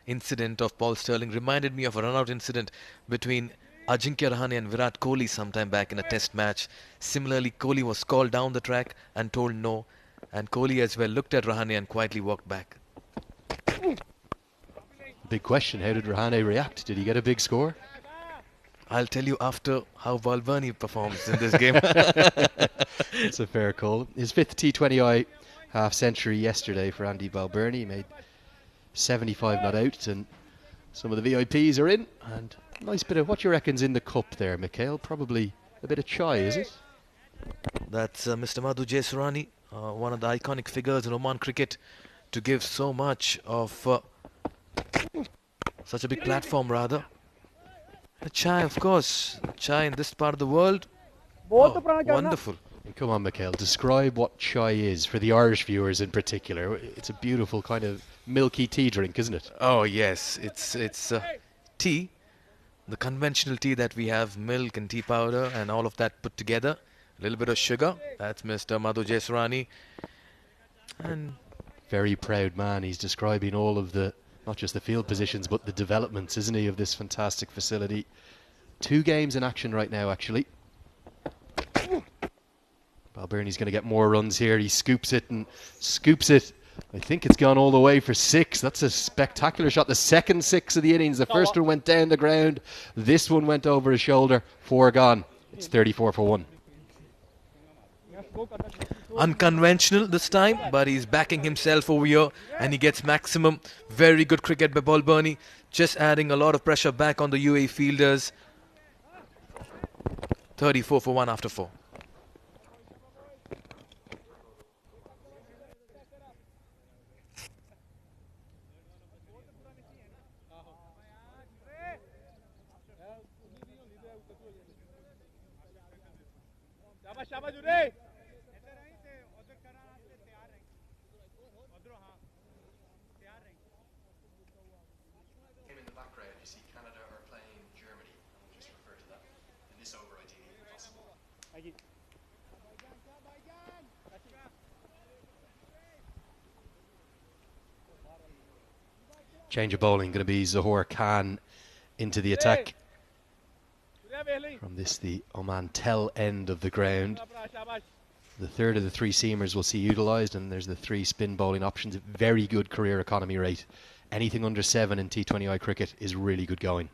incident of Paul Sterling reminded me of a run-out incident between Ajinkya Rahane and Virat Kohli sometime back in a test match. Similarly, Kohli was called down the track and told no. And Kohli as well looked at Rahane and quietly walked back. Big question, how did Rahane react? Did he get a big score? I'll tell you after how Balbirnie performs in this game. That's a fair call. His 5th T20I half century yesterday for Andy Balbirnie. He made 75 not out, and some of the VIPs are in. And nice bit of, what you reckon's in the cup there, Mikhail? Probably a bit of chai, is it? That's Mr. Madhu Jaiswani, one of the iconic figures in Oman cricket, to give so much of such a big platform rather. A chai, of course. Chai in this part of the world. Oh, wonderful. Come on, Mikhail, describe what chai is for the Irish viewers in particular. It's a beautiful kind of milky tea drink, isn't it? Oh yes, it's tea, the conventional tea that we have, milk and tea powder and all of that put together. A little bit of sugar. That's Mr. Madhu Jaiswani. And very proud man. He's describing all of the, not just the field positions, but the developments, isn't he, of this fantastic facility. 2 games in action right now, actually. Balbirnie's going to get more runs here. He scoops it and scoops it. I think it's gone all the way for 6. That's a spectacular shot. The second 6 of the innings. The first one went down the ground. This one went over his shoulder. 4 gone. It's 34 for 1. Unconventional this time, but he's backing himself over here and he gets maximum. Very good cricket by Balbirnie, just adding a lot of pressure back on the UAE fielders. 34 for 1 after 4. Change of bowling, going to be Zohor Khan into the attack. From this, the Oman Tel end of the ground. The third of the 3 seamers will see utilised, and there's the 3 spin bowling options. Very good career economy rate. Anything under 7 in T20I cricket is really good going.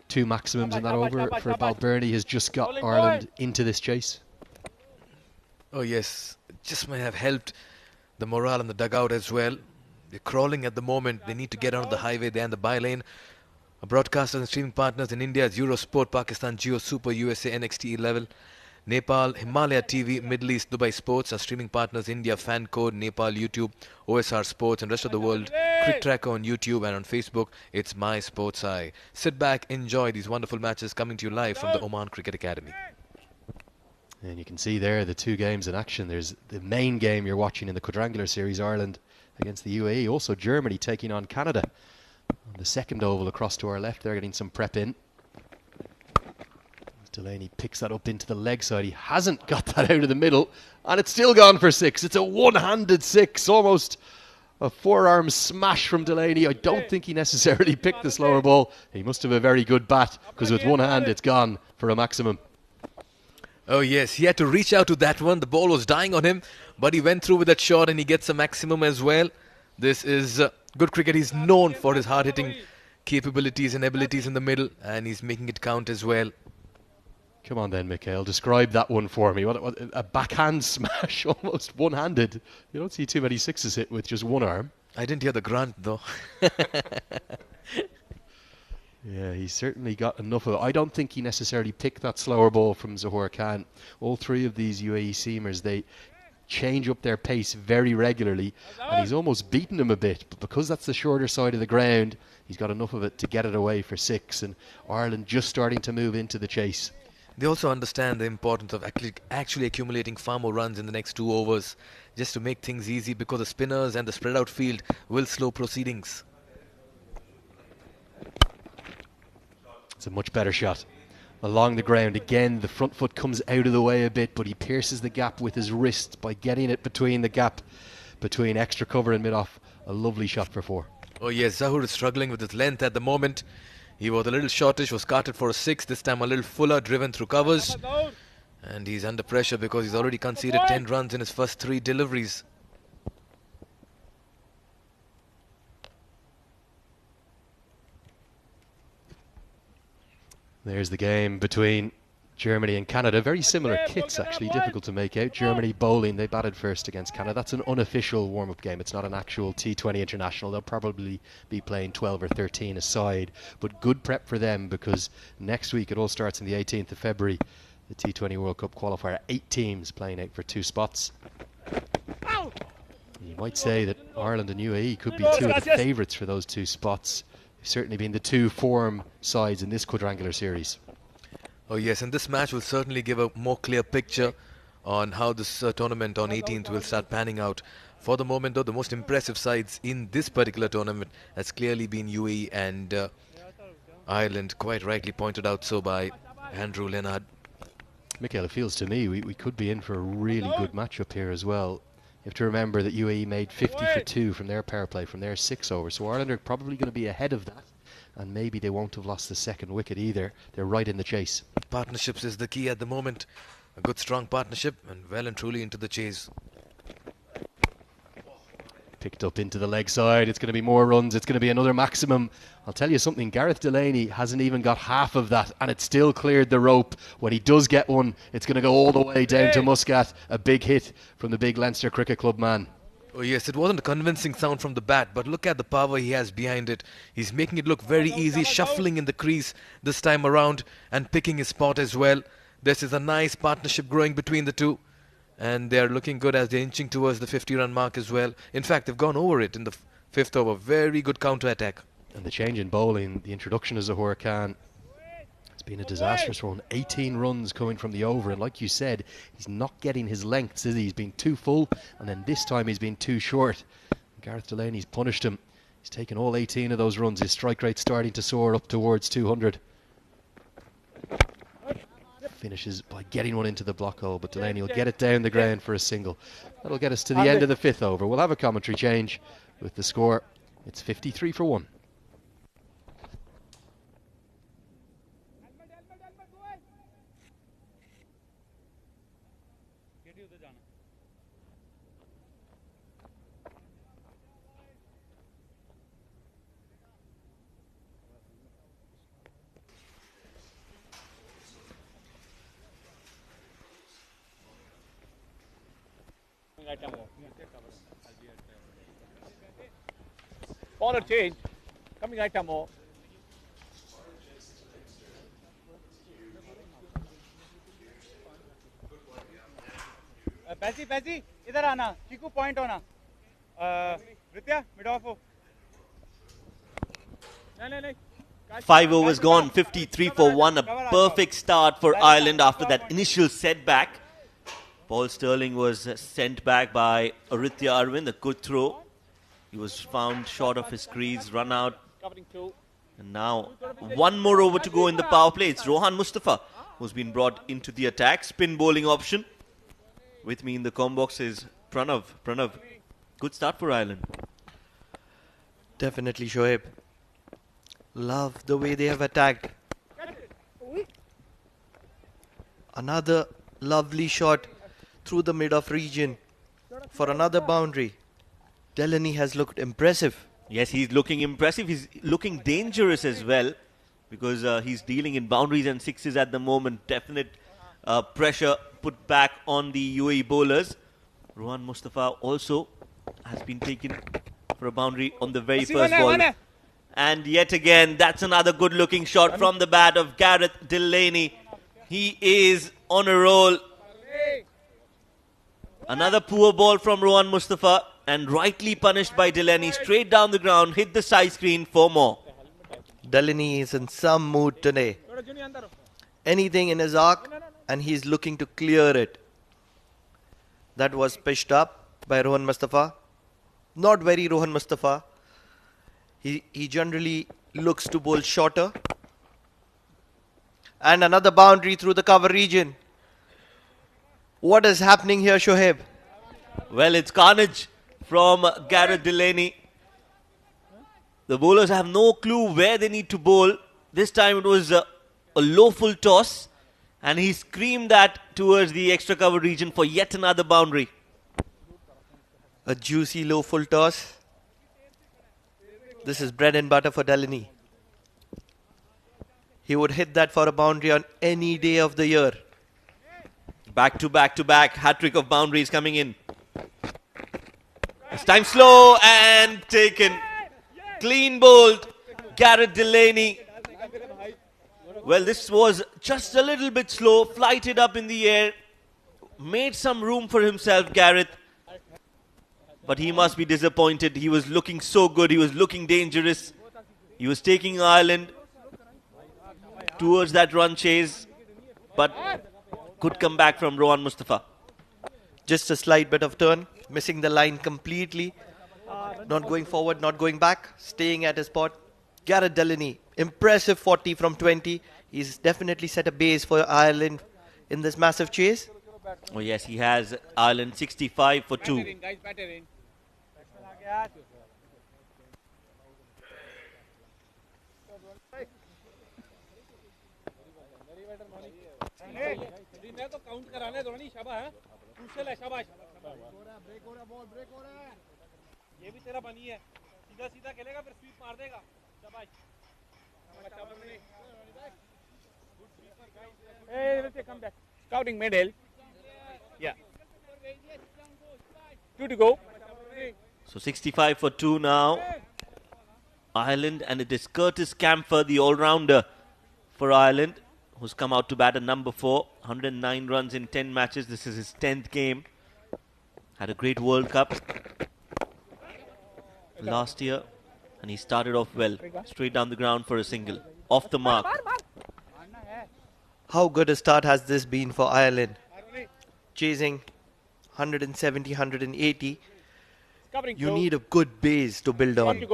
2 maximums in that over for Balbirnie has just got Ireland into this chase. Oh yes, it just may have helped the morale in the dugout as well. They're crawling at the moment. They need to get onto the highway there in the bylane. Our broadcasters and streaming partners in India is Eurosport, Pakistan, Jio, Super, USA, NXT 11, Nepal, Himalaya TV, Middle East, Dubai Sports. Our streaming partners India, Fan Code, Nepal, YouTube, OSR Sports, and rest of the world. CricTracker on YouTube and on Facebook. It's My Sports Eye. Sit back, enjoy these wonderful matches coming to you live from the Oman Cricket Academy. And you can see there the 2 games in action. There's the main game you're watching in the Quadrangular Series, Ireland against the UAE. Also Germany taking on Canada. On the second oval across to our left, they're getting some prep in. As Delaney picks that up into the leg side. He hasn't got that out of the middle, and it's still gone for 6. It's a one-handed 6, almost a forearm smash from Delaney. I don't think he necessarily picked the slower ball. He must have a very good bat, because with one hand it's gone for a maximum. Oh yes, he had to reach out to that one. The ball was dying on him, but he went through with that shot and he gets a maximum as well. This is good cricket. He's known for his hard-hitting capabilities and abilities in the middle, and he's making it count as well. Come on then, Mikhail. Describe that one for me. What a backhand smash, almost one-handed. You don't see too many 6s hit with just one arm. I didn't hear the grunt though. Yeah, he's certainly got enough of it. I don't think he necessarily picked that slower ball from Zahoor Khan. All 3 of these UAE seamers, they change up their pace very regularly, and he's almost beaten him a bit, but because that's the shorter side of the ground, he's got enough of it to get it away for 6, and Ireland just starting to move into the chase. They also understand the importance of actually accumulating far more runs in the next 2 overs, just to make things easy, because the spinners and the spread out field will slow proceedings. It's a much better shot. Along the ground again, the front foot comes out of the way a bit, but he pierces the gap with his wrist by getting it between the gap between extra cover and mid-off. A lovely shot for 4. Oh yes, Zahoor is struggling with his length at the moment. He was a little shortish, was carted for a 6, this time a little fuller, driven through covers. And he's under pressure because he's already conceded 10 runs in his first 3 deliveries. There's the game between Germany and Canada. Very similar kits, actually, difficult to make out. Germany bowling, they batted first against Canada. That's an unofficial warm-up game. It's not an actual T20 international. They'll probably be playing 12 or 13 aside. But good prep for them, because next week it all starts on the 18th of February. The T20 World Cup qualifier. 8 teams playing out for 2 spots. You might say that Ireland and UAE could be 2 of the favourites for those 2 spots. They've certainly been the 2 form sides in this quadrangular series. Oh yes, and this match will certainly give a more clear picture on how this tournament on 18th will start panning out. For the moment though, the most impressive sides in this particular tournament has clearly been UAE and Ireland, quite rightly pointed out so by Andrew Leonard. Mikhail, it feels to me we could be in for a really good matchup here as well. You have to remember that UAE made 50 for 2 from their power play, from their 6 overs, so Ireland are probably going to be ahead of that, and maybe they won't have lost the second wicket either. They're right in the chase. Partnerships is the key at the moment. A good strong partnership and well and truly into the chase. Picked up into the leg side. It's going to be more runs. It's going to be another maximum. I'll tell you something, Gareth Delaney hasn't even got half of that, and it's still cleared the rope. When he does get one, it's going to go all the way down to Muscat. A big hit from the big Leinster Cricket Club man. Oh yes, it wasn't a convincing sound from the bat, but look at the power he has behind it. He's making it look very easy, shuffling in the crease this time around and picking his spot as well. This is a nice partnership growing between the two, and they're looking good as they're inching towards the 50-run mark as well. In fact, they've gone over it in the 5th over. Very good counter-attack. And the change in bowling, the introduction of Zahoor Khan, it's been a disastrous run. 18 runs coming from the over, and like you said, he's not getting his lengths, is he? He's been too full, and then this time he's been too short. Gareth Delaney's punished him. He's taken all 18 of those runs. His strike rate's starting to soar up towards 200. Finishes by getting one into the block hole, but Delaney will get it down the ground for a single. That'll get us to the end of the 5th over. We'll have a commentary change with the score. It's 53 for 1. right time off. Bowler change. Coming right time off. पैसी इधर आना चीकू point होना रित्या mid of हो 5 overs gone, 53 for 1. A perfect start for Ireland after that initial setback. Paul Sterling was sent back by Aditya Arvind, a good throw. He was found short of his crease, run out. And now, one more over to go in the power play. It's Rohan Mustafa who's been brought into the attack. Spin bowling option. With me in the com box is Pranav. Pranav, good start for Ireland. Definitely, Shoaib. Love the way they have attacked. Another lovely shot through the mid-off region for another boundary. Delaney has looked impressive. Yes, he's looking impressive. He's looking dangerous as well because he's dealing in boundaries and sixes at the moment. Definite pressure put back on the UAE bowlers. Rohan Mustafa also has been taken for a boundary on the very first ball. And yet again, that's another good-looking shot from the bat of Gareth Delaney. He is on a roll. Another poor ball from Rohan Mustafa and rightly punished by Delaney. Straight down the ground, hit the side screen for more. Delaney is in some mood today. Anything in his arc and he's looking to clear it. That was pitched up by Rohan Mustafa. Not very Rohan Mustafa. He generally looks to bowl shorter. And another boundary through the cover region. What is happening here, Shoaib? Well, it's carnage from Gareth Delaney. The bowlers have no clue where they need to bowl. This time it was a low full toss. And he screamed that towards the extra cover region for yet another boundary. A juicy low full toss. This is bread and butter for Delaney. He would hit that for a boundary on any day of the year. Back to back to back. Hat-trick of boundaries coming in. This time slow and taken. Clean bowled. Gareth Delaney. Well, this was just a little bit slow. Flighted up in the air. Made some room for himself, Gareth. But he must be disappointed. He was looking so good. He was looking dangerous. He was taking Ireland towards that run chase. But good comeback from Rohan Mustafa. Just a slight bit of turn. Missing the line completely. Not going forward, not going back. Staying at his spot. Gareth Delaney. Impressive 40 from 20. He's definitely set a base for Ireland in this massive chase. Oh yes, he has. Ireland 65 for 2. ये भी तेरा बनी है सीधा सीधा खेलेगा फिर SVEEP मार देगा शाबाश hey let's come back scouting middle yeah 2 to go. So 65 for 2 now. Ireland, and it is Curtis Camphor, the all-rounder for Ireland, who's come out to bat at number 4. 109 runs in 10 matches. This is his 10th game. Had a great World Cup last year, and he started off well. Straight down the ground for a single. Off the mark. How good a start has this been for Ireland? Chasing 170, 180. You need a good base to build on.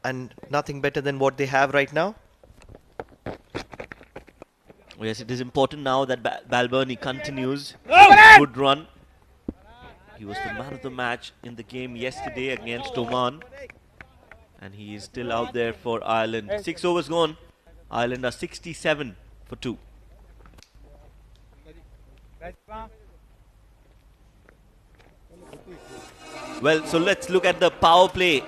And nothing better than what they have right now. Yes, it is important now that Balbirnie continues. Good run. He was the man of the match in the game yesterday against Oman. And he is still out there for Ireland. 6 overs gone. Ireland are 67 for 2. Well, so let's look at the power play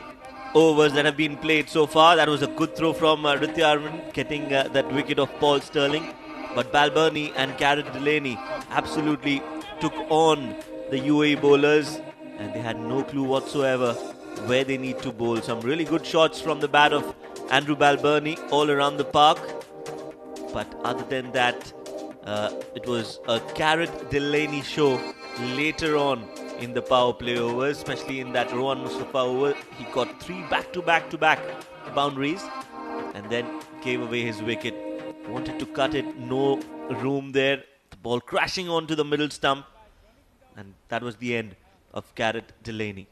overs that have been played so far. That was a good throw from Aditya Arvind, getting that wicket of Paul Sterling. But Balbirnie and Gareth Delaney absolutely took on the UAE bowlers, and they had no clue whatsoever where they need to bowl. Some really good shots from the bat of Andrew Balbirnie all around the park. But other than that, it was a Gareth Delaney show later on in the power play overs, especially in that Rohan Mustafa over. He got 3 back-to-back boundaries and then gave away his wicket. Wanted to cut it, no room there. The ball crashing onto the middle stump, and that was the end of Gareth Delaney.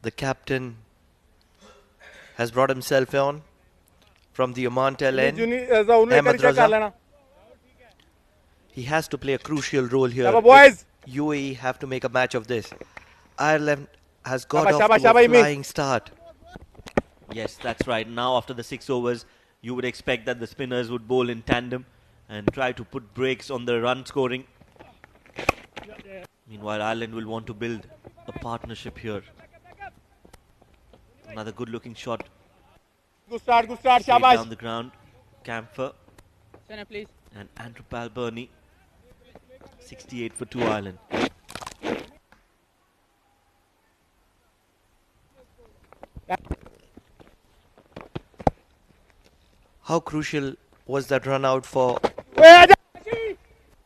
The captain has brought himself on from the Oman tail end. Ahmed Raza. He has to play a crucial role here. UAE have to make a match of this. Ireland has got off to a flying start. Yes, that's right. Now after the 6 overs, you would expect that the spinners would bowl in tandem and try to put brakes on the run scoring. Meanwhile, Ireland will want to build a partnership here. Another good looking shot. Good start, Shabash. Down the ground. Camphor. Center, please. And Andrew Balbirnie. 68 for 2 Ireland. How crucial was that run out for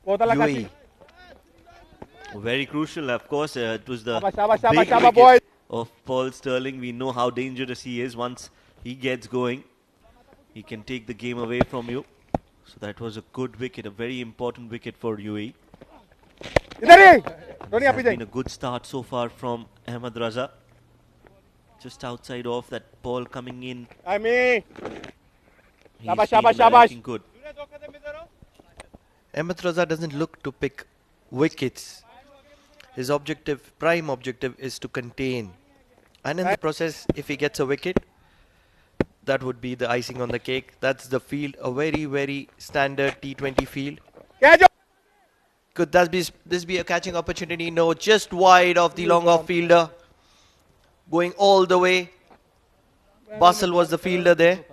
UAE? Very crucial, of course. It was the big wicket of Paul Sterling. We know how dangerous he is. Once he gets going, he can take the game away from you. So that was a good wicket, a very important wicket for UAE. It has been a good start so far from Ahmed Raza. Just outside off, that ball coming in. Looking good. Ahmed Raza doesn't look to pick wickets. His prime objective is to contain. And in the process, if he gets a wicket, that would be the icing on the cake. That's the field, a very, very standard T20 field. Could this be a catching opportunity? No, just wide of the long off fielder. Going all the way. Basil was the fielder there.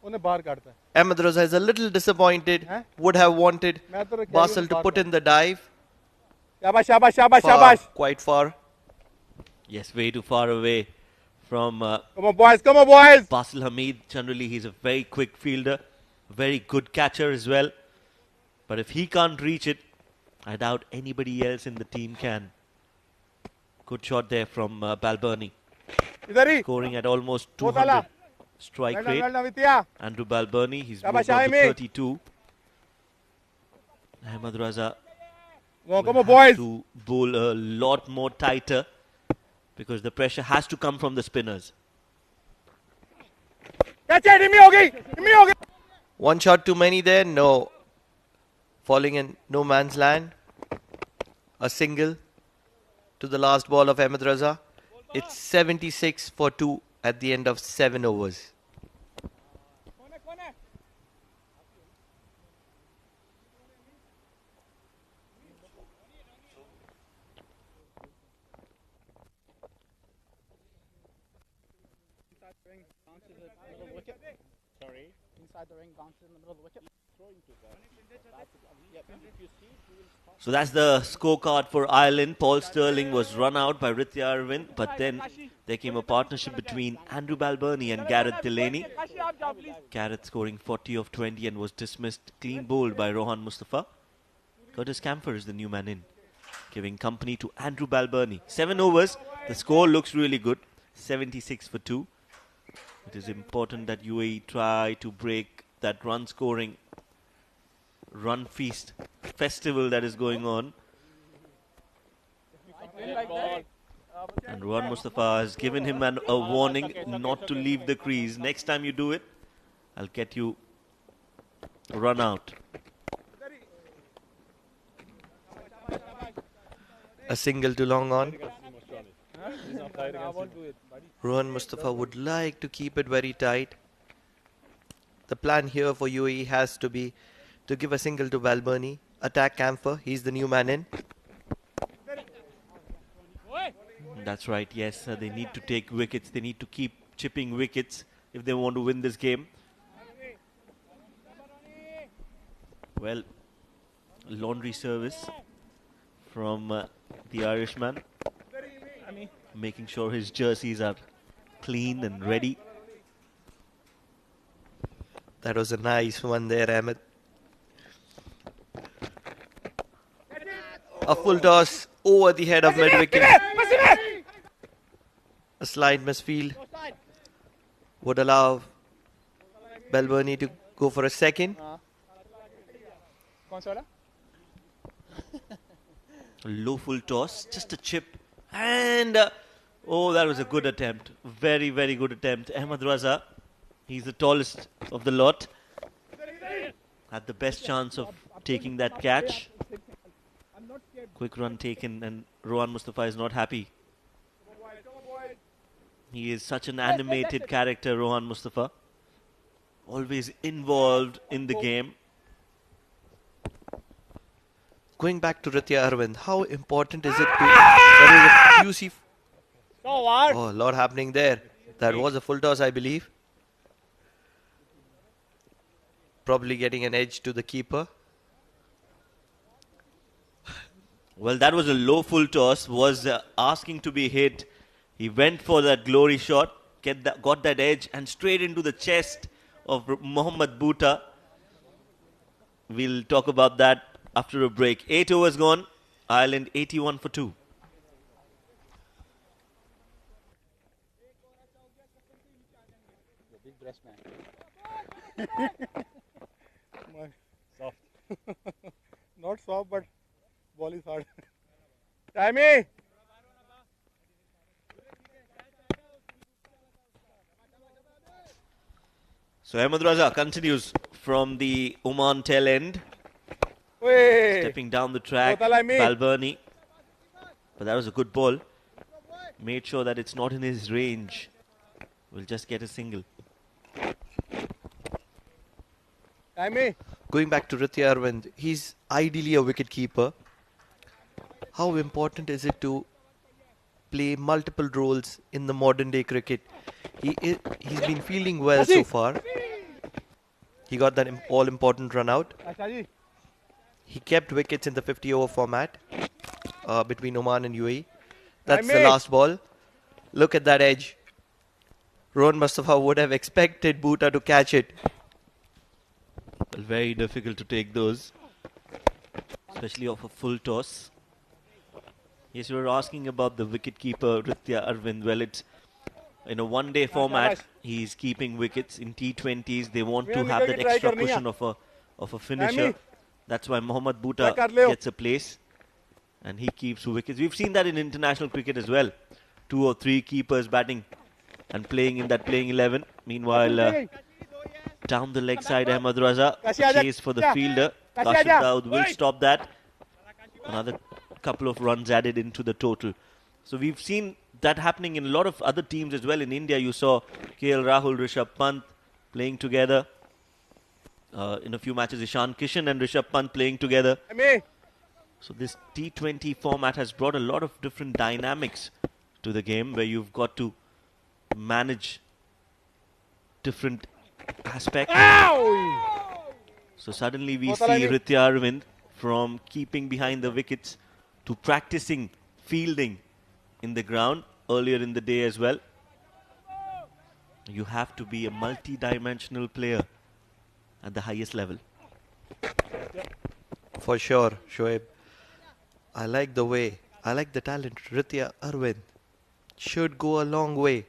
Ahmed Raza is a little disappointed. Would have wanted Basil to put in the dive. Quite far. Yes, way too far away from come on boys. Basil Hamid. Generally, he's a very quick fielder. Very good catcher as well. But if he can't reach it, I doubt anybody else in the team can. Good shot there from Balbirnie. Scoring at almost 200 strike rate. Andrew Balbirnie, he's moved on to 32. Ahmed Raza will have to bowl a lot more tighter because the pressure has to come from the spinners. One shot too many there? No. Falling in no man's land. A single to the last ball of Ahmed Raza. It's 76 for 2 at the end of 7 overs. So that's the scorecard for Ireland. Paul Sterling was run out by Ritya Arvind, but then there came a partnership between Andrew Balbirnie and Gareth Delaney. Gareth scoring 40 of 20 and was dismissed clean bowled by Rohan Mustafa. Curtis Camphor is the new man in, giving company to Andrew Balbirnie. 7 overs, the score looks really good, 76 for 2. It is important that UAE try to break that run scoring, run feast festival that is going on. And Rohan Mustafa has given him a warning not to leave the crease. Next time you do it, I'll get you run out. A single to long on. Rohan Mustafa would like to keep it very tight. The plan here for UAE has to be to give a single to Balbirnie, attack Camphor, he's the new man in. That's right, yes, they need to take wickets, they need to keep chipping wickets if they want to win this game. Well, laundry service from the Irishman, making sure his jerseys are clean and ready. That was a nice one there, Ahmed. A full toss over the head of mid-wicket. A slight misfield would allow Balboni to go for a second. Low full toss, just a chip, and oh, that was a good attempt. Very, very good attempt. Ahmed Raza, he's the tallest of the lot. Had the best chance of taking that catch. Quick run taken, and Rohan Mustafa is not happy. He is such an animated character, Rohan Mustafa. Always involved in the game. Going back to Ritya Arvind, how important is it to... There is a QC... Oh, a lot happening there. That was a full toss, I believe. Probably getting an edge to the keeper. Well, that was a low full toss, was asking to be hit. He went for that glory shot, got that edge, and straight into the chest of Mohammad Bhuta. We'll talk about that after a break. 8 overs gone, Ireland 81 for 2. Soft. Not soft, but ball is hard. Timey! So Ahmed Raza continues from the Oman tail end. Hey. Stepping down the track, Balboni. But that was a good ball. Made sure that it's not in his range. Will just get a single. Going back to Ritya Arvind, he's ideally a wicket keeper. How important is it to play multiple roles in the modern day cricket? He's been fielding well so far. He got that all-important run out. He kept wickets in the 50-over format between Oman and UAE. That's the last ball. Look at that edge. Rohan Mustafa would have expected Bhuta to catch it. Well, very difficult to take those, especially off a full toss. Yes, you were asking about the wicketkeeper Ritya Arvind. Well, it's in a one-day format. He's keeping wickets. In T20s, they want to have that extra cushion of a finisher. That's why Mohammad Bhuta gets a place, and he keeps wickets. We've seen that in international cricket as well. 2 or 3 keepers batting and playing in that playing 11. Meanwhile, down the leg side, Ahmed Raza chase for the fielder. Kashif Daud will stop that. Another couple of runs added into the total. So we've seen that happening in a lot of other teams as well. In India, you saw KL Rahul, Rishabh Pant playing together. In a few matches, Ishan Kishan and Rishabh Pant playing together. So this T20 format has brought a lot of different dynamics to the game, where you've got to manage different aspects. So suddenly we see Ritya Arvind from keeping behind the wickets to practicing fielding in the ground earlier in the day as well. You have to be a multi-dimensional player at the highest level. For sure, Shoaib. I like the talent. Ritya Arvind should go a long way.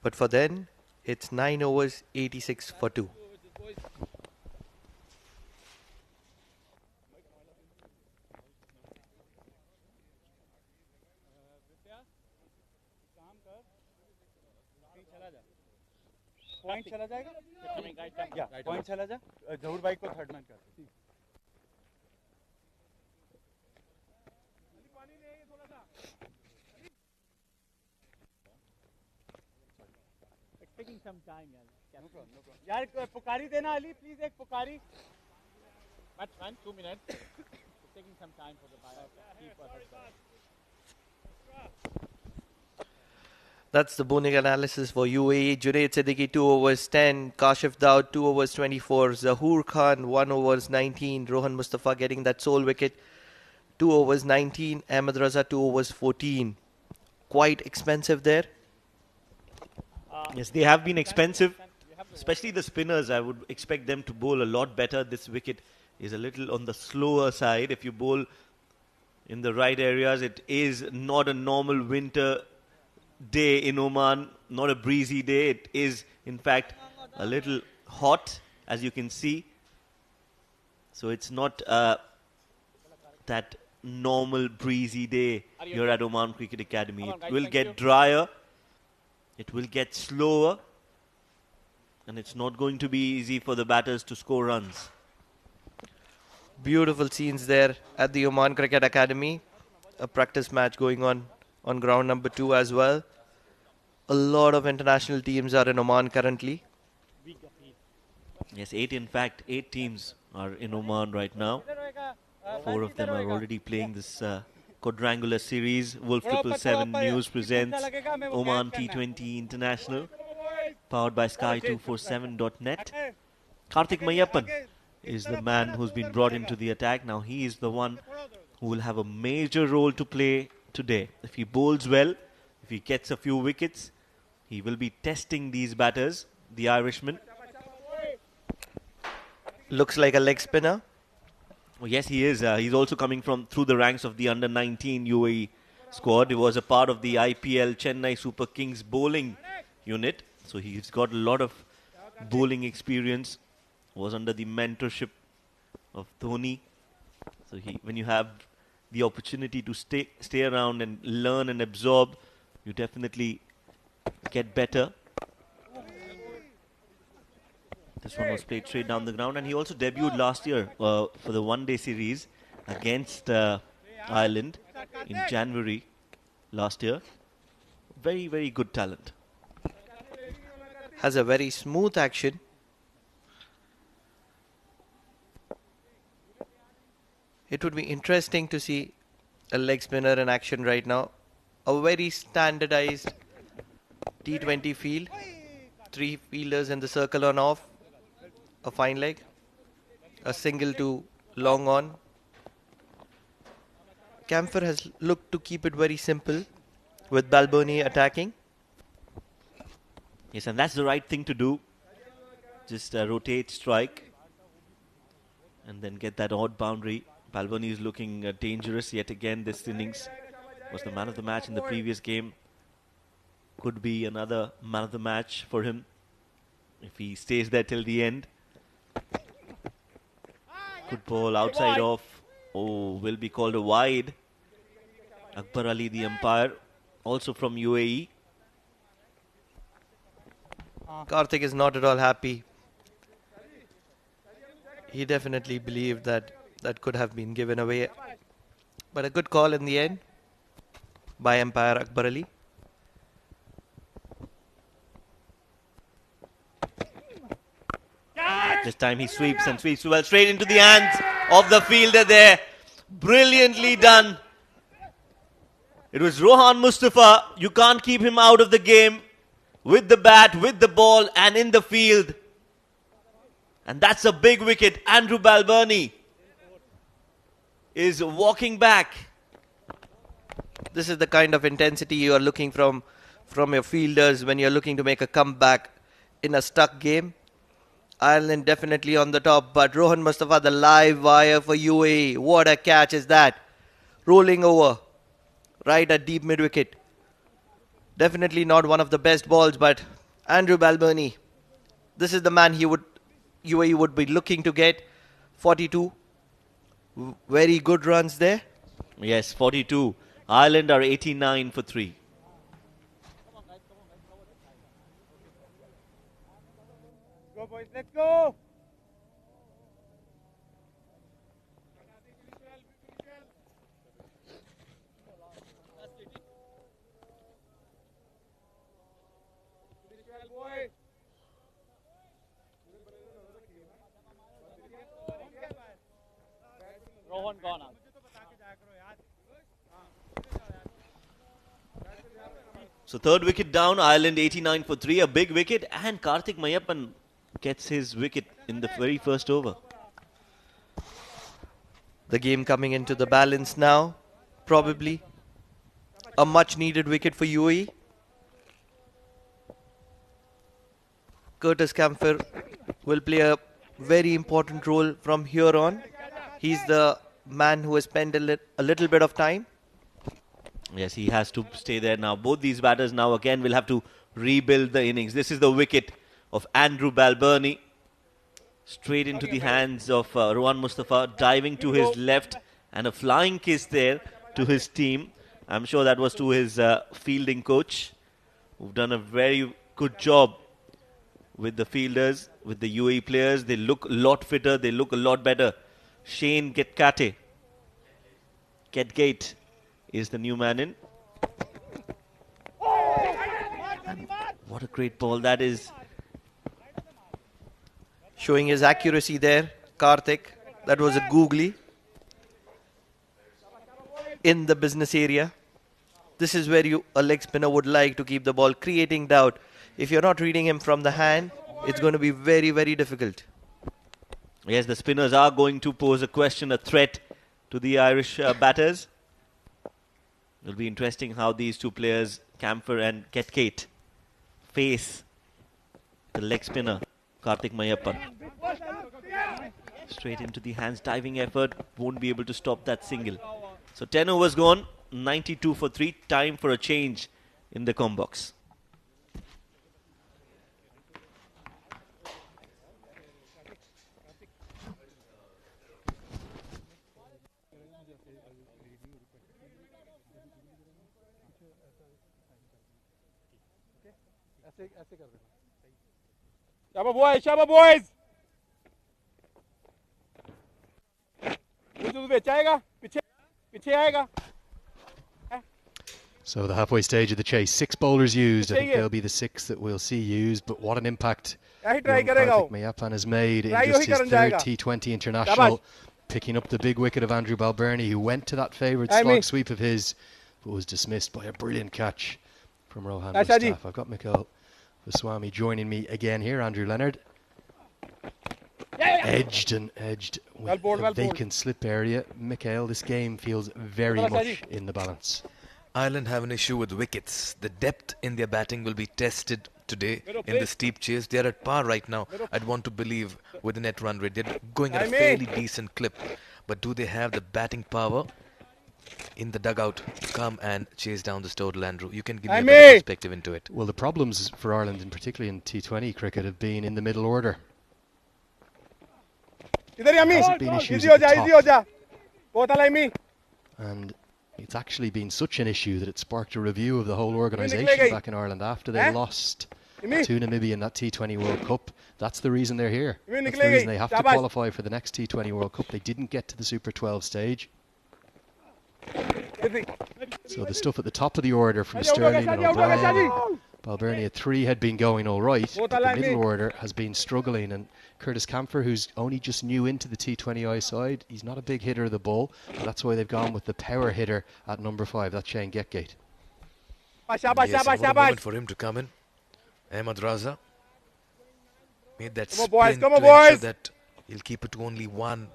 But for then, it's 9 overs, 86 for 2. Point चला जाएगा या point चला जा जहूर भाई को third man कर taking some time no problem यार पुकारी देना अली प्लीज एक पुकारी Batsman 2 minutes it's taking some time for the keeper. That's the bowling analysis for UAE. Junaid Siddiqui 2 overs 10, Kashif Daud 2 overs 24, Zahoor Khan 1 overs 19, Rohan Mustafa getting that sole wicket. 2 overs 19, Ahmed Raza 2 overs 14. Quite expensive there. Yes, they have been expensive, especially the spinners. I would expect them to bowl a lot better. This wicket is a little on the slower side. If you bowl in the right areas, it is not a normal winter day in Oman, not a breezy day. It is, in fact, a little hot, as you can see. So it's not that normal breezy day here at Oman Cricket Academy. It will get drier. It will get slower. And it's not going to be easy for the batters to score runs. Beautiful scenes there at the Oman Cricket Academy. A practice match going on ground number 2 as well. A lot of international teams are in Oman currently. Yes, 8 in fact. 8 teams are in Oman right now. 4 of them are already playing this quadrangular series. Wolf 777 News presents Oman T20 International, powered by Sky247.net. Karthik Mayappan is the man who's been brought into the attack. Now he is the one who will have a major role to play today. If he bowls well, if he gets a few wickets, he will be testing these batters, the Irishman. Looks like a leg spinner. Oh, yes, he is. He's also coming through the ranks of the under-19 UAE squad. He was a part of the IPL Chennai Super Kings bowling unit. So he's got a lot of bowling experience. Was under the mentorship of Dhoni. So when you have the opportunity to stay around and learn and absorb, you definitely get better. This one was played straight down the ground, and he also debuted last year for the one-day series against Ireland in January last year. Very, very good talent. Has a very smooth action. It would be interesting to see a leg spinner in action right now. A very standardized T20 field. 3 fielders in the circle on off. A fine leg. A single to long on. Camphor has looked to keep it very simple with Balboni attacking. Yes, and that's the right thing to do. Just rotate, strike, and then get that odd boundary. Balboni is looking dangerous yet again this innings. Was the man of the match in the previous game. Could be another man of the match for him if he stays there till the end. Good ball outside off. Oh, will be called a wide. Akbar Ali, the umpire, also from UAE. Karthik is not at all happy. He definitely believed that could have been given away. But a good call in the end by umpire Akbar Ali. This time he sweeps and sweeps well straight into the hands of the fielder there. Brilliantly done. It was Rohan Mustafa. You can't keep him out of the game with the bat, with the ball and in the field. And that's a big wicket. Andrew Balboni is walking back. This is the kind of intensity you are looking from your fielders when you're looking to make a comeback in a stuck game. Ireland definitely on the top, but Rohan Mustafa, the live wire for UAE. What a catch is that. Rolling over right at deep mid-wicket. Definitely not one of the best balls, but Andrew Balboni, this is the man UAE would be looking to get. 42. Very good runs there. Yes, 42. Ireland are 89 for 3. Go boys, let's go! Rohan gone out. So third wicket down, Ireland 89 for 3, a big wicket, and Karthik Mayappan gets his wicket in the very first over. The game coming into the balance now, probably. A much needed wicket for UAE. Curtis Camphor will play a very important role from here on. He's the man who has spent a little bit of time. Yes, he has to stay there now. Both these batters now again will have to rebuild the innings. This is the wicket of Andrew Balbirnie. Straight into the hands of Rohan Mustafa, diving to his left, and a flying kiss there to his team. I'm sure that was to his fielding coach, who've done a very good job with the fielders, with the UAE players. They look a lot fitter, they look a lot better. Shane Getgate is the new man in. And what a great ball that is. Showing his accuracy there, Karthik. That was a googly in the business area. This is where a leg spinner would like to keep the ball, creating doubt. If you're not reading him from the hand, it's going to be very, very difficult. Yes, the spinners are going to pose a question, a threat to the Irish batters. It'll be interesting how these two players, Camphor and Getgate, face the leg spinner, Karthik Mayappan. Straight into the hands, diving effort, won't be able to stop that single. So 10 overs gone, 92 for 3, time for a change in the com box. Shabba boys, Shabba boys. So the halfway stage of the chase, 6 bowlers used. I think they'll be the 6 that we'll see used, but what an impact Karthik Mayappan has made in just his third T20 international, picking up the big wicket of Andrew Balbirnie, who went to that favourite slog sweep of his, but was dismissed by a brilliant catch from Rohan Mustafa. I've got Mikhail Vaswamy joining me again here, Andrew Leonard. Edged with a vacant slip area. Mikhail, this game feels very much in the balance. Ireland have an issue with wickets. The depth in their batting will be tested today in the steep chase. They are at par right now, I'd want to believe, with the net run rate. They're going at a fairly decent clip. But do they have the batting power in the dugout to come and chase down this total, Andrew? You can give me a better perspective into it. Well, the problems for Ireland, and particularly in T20 cricket, have been in the middle order. There hasn't been issues at the top. And it's actually been such an issue that it sparked a review of the whole organisation back in Ireland after they lost to Namibia in that T20 World Cup. That's the reason they're here. That's the reason they have to qualify for the next T20 World Cup. They didn't get to the Super 12 stage. So the stuff at the top of the order from Sterling and O'Brien, Balbirnie at 3 had been going all right, but the middle order has been struggling, and Curtis Camphor, who's only just new into the T20I side, he's not a big hitter of the ball, and that's why they've gone with the power hitter at number 5, that's Shane Getgate. Yes, what a moment for him to come in. Ahmed Raza made that sprint to ensure that he'll keep it to only 1.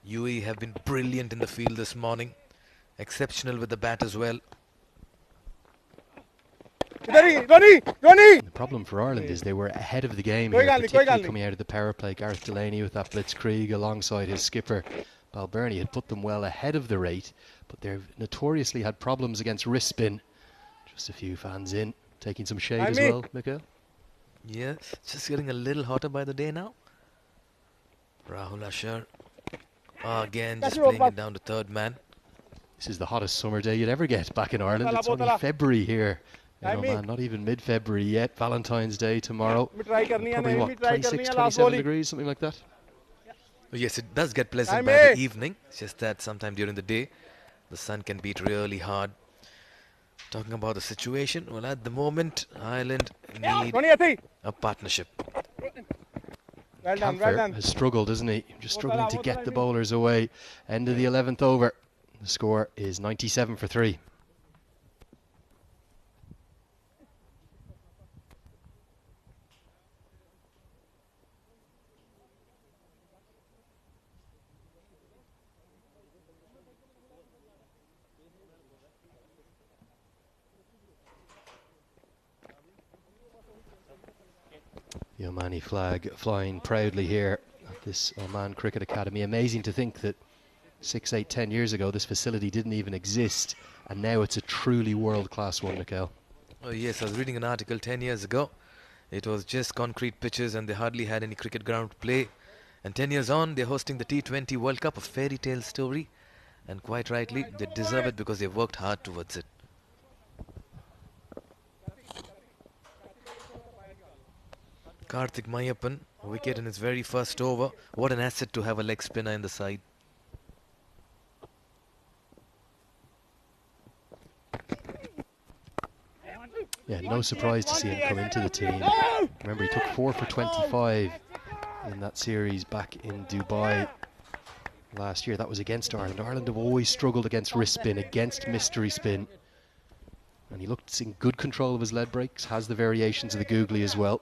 UAE have been brilliant in the field this morning. Exceptional with the bat as well. The problem for Ireland is they were ahead of the game here, particularly coming out of the power play. Gareth Delaney with that blitzkrieg alongside his skipper Balbirnie had put them well ahead of the rate, but they've notoriously had problems against wrist spin. Just a few fans in, taking some shade as well, Mikhail. Yeah, just getting a little hotter by the day now. Rahul Ashar again just playing it down to third man. This is the hottest summer day you'd ever get back in Ireland. It's only February here. Man, not even mid-February yet. Valentine's Day tomorrow. Probably what, 26, 27 degrees, something like that? Oh, yes, it does get pleasant by the evening. It's just that sometime during the day, the sun can beat really hard. Talking about the situation, well, at the moment, Ireland need a partnership. Camphor has struggled, isn't he? Just struggling to get the bowlers away. End of the 11th over. The score is 97 for 3. The Omani flag flying proudly here at this Oman Cricket Academy. Amazing to think that 6, 8, 10 years ago this facility didn't even exist, and now it's a truly world-class one, Mikhail. Oh yes, I was reading an article 10 years ago. It was just concrete pitches and they hardly had any cricket ground to play. And 10 years on, they're hosting the T20 World Cup, a fairy tale story. And quite rightly, they deserve it because they've worked hard towards it. Karthik Mayappan, wicket in his very first over. What an asset to have a leg spinner in the side. Yeah, no surprise to see him come into the team. Remember, he took 4 for 25 in that series back in Dubai last year. That was against Ireland. Ireland have always struggled against wrist spin, against mystery spin. And he looked in good control of his lead breaks, has the variations of the googly as well.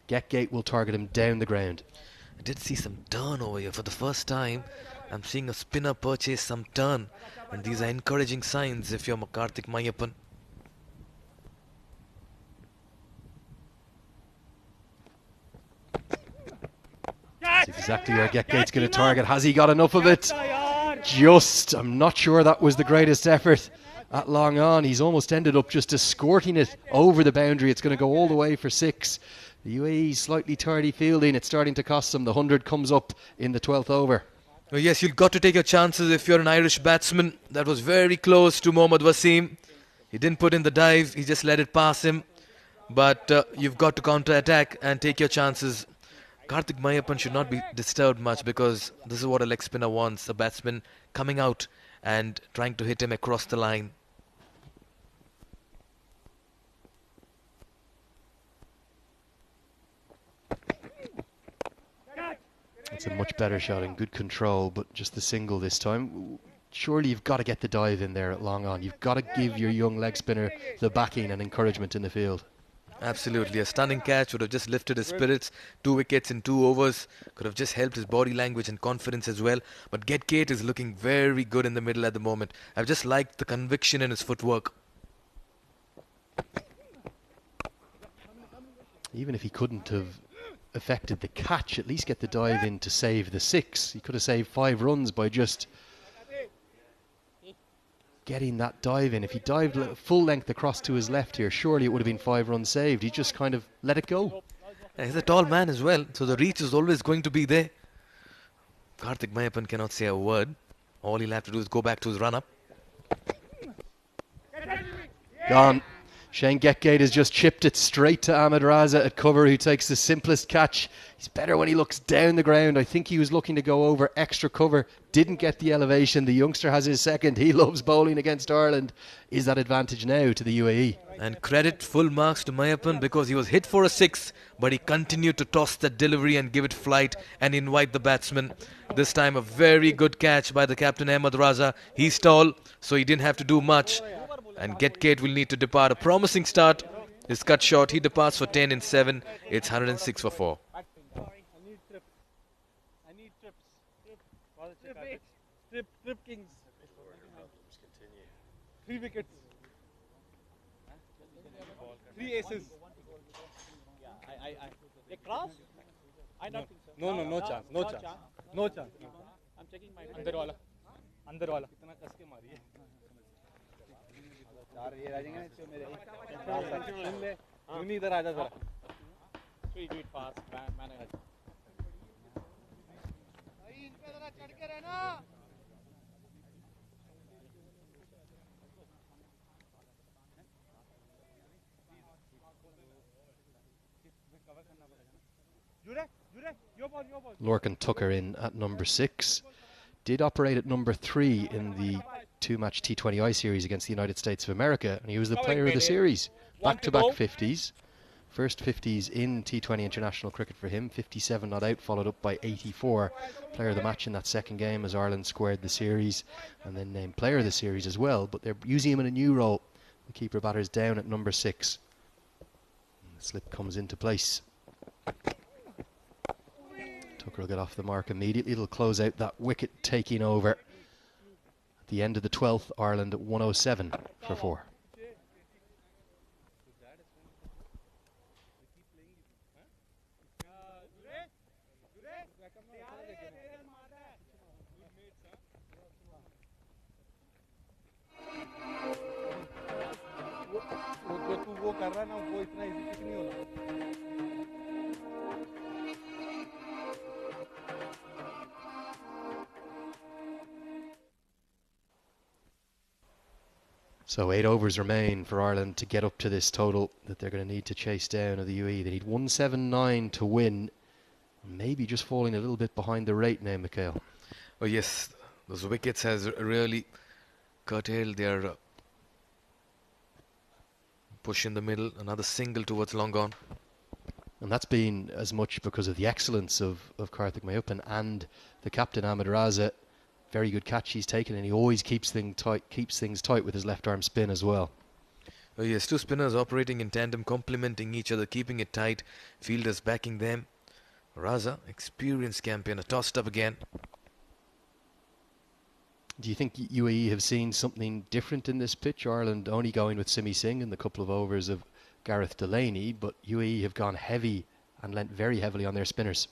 Getgate will target him down the ground. I did see some turn over here for the first time. I'm seeing a spinner purchase some turn. And these are encouraging signs if you're Karthik Mayappan. That's exactly where Getgate's going to target. Has he got enough of it? Just, I'm not sure that was the greatest effort at long on. He's almost ended up just escorting it over the boundary. It's going to go all the way for 6. The UAE slightly tardy fielding. It's starting to cost them. The 100 comes up in the 12th over. Oh yes, you've got to take your chances if you're an Irish batsman. That was very close to Mohammad Wasim. He didn't put in the dive. He just let it pass him. But you've got to counter-attack and take your chances. Karthik Mayappan should not be disturbed much because this is what a leg spinner wants. A batsman coming out and trying to hit him across the line. It's a much better shot in good control, but just the single this time. Surely you've got to get the dive in there at long on. You've got to give your young leg spinner the backing and encouragement in the field. Absolutely. A stunning catch would have just lifted his spirits. 2 wickets in 2 overs. Could have just helped his body language and confidence as well. But Getgate is looking very good in the middle at the moment. I've just liked the conviction in his footwork. Even if he couldn't have affected the catch, at least get the dive in to save the 6. He could have saved 5 runs by just getting that dive in. If he dived full length across to his left here, surely it would have been 5 runs saved. He just kind of let it go. He's a tall man as well, so the reach is always going to be there. Karthik Mayappan cannot say a word. All he'll have to do is go back to his run-up. Gone. Shane Getgate has just chipped it straight to Ahmed Raza at cover, who takes the simplest catch. He's better when he looks down the ground. I think he was looking to go over extra cover. Didn't get the elevation. The youngster has his second. He loves bowling against Ireland. Is that advantage now to the UAE? And credit full marks to Mayappan because he was hit for a 6, but he continued to toss that delivery and give it flight and invite the batsman. This time a very good catch by the captain Ahmed Raza. He's tall, so he didn't have to do much. And Getgate will need to depart. A promising start. His cut short. He departs for 10 in 7. It's 106 for 4. I need trips. I need trips. Trip kings. 3 wickets. 3 aces. A cross? I don't think so. No chance. No chance. I'm checking my अंदर वाला कितना कस के मारी है यार ये राजेंगे ना मेरे सुन ले इधर आ जा जरा so you do it fast man भाई इन पे जरा चढ़ के रहना Lorcan Tucker in at number 6. Did operate at number 3 in the 2-match T20I series against the United States of America, and he was the player of the series. Back-to-back 50s. First 50s in T20 international cricket for him. 57 not out, followed up by 84. Player of the match in that second game as Ireland squared the series, and then named player of the series as well. But they're using him in a new role. The keeper batter's down at number 6. And the slip comes into place. Tucker will get off the mark immediately. It'll close out that wicket taking over. At the end of the 12th, Ireland at 107 for 4. जो तू वो कर रहा है ना वो इतना easy pick नहीं होना. So 8 overs remain for Ireland to get up to this total that they're going to need to chase down of the UAE. They need 179 to win. Maybe just falling a little bit behind the rate now, Mikhail. Oh yes, those wickets has really curtailed their push in the middle. Another single towards long on. And that's been as much because of the excellence of Karthik Mayappan and the captain Ahmed Raza. Very good catch he's taken, and he always keeps things tight with his left arm spin as well. Oh yes, two spinners operating in tandem, complementing each other, keeping it tight. Fielders backing them. Raza, experienced campaigner, tossed up again. Do you think UAE have seen something different in this pitch? Ireland only going with Simi Singh and the couple of overs of Gareth Delaney, but UAE have gone heavy and lent very heavily on their spinners.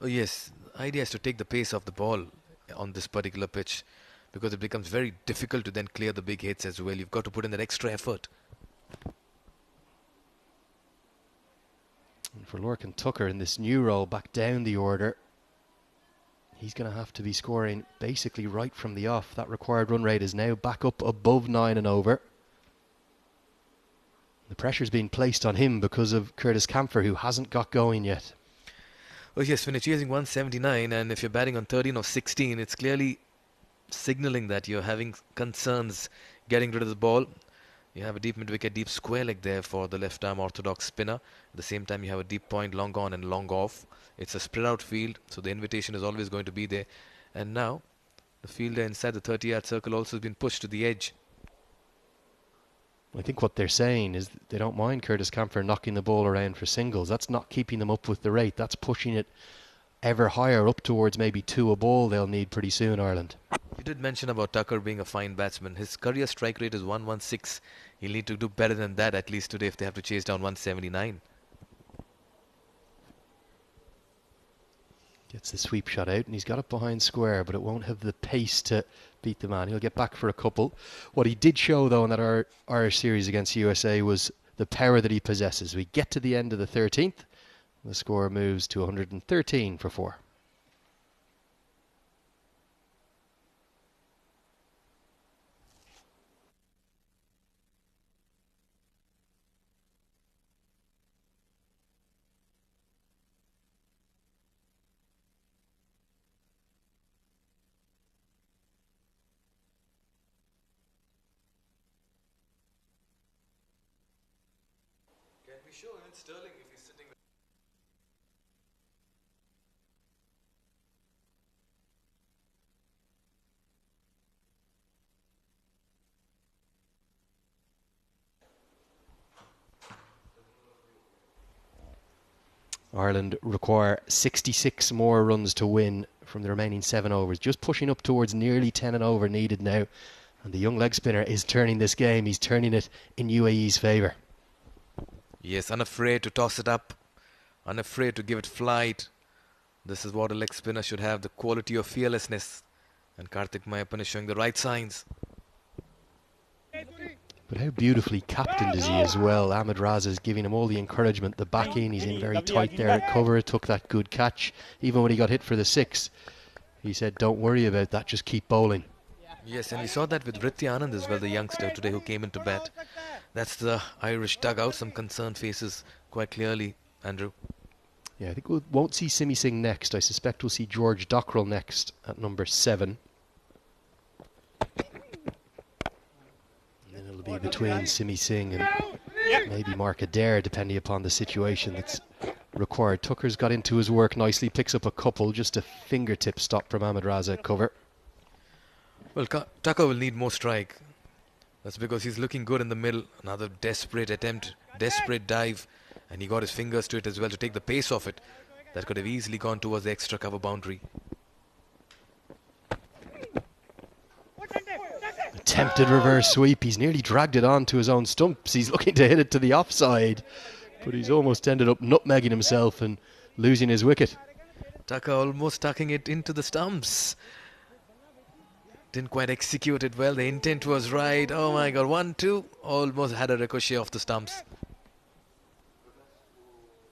Oh yes, the idea is to take the pace off the ball on this particular pitch, because it becomes very difficult to then clear the big hits as well. You've got to put in that extra effort. And for Lorcan Tucker in this new role back down the order, he's going to have to be scoring basically right from the off. That required run rate is now back up above 9 and over. The pressure's being placed on him because of Curtis Camphor, who hasn't got going yet. Oh yes, when you're chasing 179 and if you're batting on 13 or 16, it's clearly signalling that you're having concerns getting rid of the ball. You have a deep mid-wicket, deep square leg there for the left-arm orthodox spinner. At the same time, you have a deep point, long on and long off. It's a spread-out field, so the invitation is always going to be there. And now, the fielder inside the 30-yard circle also has been pushed to the edge. I think what they're saying is they don't mind Curtis Camphor knocking the ball around for singles. That's not keeping them up with the rate. That's pushing it ever higher, up towards maybe 2 a ball they'll need pretty soon, Ireland. You did mention about Tucker being a fine batsman. His career strike rate is 116. He'll need to do better than that at least today if they have to chase down 179. Gets the sweep shot out and he's got it behind square, but it won't have the pace to beat the man. He'll get back for a couple. What he did show though in that Irish series against USA was the power that he possesses. We get to the end of the 13th. The score moves to 113 for 4. Can we show him Sterling if he's sitting there? Ireland require 66 more runs to win from the remaining 7 overs. Just pushing up towards nearly 10 and over needed now. And the young leg spinner is turning this game. He's turning it in UAE's favour. Yes, unafraid to toss it up, unafraid to give it flight. This is what a leg spinner should have, the quality of fearlessness. And Karthik Mayappan is showing the right signs. But how beautifully captained is he as well. Ahmed Raza is giving him all the encouragement, the backing. He's in very tight there at cover, took that good catch. Even when he got hit for the 6, he said, don't worry about that, just keep bowling. Yes, and we saw that with Ritya Anand as well, the youngster today who came into bat. That's the Irish dugout, some concerned faces quite clearly, Andrew. Yeah, I think we won't see Simi Singh next. I suspect we'll see George Dockrell next at number 7. And then it'll be between Simi Singh and maybe Mark Adair, depending upon the situation that's required. Tucker's got into his work nicely, picks up a couple, just a fingertip stop from Ahmed Raza at cover. Well, Tucker will need more strike. That's because he's looking good in the middle. Another desperate attempt, desperate dive. And he got his fingers to it as well to take the pace off it. That could have easily gone towards the extra cover boundary. Attempted reverse sweep. He's nearly dragged it on to his own stumps. He's looking to hit it to the offside. But he's almost ended up nutmegging himself and losing his wicket. Tucker almost tucking it into the stumps. Didn't quite execute it well. The intent was right. Oh my god, 1-2. Almost had a ricochet off the stumps.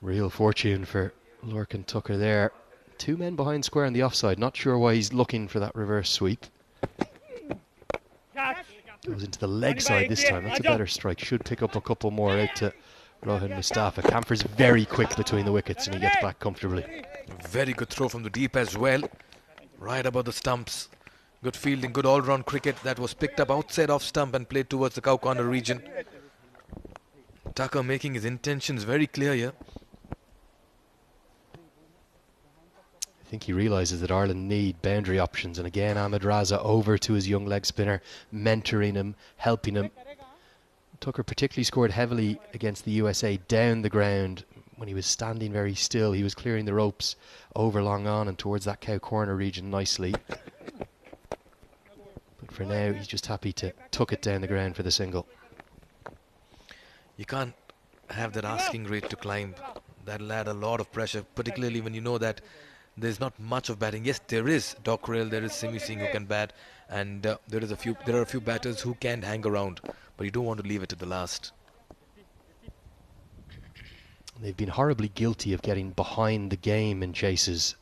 Real fortune for Lorcan Tucker there. 2 men behind square on the offside. Not sure why he's looking for that reverse sweep. Goes into the leg side this time. That's a better strike. Should pick up a couple more out to Rohan Mustafa. Camphor's very quick between the wickets and he gets back comfortably. Very good throw from the deep as well. Right above the stumps. Good fielding, good all-round cricket that was picked up outside off stump and played towards the cow corner region. Tucker making his intentions very clear here. I think he realises that Ireland need boundary options, and again Ahmed Raza over to his young leg spinner, mentoring him, helping him. Tucker particularly scored heavily against the USA down the ground when he was standing very still. He was clearing the ropes over long on and towards that cow corner region nicely. But for now he's just happy to tuck it down the ground for the single. You can't have that asking rate to climb. That'll add a lot of pressure, particularly when you know that there's not much of batting. Yes, there is Dockrell, there is Simi Singh who can bat, and there are a few batters who can hang around, but you don't want to leave it to the last. They've been horribly guilty of getting behind the game in chases,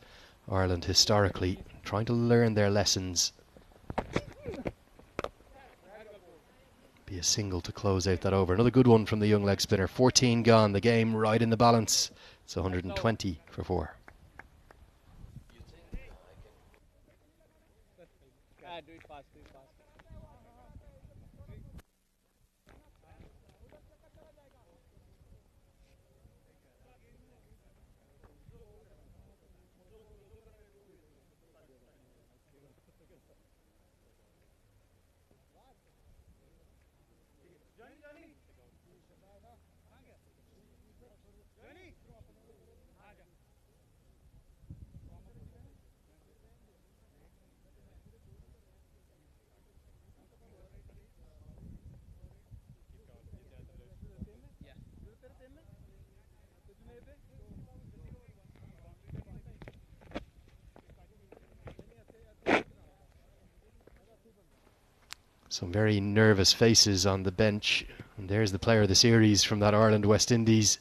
Ireland historically, trying to learn their lessons. Be a single to close out that over. Another good one from the young leg spinner. 14 gone, the game right in the balance. It's 120 for 4. Do it fast, do it fast. Some very nervous faces on the bench. And there's the player of the series from that Ireland-West Indies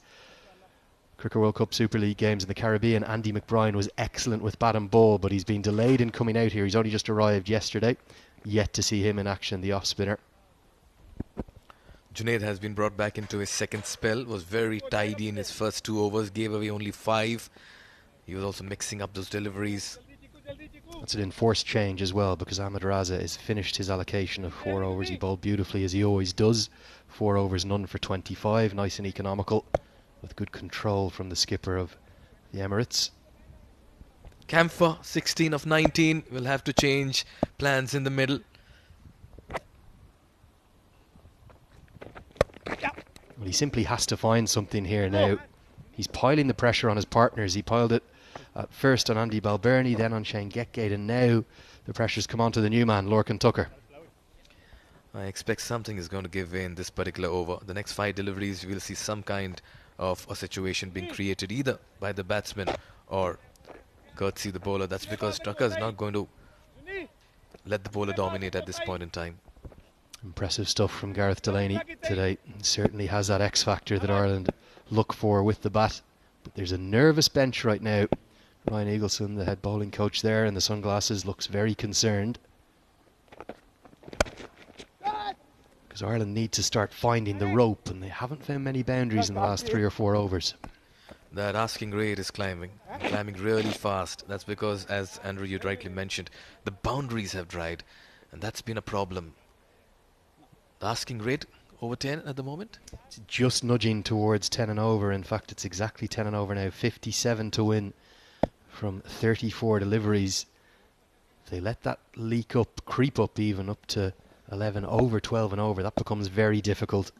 Cricket World Cup Super League games in the Caribbean. Andy McBride was excellent with bat and ball, but he's been delayed in coming out here. He's only just arrived yesterday. Yet to see him in action, the off-spinner. Junaid has been brought back into his second spell. Was very tidy in his first 2 overs. Gave away only 5. He was also mixing up those deliveries. That's an enforced change as well, because Ahmed Raza has finished his allocation of 4 overs. He bowled beautifully as he always does. 4 overs, none for 25. Nice and economical, with good control from the skipper of the Emirates. Camphor, 16 of 19. Will have to change plans in the middle. Well, he simply has to find something here now. He's piling the pressure on his partners. He piled it at first on Andy Balbirnie, then on Shane Getgate, and now the pressure's come on to the new man, Lorcan Tucker. I expect something is going to give way in this particular over. The next 5 deliveries, we'll see some kind of a situation being created either by the batsman or courtesy the bowler. That's because Tucker is not going to let the bowler dominate at this point in time. Impressive stuff from Gareth Delaney today. He certainly has that X factor that Ireland look for with the bat. But there's a nervous bench right now. Ryan Eagleson, the head bowling coach there in the sunglasses, looks very concerned. Because Ireland need to start finding the rope, and they haven't found many boundaries in the last 3 or 4 overs. That asking rate is climbing really fast. That's because, as Andrew, you rightly mentioned, the boundaries have dried, and that's been a problem. The asking rate over 10 at the moment? It's just nudging towards 10 and over. In fact, it's exactly 10 and over now. 57 to win from 34 deliveries. If they let that leak up, creep up even up to 11 over, 12 and over, that becomes very difficult.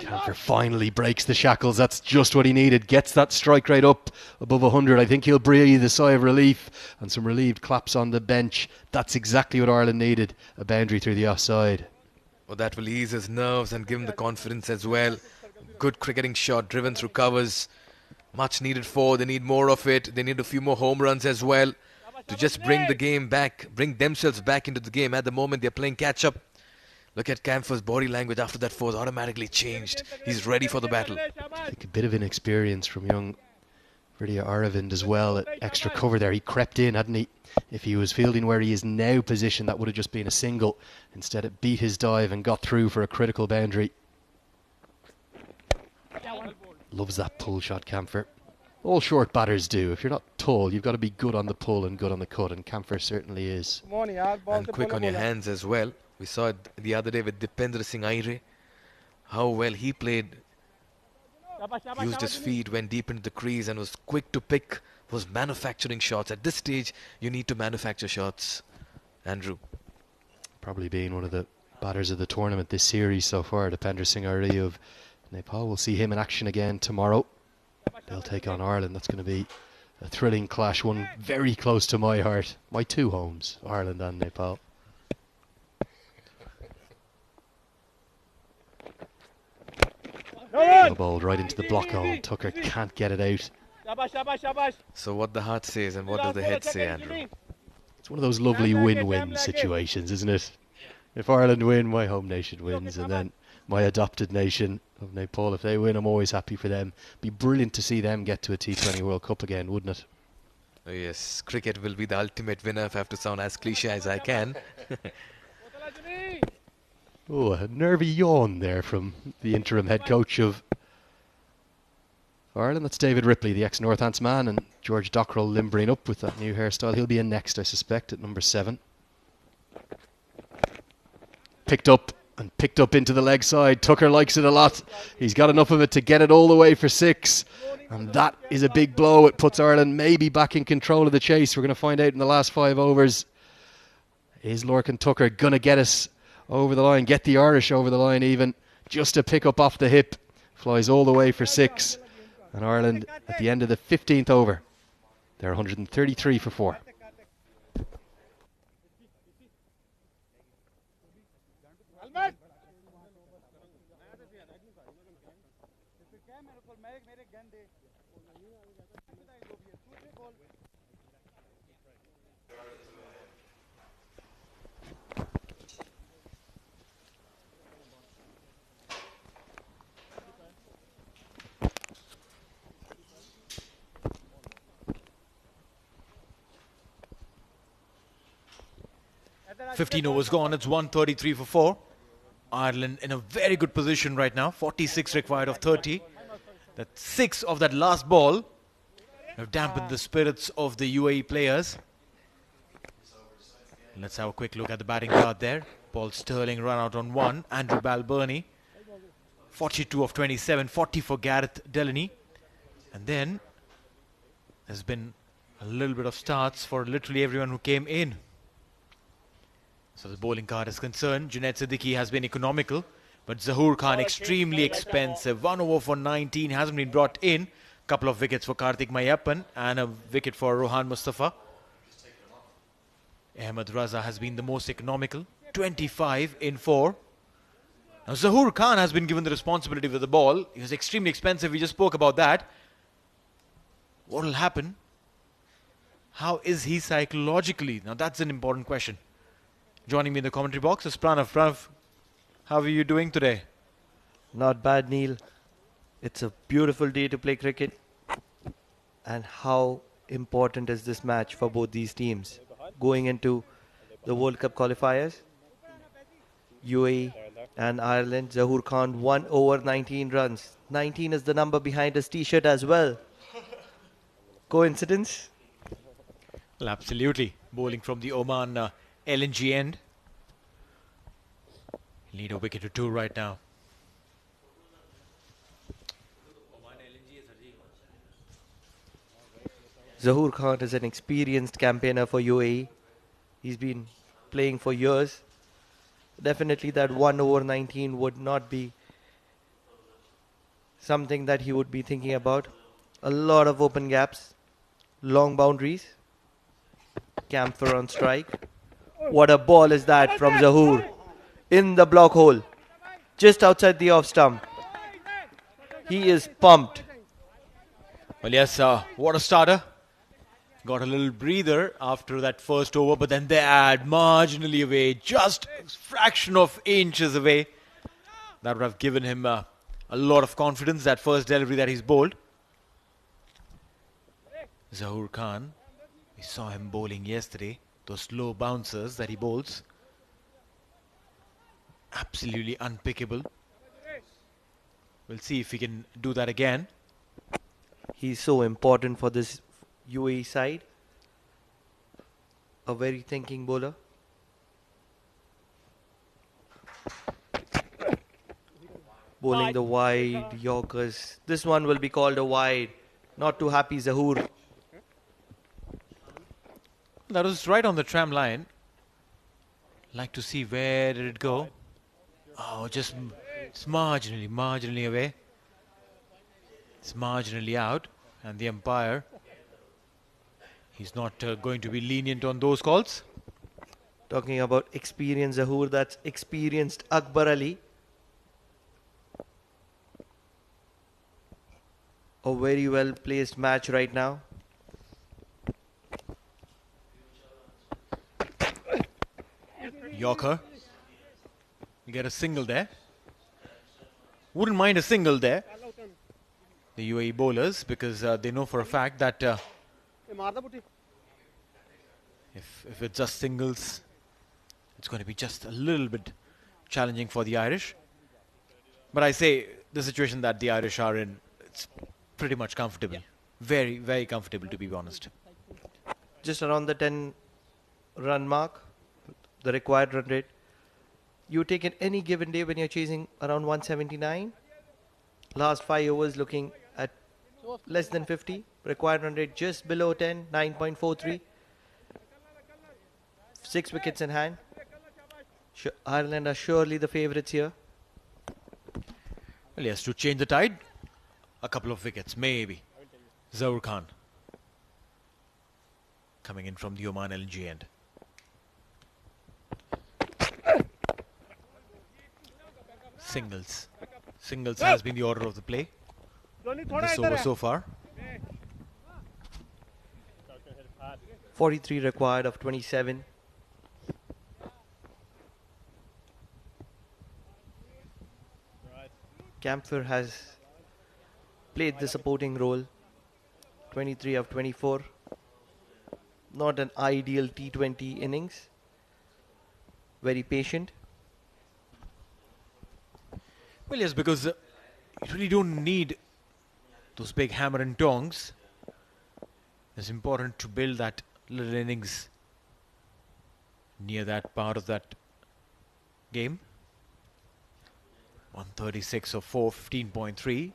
Camphor finally breaks the shackles. That's just what he needed. Gets that strike rate up above 100. I think he'll breathe a sigh of relief and some relieved claps on the bench. That's exactly what Ireland needed. A boundary through the offside. Well, that will ease his nerves and give him the confidence as well. Good cricketing shot driven through covers. Much needed for. They need more of it. They need a few more home runs as well to just bring the game back, bring themselves back into the game. At the moment, they're playing catch-up. Look at Camphor's body language after that four's automatically changed. He's ready for the battle. I think a bit of inexperience from young Ridya Aravind as well. At extra cover there. He crept in, hadn't he? If he was fielding where he is now positioned, that would have just been a single. Instead, it beat his dive and got through for a critical boundary. Loves that pull shot, Camphor. All short batters do. If you're not tall, you've got to be good on the pull and good on the cut, and Camphor certainly is. And quick on your hands as well. We saw it the other day with Dipendra Singh Aire. How well he played. Used his feet, went deep into the crease and was quick to pick, was manufacturing shots. At this stage, you need to manufacture shots, Andrew. Probably being one of the batters of the tournament this series so far, Dipendra Singh Aire of Nepal. We'll see him in action again tomorrow. They'll take on Ireland. That's going to be a thrilling clash, one very close to my heart. My two homes, Ireland and Nepal. Bowled right into the block hole. Tucker can't get it out. So what the heart says and what does the head say, Andrew? It's one of those lovely win-win situations, isn't it? If Ireland win, my home nation wins, and then my adopted nation of Nepal, if they win, I'm always happy for them. Be brilliant to see them get to a T20 World Cup again, wouldn't it? Oh yes, cricket will be the ultimate winner, if I have to sound as cliche as I can. Oh, a nervy yawn there from the interim head coach of Ireland. That's David Ripley, the ex-Northants man, and George Dockrell limbering up with that new hairstyle. He'll be in next, I suspect, at number 7. Picked up and picked up into the leg side. Tucker likes it a lot. He's got enough of it to get it all the way for 6. And that is a big blow. It puts Ireland maybe back in control of the chase. We're going to find out in the last 5 overs. Is Lorcan Tucker going to get us over the line, get the Irish over the line even? Just a pick up off the hip. Flies all the way for 6. And Ireland at the end of the 15th over, they're 133 for 4. $15 overs gone. It's 133 for 4. Ireland in a very good position right now. 46 required of 30. That 6 of that last ball have dampened the spirits of the UAE players. Let's have a quick look at the batting card there. Paul Sterling run out on 1. Andrew Balbirnie, 42 of 27. 40 for Gareth Delaney. And then there's been a little bit of starts for literally everyone who came in. So the bowling card is concerned. Junaid Siddiqui has been economical, but Zahoor Khan extremely expensive. 1 over for 19 hasn't been brought in. Couple of wickets for Karthik Mayappan and a wicket for Rohan Mustafa. Ahmed Raza has been the most economical. 25 in 4. Now Zahoor Khan has been given the responsibility with the ball. He was extremely expensive. We just spoke about that. What will happen? How is he psychologically? Now that's an important question. Joining me in the commentary box is Pranav. Pranav, how are you doing today? Not bad, Neil. It's a beautiful day to play cricket. And how important is this match for both these teams? Going into the World Cup qualifiers, UAE and Ireland. Zahoor Khan 1 over 19 runs. 19 is the number behind his t-shirt as well. Coincidence? Well, absolutely. Bowling from the Oman LNG end. Need a wicket or 2 right now. Zahoor Khan is an experienced campaigner for UAE. He's been playing for years. Definitely that 1 over 19 would not be something that he would be thinking about. A lot of open gaps, long boundaries. Camphor on strike. What a ball is that from Zahoor in the block hole, just outside the off stump. He is pumped. Well, yes, what a starter. Got a little breather after that first over, but then they add marginally away, just a fraction of inches away. That would have given him a lot of confidence, that first delivery that he's bowled. Zahoor Khan, we saw him bowling yesterday, those slow bouncers that he bowls. Absolutely unpickable. We'll see if he can do that again. He's so important for this UAE side. A very thinking bowler. Bowling the wide Yorkers. This one will be called a wide. Not too happy Zahoor. That was right on the tram line. Like to see where did it go. Oh, just it's marginally away. It's marginally out. And the umpire, he's not going to be lenient on those calls. Talking about experienced Zahoor, that's experienced Akbar Ali. A very well placed match right now. Yorker. You get a single there. Wouldn't mind a single there. The UAE bowlers, because they know for a fact that if it's just singles, it's going to be just a little bit challenging for the Irish. But I say the situation that the Irish are in, it's pretty much comfortable. Very, very comfortable, to be honest. Just around the 10 run mark, the required run rate. You take it any given day when you're chasing around 179. Last 5 overs looking at less than 50. Required run rate just below 10, 9.43. 6 wickets in hand. Ireland are surely the favourites here. Well, yes, to change the tide, a couple of wickets, maybe. Zahoor Khan coming in from the Oman LNG end. Singles. Singles has been the order of the play in this over so far. 43 required of 27. Camphor has played the supporting role. 23 of 24. Not an ideal T20 innings. Very patient. Well, yes, because you really don't need those big hammer and tongs. It's important to build that little innings near that part of that game. 136 of 4, 15.3.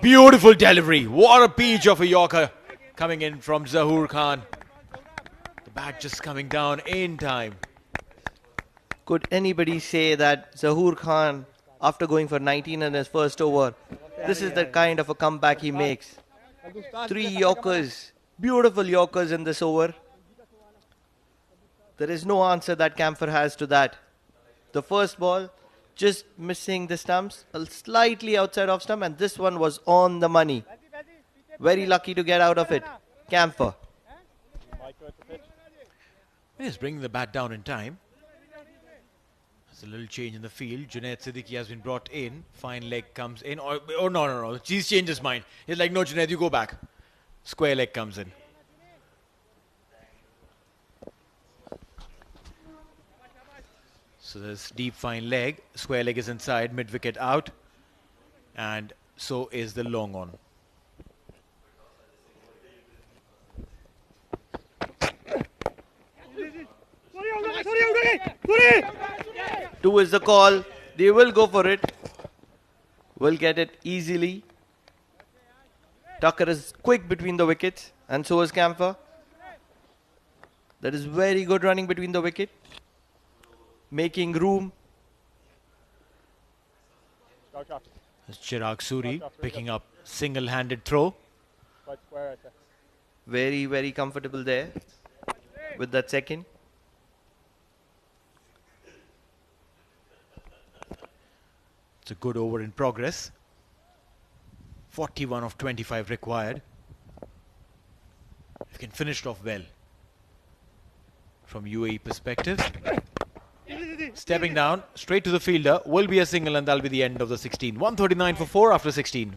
Beautiful delivery. What a peach of a Yorker coming in from Zahoor Khan. The bat just coming down in time. Could anybody say that Zahoor Khan, after going for 19 in his first over, this is the kind of a comeback he makes? 3 Yorkers, beautiful Yorkers in this over. There is no answer that Camphor has to that. The first ball, just missing the stumps, slightly outside off stump, and this one was on the money. Very lucky to get out of it. Camphor. Yes, bringing the bat down in time. There's a little change in the field. Junaid Siddiqui has been brought in. Fine leg comes in. Oh, no. He's changed his mind. He's like, no, Junaid, you go back. Square leg comes in. So there's deep fine leg. Square leg is inside. Mid wicket out. And so is the long on. Two is the call. They will go for it. Will get it easily. Tucker is quick between the wickets, and so is Camphor. That is very good running between the wicket. Making room. It's Chirag Suri picking up single-handed throw. Very, very comfortable there with that second. It's a good over in progress. 41 of 25 required. You can finish it off well. From UAE perspective. Stepping down, straight to the fielder, will be a single, and that'll be the end of the 16. 139 for 4 after 16.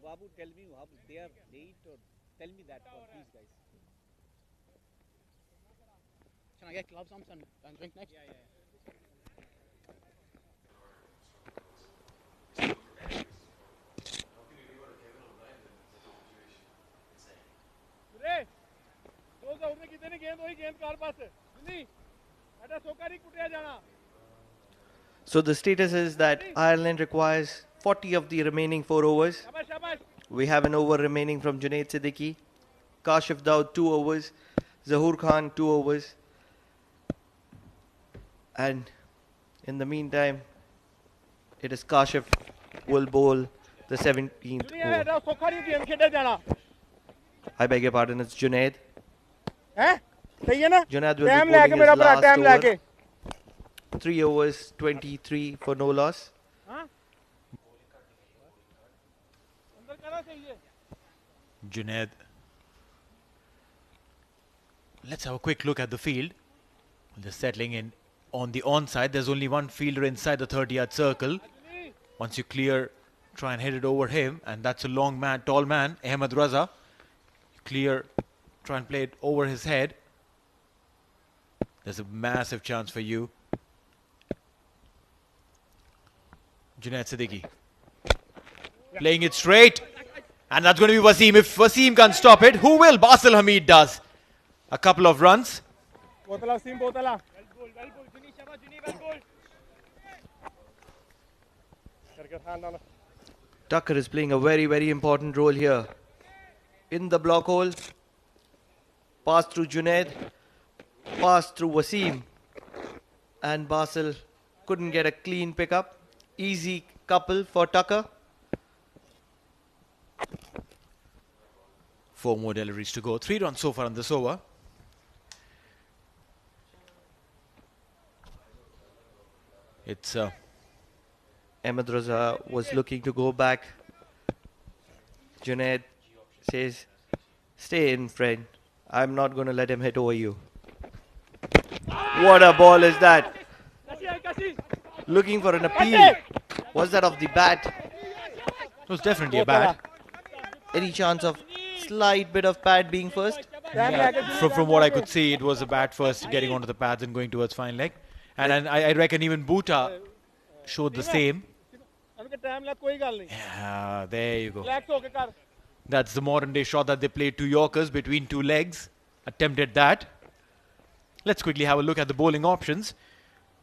Babu, tell me how they are late, or tell me that for these guys. Can I get gloves on and drink next? Yeah. So the status is that Ireland requires 40 of the remaining 4 overs. We have an over remaining from Junaid Siddiqui. Kashif Daud 2 overs. Zahoor Khan 2 overs. And in the meantime, it is Kashif who will bowl the 17th over. I beg your pardon, it's Junaid. Junaid will be bowling his last over. 3 overs, 23 for no loss. Junaid. Let's have a quick look at the field. They're settling in on the onside. There's only one fielder inside the 30-yard circle. Once you clear, try and hit it over him. And that's a long man, tall man, Ahmed Raza. Clear, try and play it over his head. There's a massive chance for you. Junaid Siddiqui. Playing it straight. And that's going to be Wasim. If Wasim can't stop it, who will? Basil Hamid does. A couple of runs. Tucker is playing a very, very important role here. In the block hole. Pass through Junaid. Pass through Wasim. And Basil couldn't get a clean pickup. Easy couple for Tucker. 4 more deliveries to go. 3 runs so far on this over. It's Ahmed Raza was looking to go back. Junaid says, stay in, friend. I'm not going to let him hit over you. What a ball is that? Looking for an appeal. Was that off the bat? It was definitely a bat. Any chance of slight bit of pad being first? Yeah, from what I could see, it was a bat first, getting onto the pads and going towards fine leg. And I reckon even Bhuta showed the same. Yeah, there you go. That's the modern day shot that they played 2 Yorkers between 2 legs. Attempted that. Let's quickly have a look at the bowling options,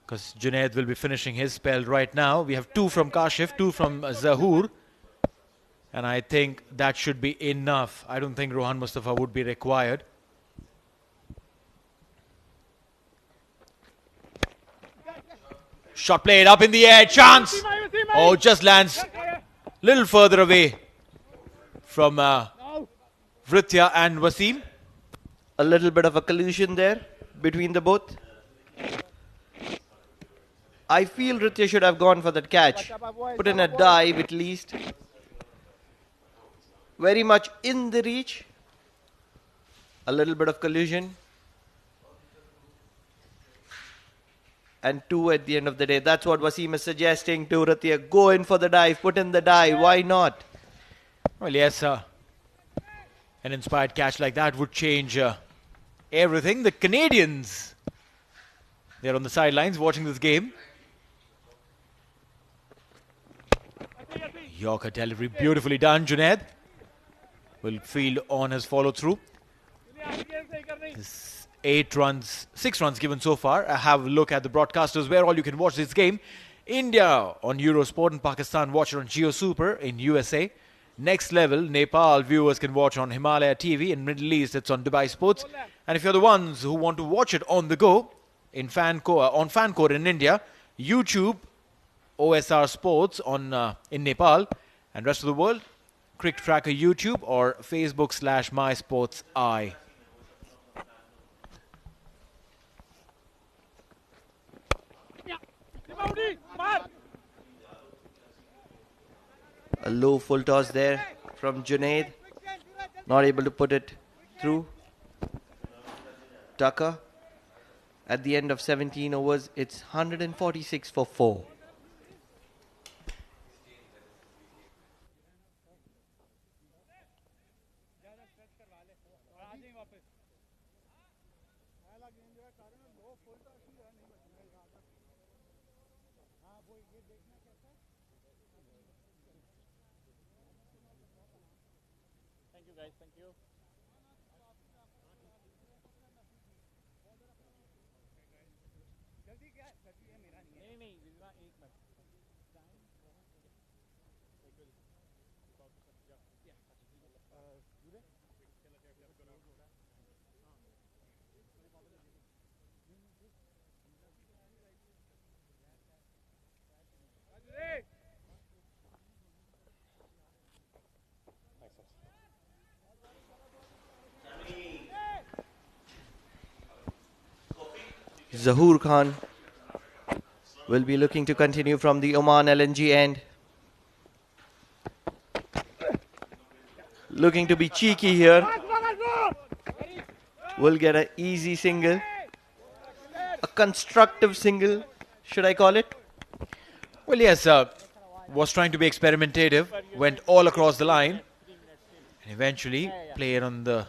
because Junaid will be finishing his spell right now. We have 2 from Kashif, 2 from Zahoor. And I think that should be enough. I don't think Rohan Mustafa would be required. Shot played up in the air. Chance! Oh, just lands a little further away from Vritya and Wasim. A little bit of a collision there between the both. I feel Vritya should have gone for that catch. Put in a dive at least. Very much in the reach. A little bit of collision. And 2 at the end of the day. That's what Wasim is suggesting to Vritya. Go in for the dive. Put in the dive. Why not? Well, yes, an inspired catch like that would change everything. The Canadians, they're on the sidelines watching this game. Yorker delivery, beautifully done, Junaid. will field on his follow-through. 6 runs given so far. Have a look at the broadcasters where all you can watch this game. India on Eurosport and Pakistan watch it on Geo Super in USA. Next Level, Nepal viewers can watch on Himalaya TV. In Middle East, it's on Dubai Sports. And if you're the ones who want to watch it on the go, on Fancore in India, YouTube, OSR Sports in Nepal, and rest of the world, CricTracker YouTube or Facebook/MySportsEye. A low full toss there from Junaid. Not able to put it through. Tucker. At the end of 17 overs, it's 146 for 4. Thank you guys, thank you. Zahoor Khan will be looking to continue from the Oman LNG end. Looking to be cheeky here. Will get an easy single. A constructive single, should I call it? Well, yes, was trying to be experimentative, went all across the line, and eventually played on the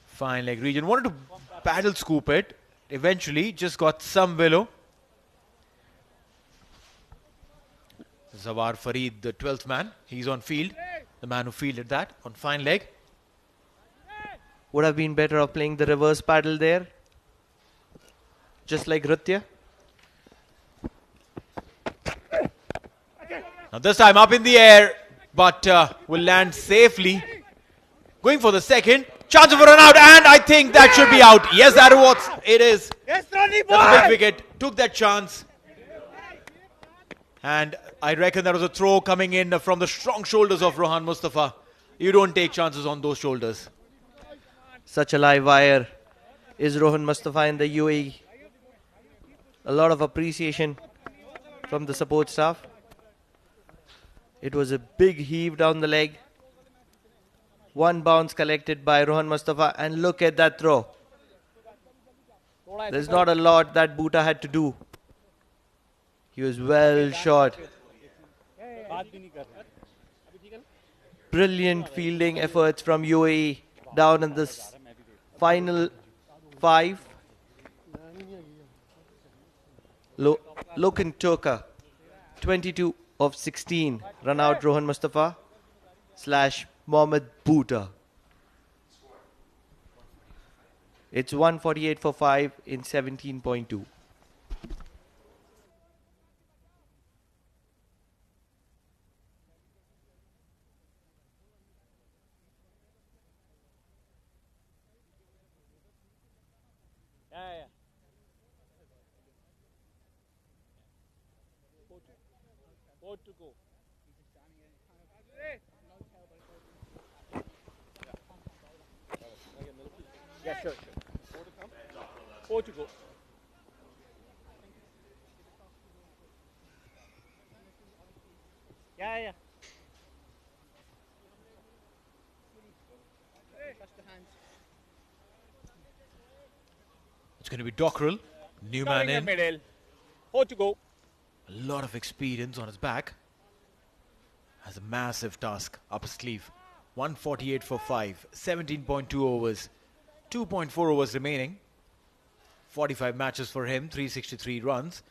fine leg region. Wanted to paddle scoop it, eventually just got some willow. Zawar Farid, the 12th man, he's on field, the man who fielded that on fine leg. Would have been better off playing the reverse paddle there, just like Ritya. Now this time up in the air, but will land safely. Going for the second. Chance of a run out, and I think that should be out. Yes, that was it is. Yes, Ronnie boy! That's a big wicket. Took that chance. And I reckon that was a throw coming in from the strong shoulders of Rohan Mustafa. You don't take chances on those shoulders. Such a live wire is Rohan Mustafa in the UAE. A lot of appreciation from the support staff. It was a big heave down the leg. One bounce collected by Rohan Mustafa, and look at that throw. There's not a lot that Bhuta had to do. He was well shot. Brilliant fielding efforts from UAE down in this final 5. Lokan Toka, 22 of 16, run out Rohan Mustafa / Mohammad Bhuta. It's 148 for 5 in 17.2. Yeah. 4 to go. Yeah, sure. 4 to go. Yeah. It's going to be Dockrell, new man in. Middle. 4 to go. A lot of experience on his back. Has a massive task up his sleeve. 148 for 5, 17.2 overs, 2.4 overs remaining. 45 matches for him, 363 runs.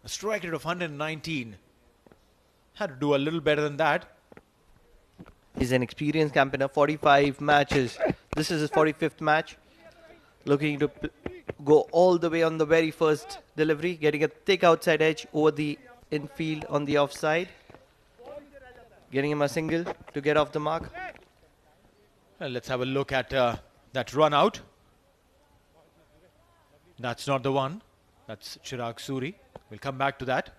A strike rate of 119. Had to do a little better than that. He's an experienced campaigner, 45 matches. This is his 45th match. Looking to go all the way on the very first delivery, getting a thick outside edge over the infield on the offside. Getting him a single to get off the mark. Well, let's have a look at that run out. That's not the one. That's Chirag Suri. We'll come back to that.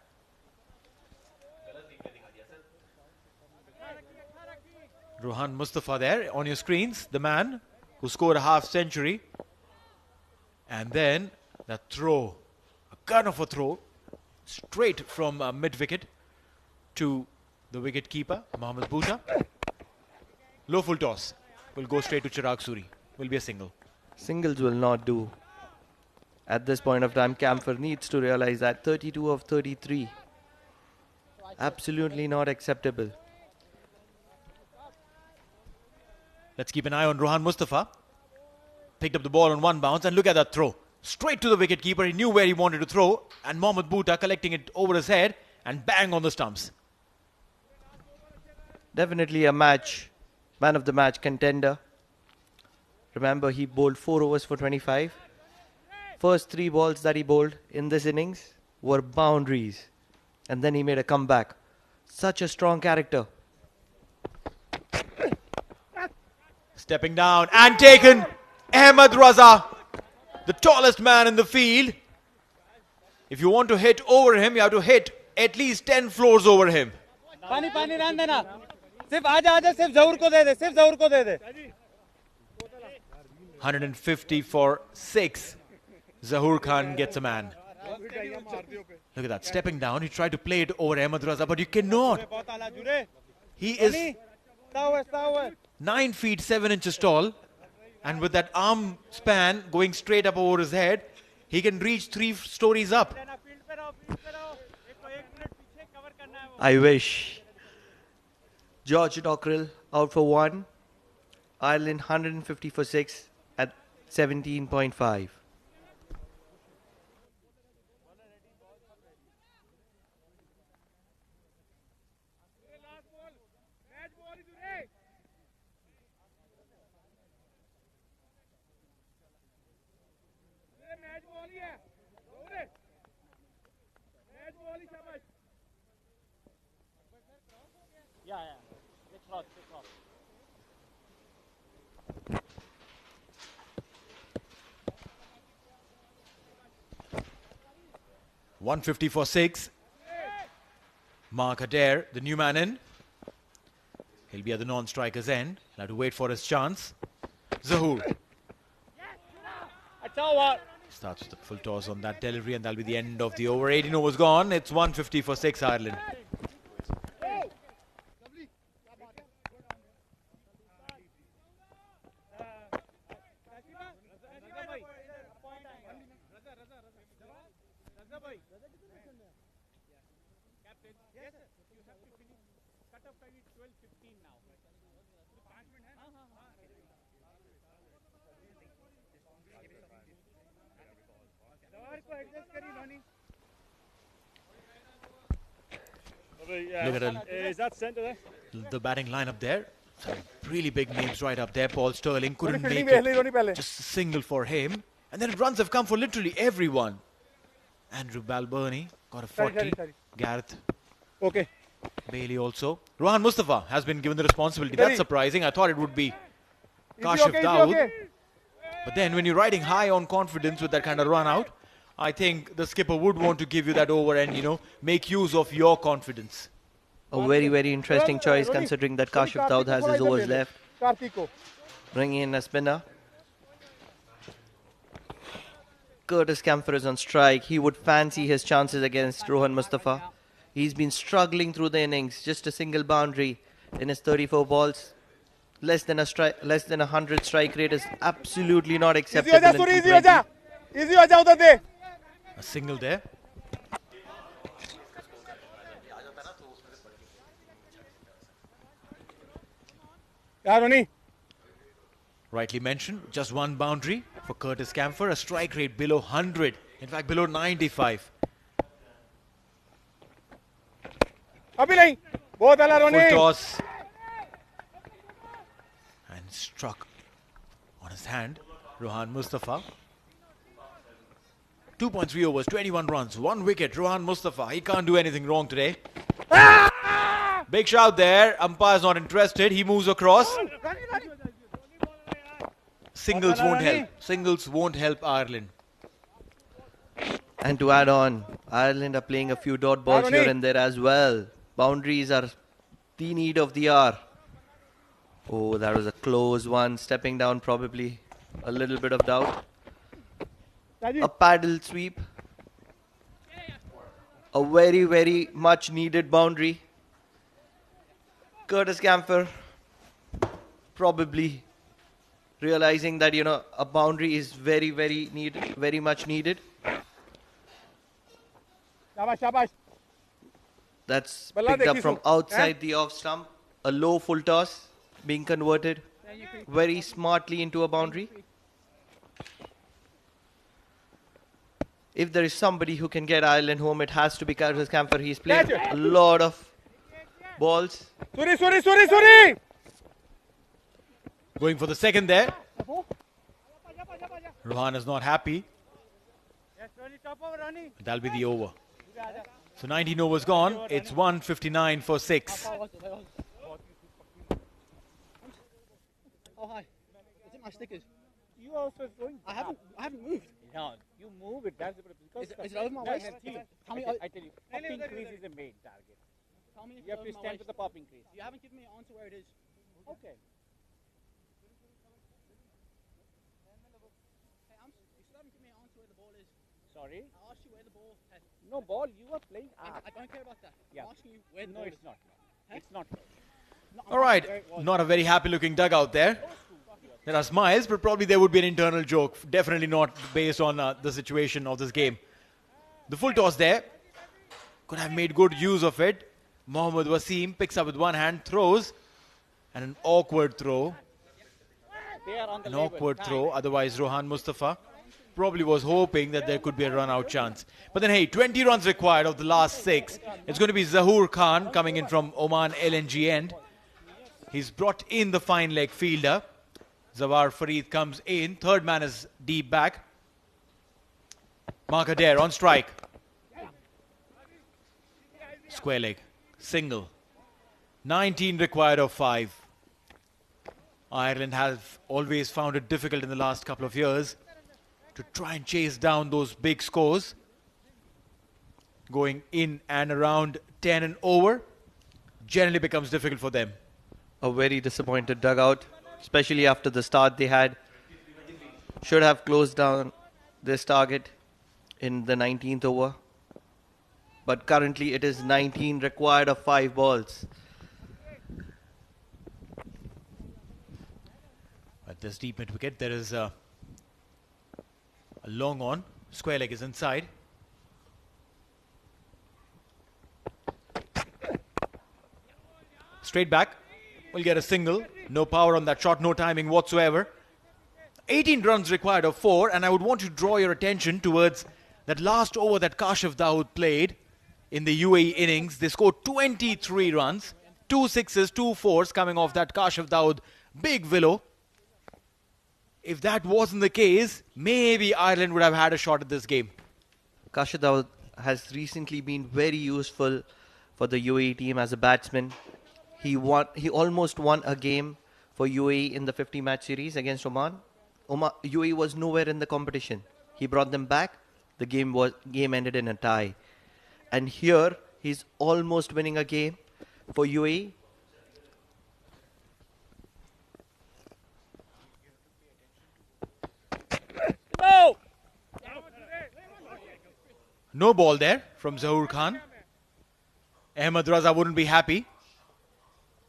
Rohan Mustafa there on your screens, the man who scored a half century. And then that throw, a gun of a throw, straight from mid-wicket to the wicket keeper, Mohammad Bhuta. Low full toss. Will go straight to Chirag Suri. Will be a single. Singles will not do. At this point of time, Camphor needs to realize that 32 of 33. Absolutely not acceptable. Let's keep an eye on Rohan Mustafa. Picked up the ball on one bounce and look at that throw. Straight to the wicket keeper. He knew where he wanted to throw. And Mohammad Bhuta collecting it over his head and bang on the stumps. Definitely a man of the match contender. Remember, he bowled 4 overs for 25. First 3 balls that he bowled in this innings were boundaries. And then he made a comeback. Such a strong character. Stepping down and taken. Ahmed Raza, the tallest man in the field. If you want to hit over him, you have to hit at least 10 floors over him. पानी पानी रहने देना सिर्फ आजा सिर्फ जहूर को दे दे सिर्फ जहूर को दे दे 150 for 6. Zahoor Khan gets a man. Look at that, stepping down. He tried to play it over Ahmed Raza, but you cannot. He is 9 feet 7 inches tall, and with that arm span going straight up over his head, he can reach 3 stories up. I wish. George Dockrell out for 1. Ireland 150 for 6 at 17.5. Yeah. Take cross. 150 for 6. Mark Adair, the new man in. He'll be at the non-striker's end. He'll have to wait for his chance. Zahoor starts with the full toss on that delivery, and that'll be the end of the over. 18 overs gone. It's 150 for 6 Ireland. Look at Is that centre there? the batting lineup there. Some really big names right up there. Paul Sterling couldn't make it. Just a single for him. And then runs have come for literally everyone. Andrew Balbirnie got a 40. Gareth. Okay. Bailey also. Rohan Mustafa has been given the responsibility. That's surprising. I thought it would be Kashif Dawood. But then when you're riding high on confidence with that kind of run out, I think the skipper would want to give you that over and, make use of your confidence. A very, very interesting choice considering that Kashif Dawood has his overs left. Bringing in a spinner. Curtis Camphor is on strike. He would fancy his chances against Rohan Mustafa. He's been struggling through the innings. Just a single boundary in his 34 balls. Less than 100 strike rate is absolutely not acceptable in T20. A single there. Rightly mentioned, just one boundary for Curtis Camphor. A strike rate below 100. In fact, below 95. Full toss. his hand. Rohan Mustafa. 2.3 overs, 21 runs, 1 wicket. Rohan Mustafa, he can't do anything wrong today. Big shout there. Umpire's not interested. He moves across. Singles won't help. Singles won't help Ireland. And to add on, Ireland are playing a few dot balls here and there as well. Boundaries are the need of the hour. Oh, that was a close one. Stepping down, probably a little bit of doubt. A paddle sweep. A very, very much needed boundary. Curtis Camphor probably realizing that, you know, a boundary is very, very needed, very much needed. That's picked up from outside the off stump. A low full toss being converted very smartly into a boundary. If there is somebody who can get Ireland home, it has to be Curtis Camphor. He's played a lot of balls. Sorry. Going for the second there. Rohan is not happy. That'll be the over. So 19 overs gone. It's 159 for 6. Oh, hi. Is it my stickers? You also throwing. I haven't moved. No, you move it. That's because is it over my waist? Tell me. I tell you, popping crease is the main target. Tell me if you have to stand for the popping crease. You haven't given me an answer where it is. Okay. Hey, you still haven't given me an answer where the ball is. Sorry? I asked you where the ball is. No ball. You are playing. I don't care about that. Yeah. I'm asking you where the ball is. No, it's not. It's not. All right. Not a very happy looking dugout there. There are smiles, but probably there would be an internal joke. Definitely not based on the situation of this game. The full toss there. Could have made good use of it. Mohammad Wasim picks up with one hand, throws. And an awkward throw. An awkward throw. Otherwise, Rohan Mustafa probably was hoping that there could be a run-out chance. But then, hey, 20 runs required of the last 6. It's going to be Zahoor Khan coming in from Oman LNG end. He's brought in the fine leg fielder. Zawar Farid comes in. Third man is deep back. Mark Adair on strike. Square leg. Single. 19 required of 5. Ireland have always found it difficult in the last couple of years to try and chase down those big scores. Going in and around 10 and over generally becomes difficult for them. A very disappointed dugout, especially after the start they had. Should have closed down this target in the 19th over. But currently it is 19 required of 5 balls. At this deep mid wicket, there is a long on. Square leg is inside. Straight back. We'll get a single. No power on that shot, no timing whatsoever. 18 runs required of 4, and I would want to draw your attention towards that last over that Kashif Dawood played in the UAE innings. They scored 23 runs, 2 sixes, 2 fours coming off that Kashif Dawood big willow. If that wasn't the case, maybe Ireland would have had a shot at this game. Kashif Dawood has recently been very useful for the UAE team as a batsman. He almost won a game for UAE in the 50-match series against Oman. UAE was nowhere in the competition. He brought them back. The game ended in a tie. And here, he's almost winning a game for UAE. No! No ball there from Zahoor Khan. Ahmed Raza wouldn't be happy.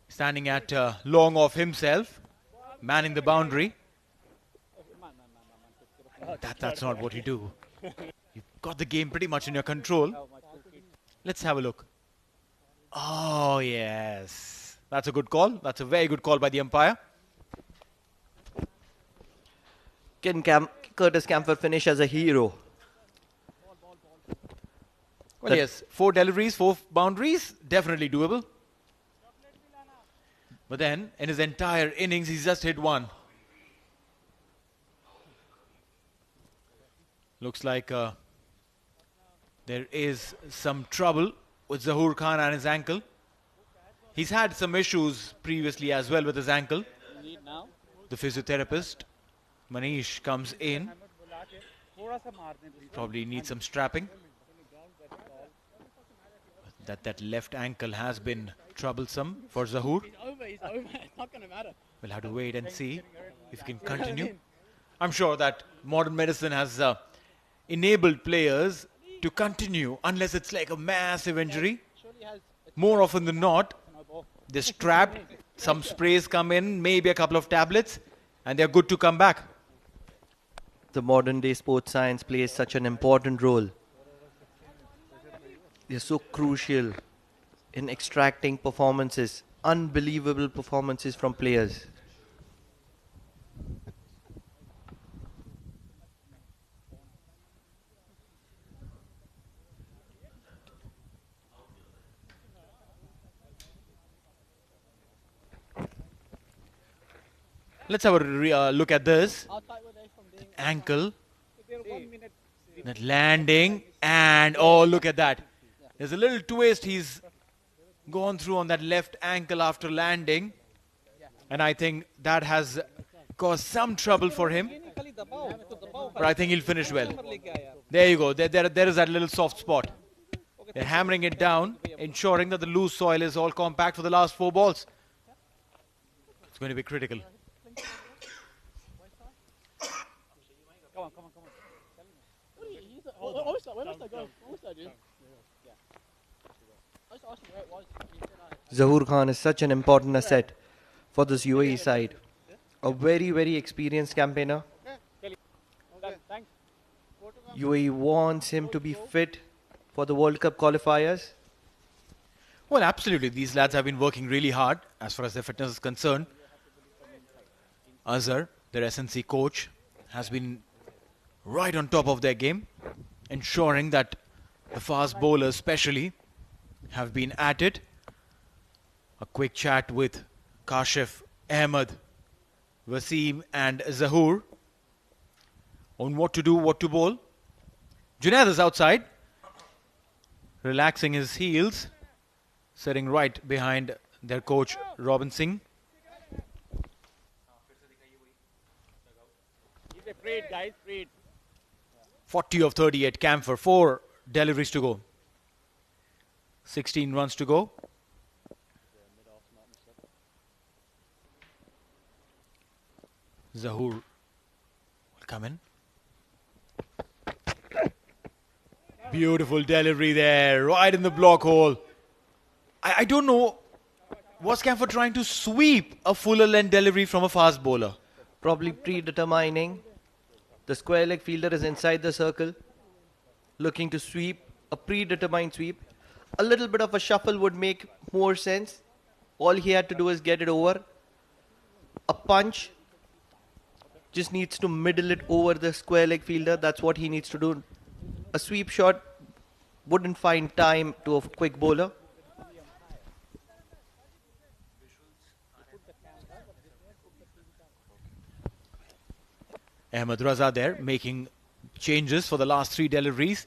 Standing at long off himself, manning the boundary. That's not what you do. You've got the game pretty much in your control. Let's have a look. Oh, yes. That's a good call. That's a very good call by the umpire. Can Curtis Camphor finish as a hero? Well, yes. 4 deliveries, 4 boundaries. Definitely doable. But then, in his entire innings, he's just hit 1. Looks like there is some trouble with Zahoor Khan and his ankle. He's had some issues previously as well with his ankle. The physiotherapist, Manish, comes in. Probably needs some strapping. That left ankle has been troublesome for Zahoor. He's over. It's not going to matter. We'll have to wait and see if he can continue. I'm sure that modern medicine has enabled players to continue unless it's like a massive injury. More often than not, they're strapped, some sprays come in, maybe a couple of tablets, and they're good to come back. The modern day sports science plays such an important role. They're so crucial in extracting performances, unbelievable performances from players. Let's have a look at this. The ankle, that landing, and oh, look at that. There's a little twist he's gone through on that left ankle after landing. And I think that has caused some trouble for him. But I think he'll finish well. There you go. There is that little soft spot. They're hammering it down, ensuring that the loose soil is all compact for the last 4 balls. It's going to be critical. Zahoor Khan is such an important asset for this UAE side. A very, very experienced campaigner. UAE wants him to be fit for the World Cup qualifiers. Well, absolutely. These lads have been working really hard as far as their fitness is concerned. Azhar, their SNC coach, has been right on top of their game, ensuring that the fast bowlers especially have been at it. A quick chat with Kashif, Ahmed, Wasim and Zahoor on what to do, what to bowl. Junaid is outside, relaxing his heels, sitting right behind their coach Robin Singh. He's afraid, guys, afraid. 40 of 38, Camphor, 4 deliveries to go. 16 runs to go. Zahoor will come in. Beautiful delivery there, right in the block hole. I don't know, was Camphor trying to sweep a fuller length delivery from a fast bowler? Probably predetermining. The square leg fielder is inside the circle, looking to sweep, a predetermined sweep. A little bit of a shuffle would make more sense. All he had to do is get it over. A punch just needs to middle it over the square leg fielder. That's what he needs to do. A sweep shot wouldn't find time to a quick bowler. Ahmed Raza there making changes for the last 3 deliveries.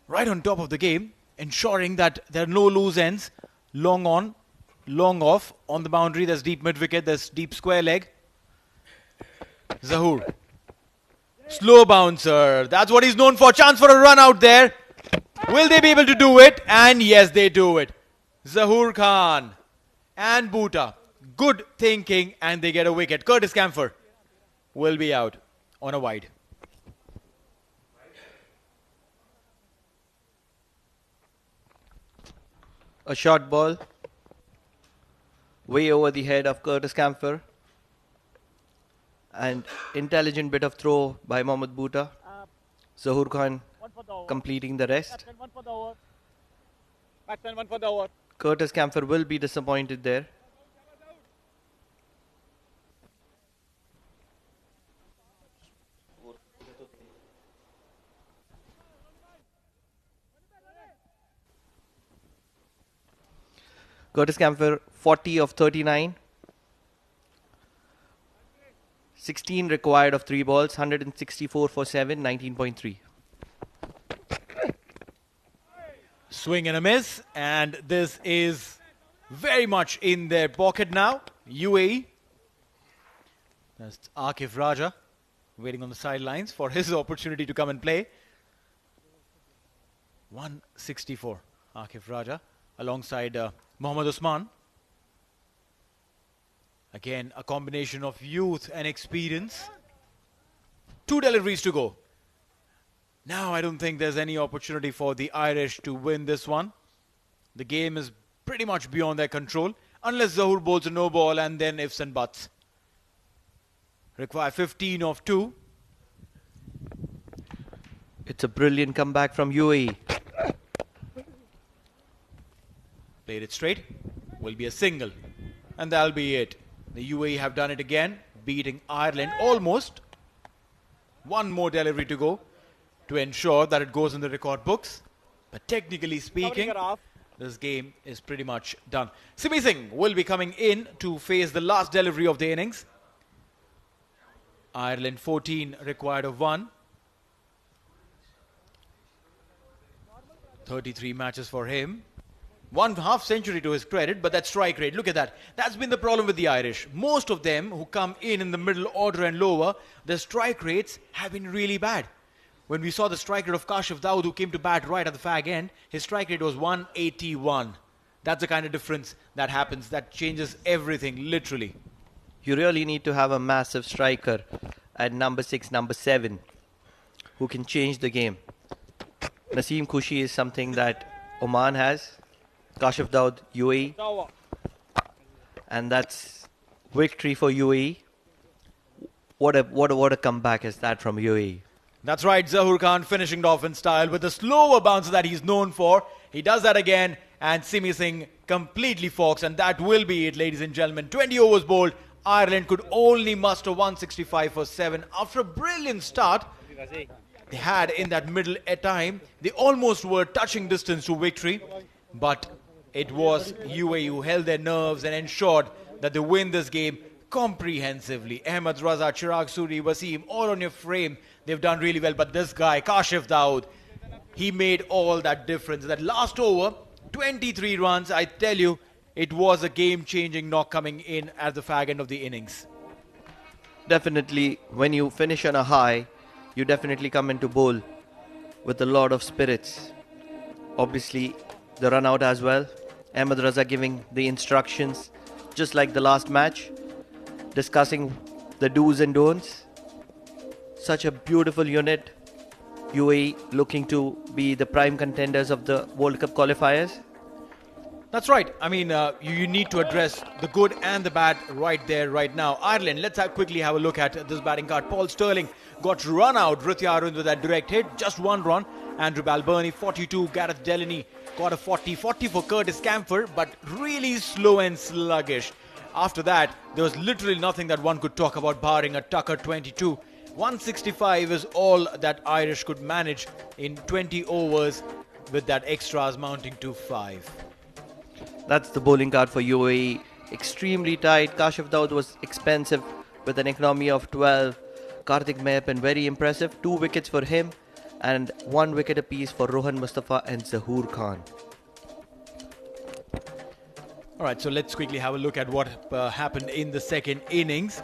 Right on top of the game, ensuring that there are no loose ends. Long on, long off. On the boundary, there's deep mid-wicket, there's deep square leg. Zahoor. Slow bouncer. That's what he's known for. Chance for a run out there. Will they be able to do it? And yes, they do it. Zahoor Khan and Bhuta. Good thinking, and they get a wicket. Curtis Camphor will be out on a wide. A short ball way over the head of Curtis Camphor, and intelligent bit of throw by Mohammad Bhuta. Zahoor Khan completing the rest. Batsman, 1 for the over. Batsman, 1 for the over. Curtis Camphor will be disappointed there. Curtis Camphor, 40 of 39. 16 required of 3 balls, 164 for 7, 19.3. Swing and a miss, and this is very much in their pocket now. UAE. That's Akif Raja waiting on the sidelines for his opportunity to come and play. 164, Akif Raja, alongside Mohammad Usman. Again, a combination of youth and experience. 2 deliveries to go. Now I don't think there's any opportunity for the Irish to win this one. The game is pretty much beyond their control, unless Zahoor bowls a no ball and then ifs and buts. Require 15 of 2. It's a brilliant comeback from UAE. Played it straight. Will be a single. And that'll be it. The UAE have done it again, beating Ireland almost. 1 more delivery to go to ensure that it goes in the record books. But technically speaking, this game is pretty much done. Simi Singh will be coming in to face the last delivery of the innings. Ireland 14 required of 1. 33 matches for him. 1 half century to his credit, but that strike rate, look at that. That's been the problem with the Irish. Most of them who come in the middle order and lower, the strike rates have been really bad. When we saw the strike rate of Kashif Dawood, who came to bat right at the fag end, his strike rate was 181. That's the kind of difference that happens. That changes everything, literally. You really need to have a massive striker at number 6, number 7, who can change the game. Naseem Khushi is something that Oman has. Kashif Dawood, UAE. And that's victory for UAE. What a comeback is that from UAE. That's right, Zahoor Khan finishing it off in style with the slower bouncer that he's known for. He does that again, and Simi Singh completely forks, and that will be it, ladies and gentlemen. 20 overs bowled. Ireland could only muster 165 for 7 after a brilliant start. They had in that middle time, they almost were touching distance to victory, but it was UAE who held their nerves and ensured that they win this game comprehensively. Ahmed Raza, Chirag Suri, Wasim, all on your frame. They've done really well, but this guy, Kashif Dawood, he made all that difference. That last over, 23 runs, I tell you, it was a game-changing knock coming in at the fag end of the innings. Definitely, when you finish on a high, you definitely come into bowl with a lot of spirits. Obviously, the run out as well. Ahmed Raza giving the instructions, just like the last match, discussing the do's and don'ts. Such a beautiful unit. UAE looking to be the prime contenders of the World Cup qualifiers. That's right. I mean, you need to address the good and the bad right there, right now. Ireland, let's quickly have a look at this batting card. Paul Sterling got run out. Ritya Arun with that direct hit, just 1 run. Andrew Balbirnie, 42. Gareth Delaney got a 40. 40 for Curtis Camphor, but really slow and sluggish. After that, there was literally nothing that one could talk about, barring a Tucker 22. 165 is all that Irish could manage in 20 overs, with that extras mounting to 5. That's the bowling card for UAE. Extremely tight. Kashif Dawood was expensive with an economy of 12. Karthik Mayappan very impressive. 2 wickets for him and 1 wicket apiece for Rohan Mustafa and Zahoor Khan. Alright, so let's quickly have a look at what happened in the second innings.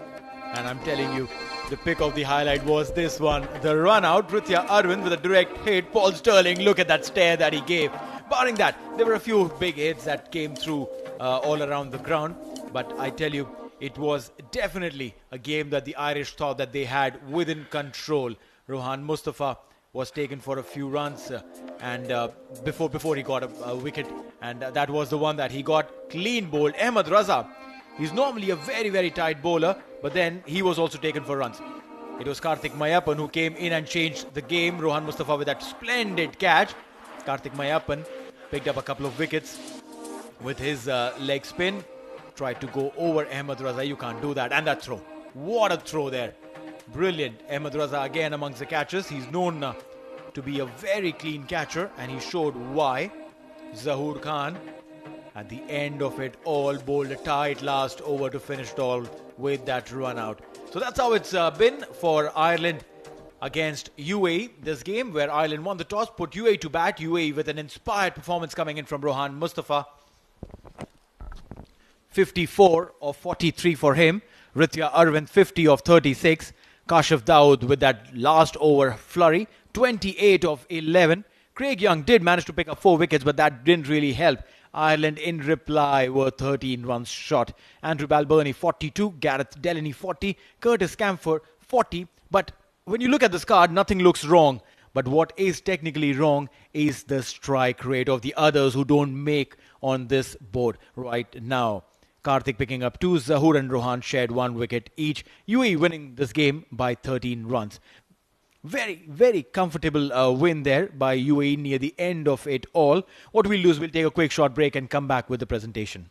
And I'm telling you, the pick of the highlight was this one. The run out, Ritya Arvind with a direct hit. Paul Sterling, look at that stare that he gave. Barring that, there were a few big hits that came through all around the ground. But I tell you, it was definitely a game that the Irish thought that they had within control. Rohan Mustafa was taken for a few runs and before he got a wicket. And that was the one that he got clean bowled. Ahmed Raza, he's normally a very, very tight bowler, but then he was also taken for runs. It was Karthik Mayappan who came in and changed the game. Rohan Mustafa with that splendid catch. Karthik Mayappan picked up a couple of wickets with his leg spin. Tried to go over Ahmed Raza. You can't do that. And that throw. What a throw there. Brilliant. Ahmed Raza again amongst the catchers. He's known to be a very clean catcher, and he showed why. Zahoor Khan at the end of it all bowled a tight last over to finish it all with that run out. So that's how it's been for Ireland against UAE. This game where Ireland won the toss, put UAE to bat. UAE with an inspired performance coming in from Rohan Mustafa. 54 of 43 for him. Ritya Arvind 50 of 36. Kashif Daud with that last over flurry. 28 of 11. Craig Young did manage to pick up 4 wickets, but that didn't really help. Ireland in reply were 13 runs short. Andrew Balbirnie 42, Gareth Delaney 40, Curtis Camphor 40. But when you look at this card, nothing looks wrong. But what is technically wrong is the strike rate of the others who don't make on this board right now. Karthik picking up 2, Zahoor and Rohan shared 1 wicket each. UAE winning this game by 13 runs. Very, very comfortable win there by UAE near the end of it all. What we'll do is we'll take a quick short break and come back with the presentation.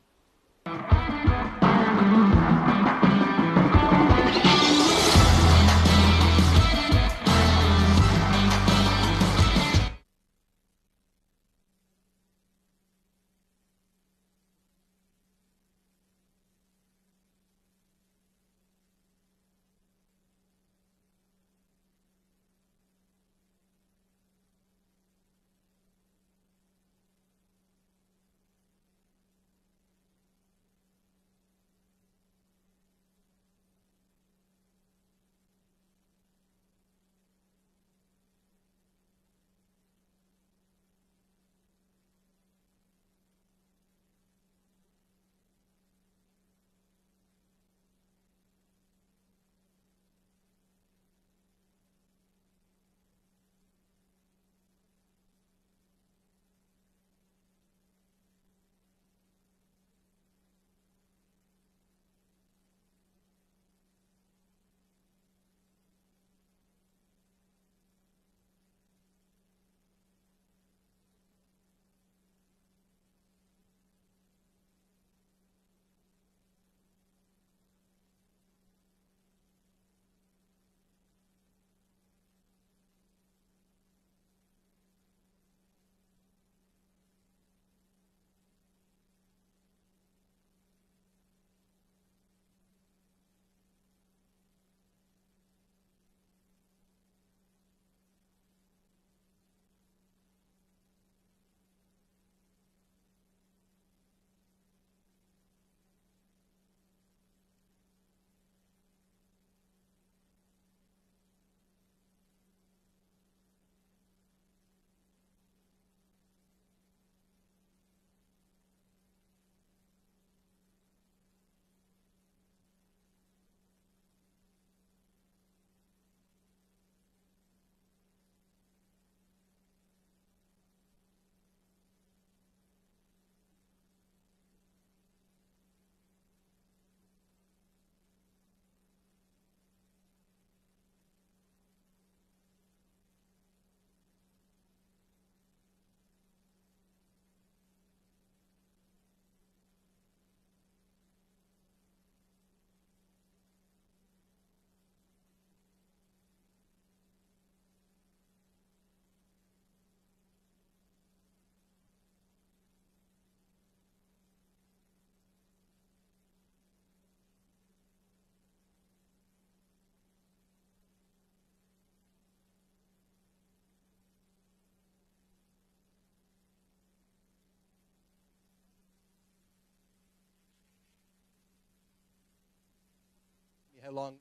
How long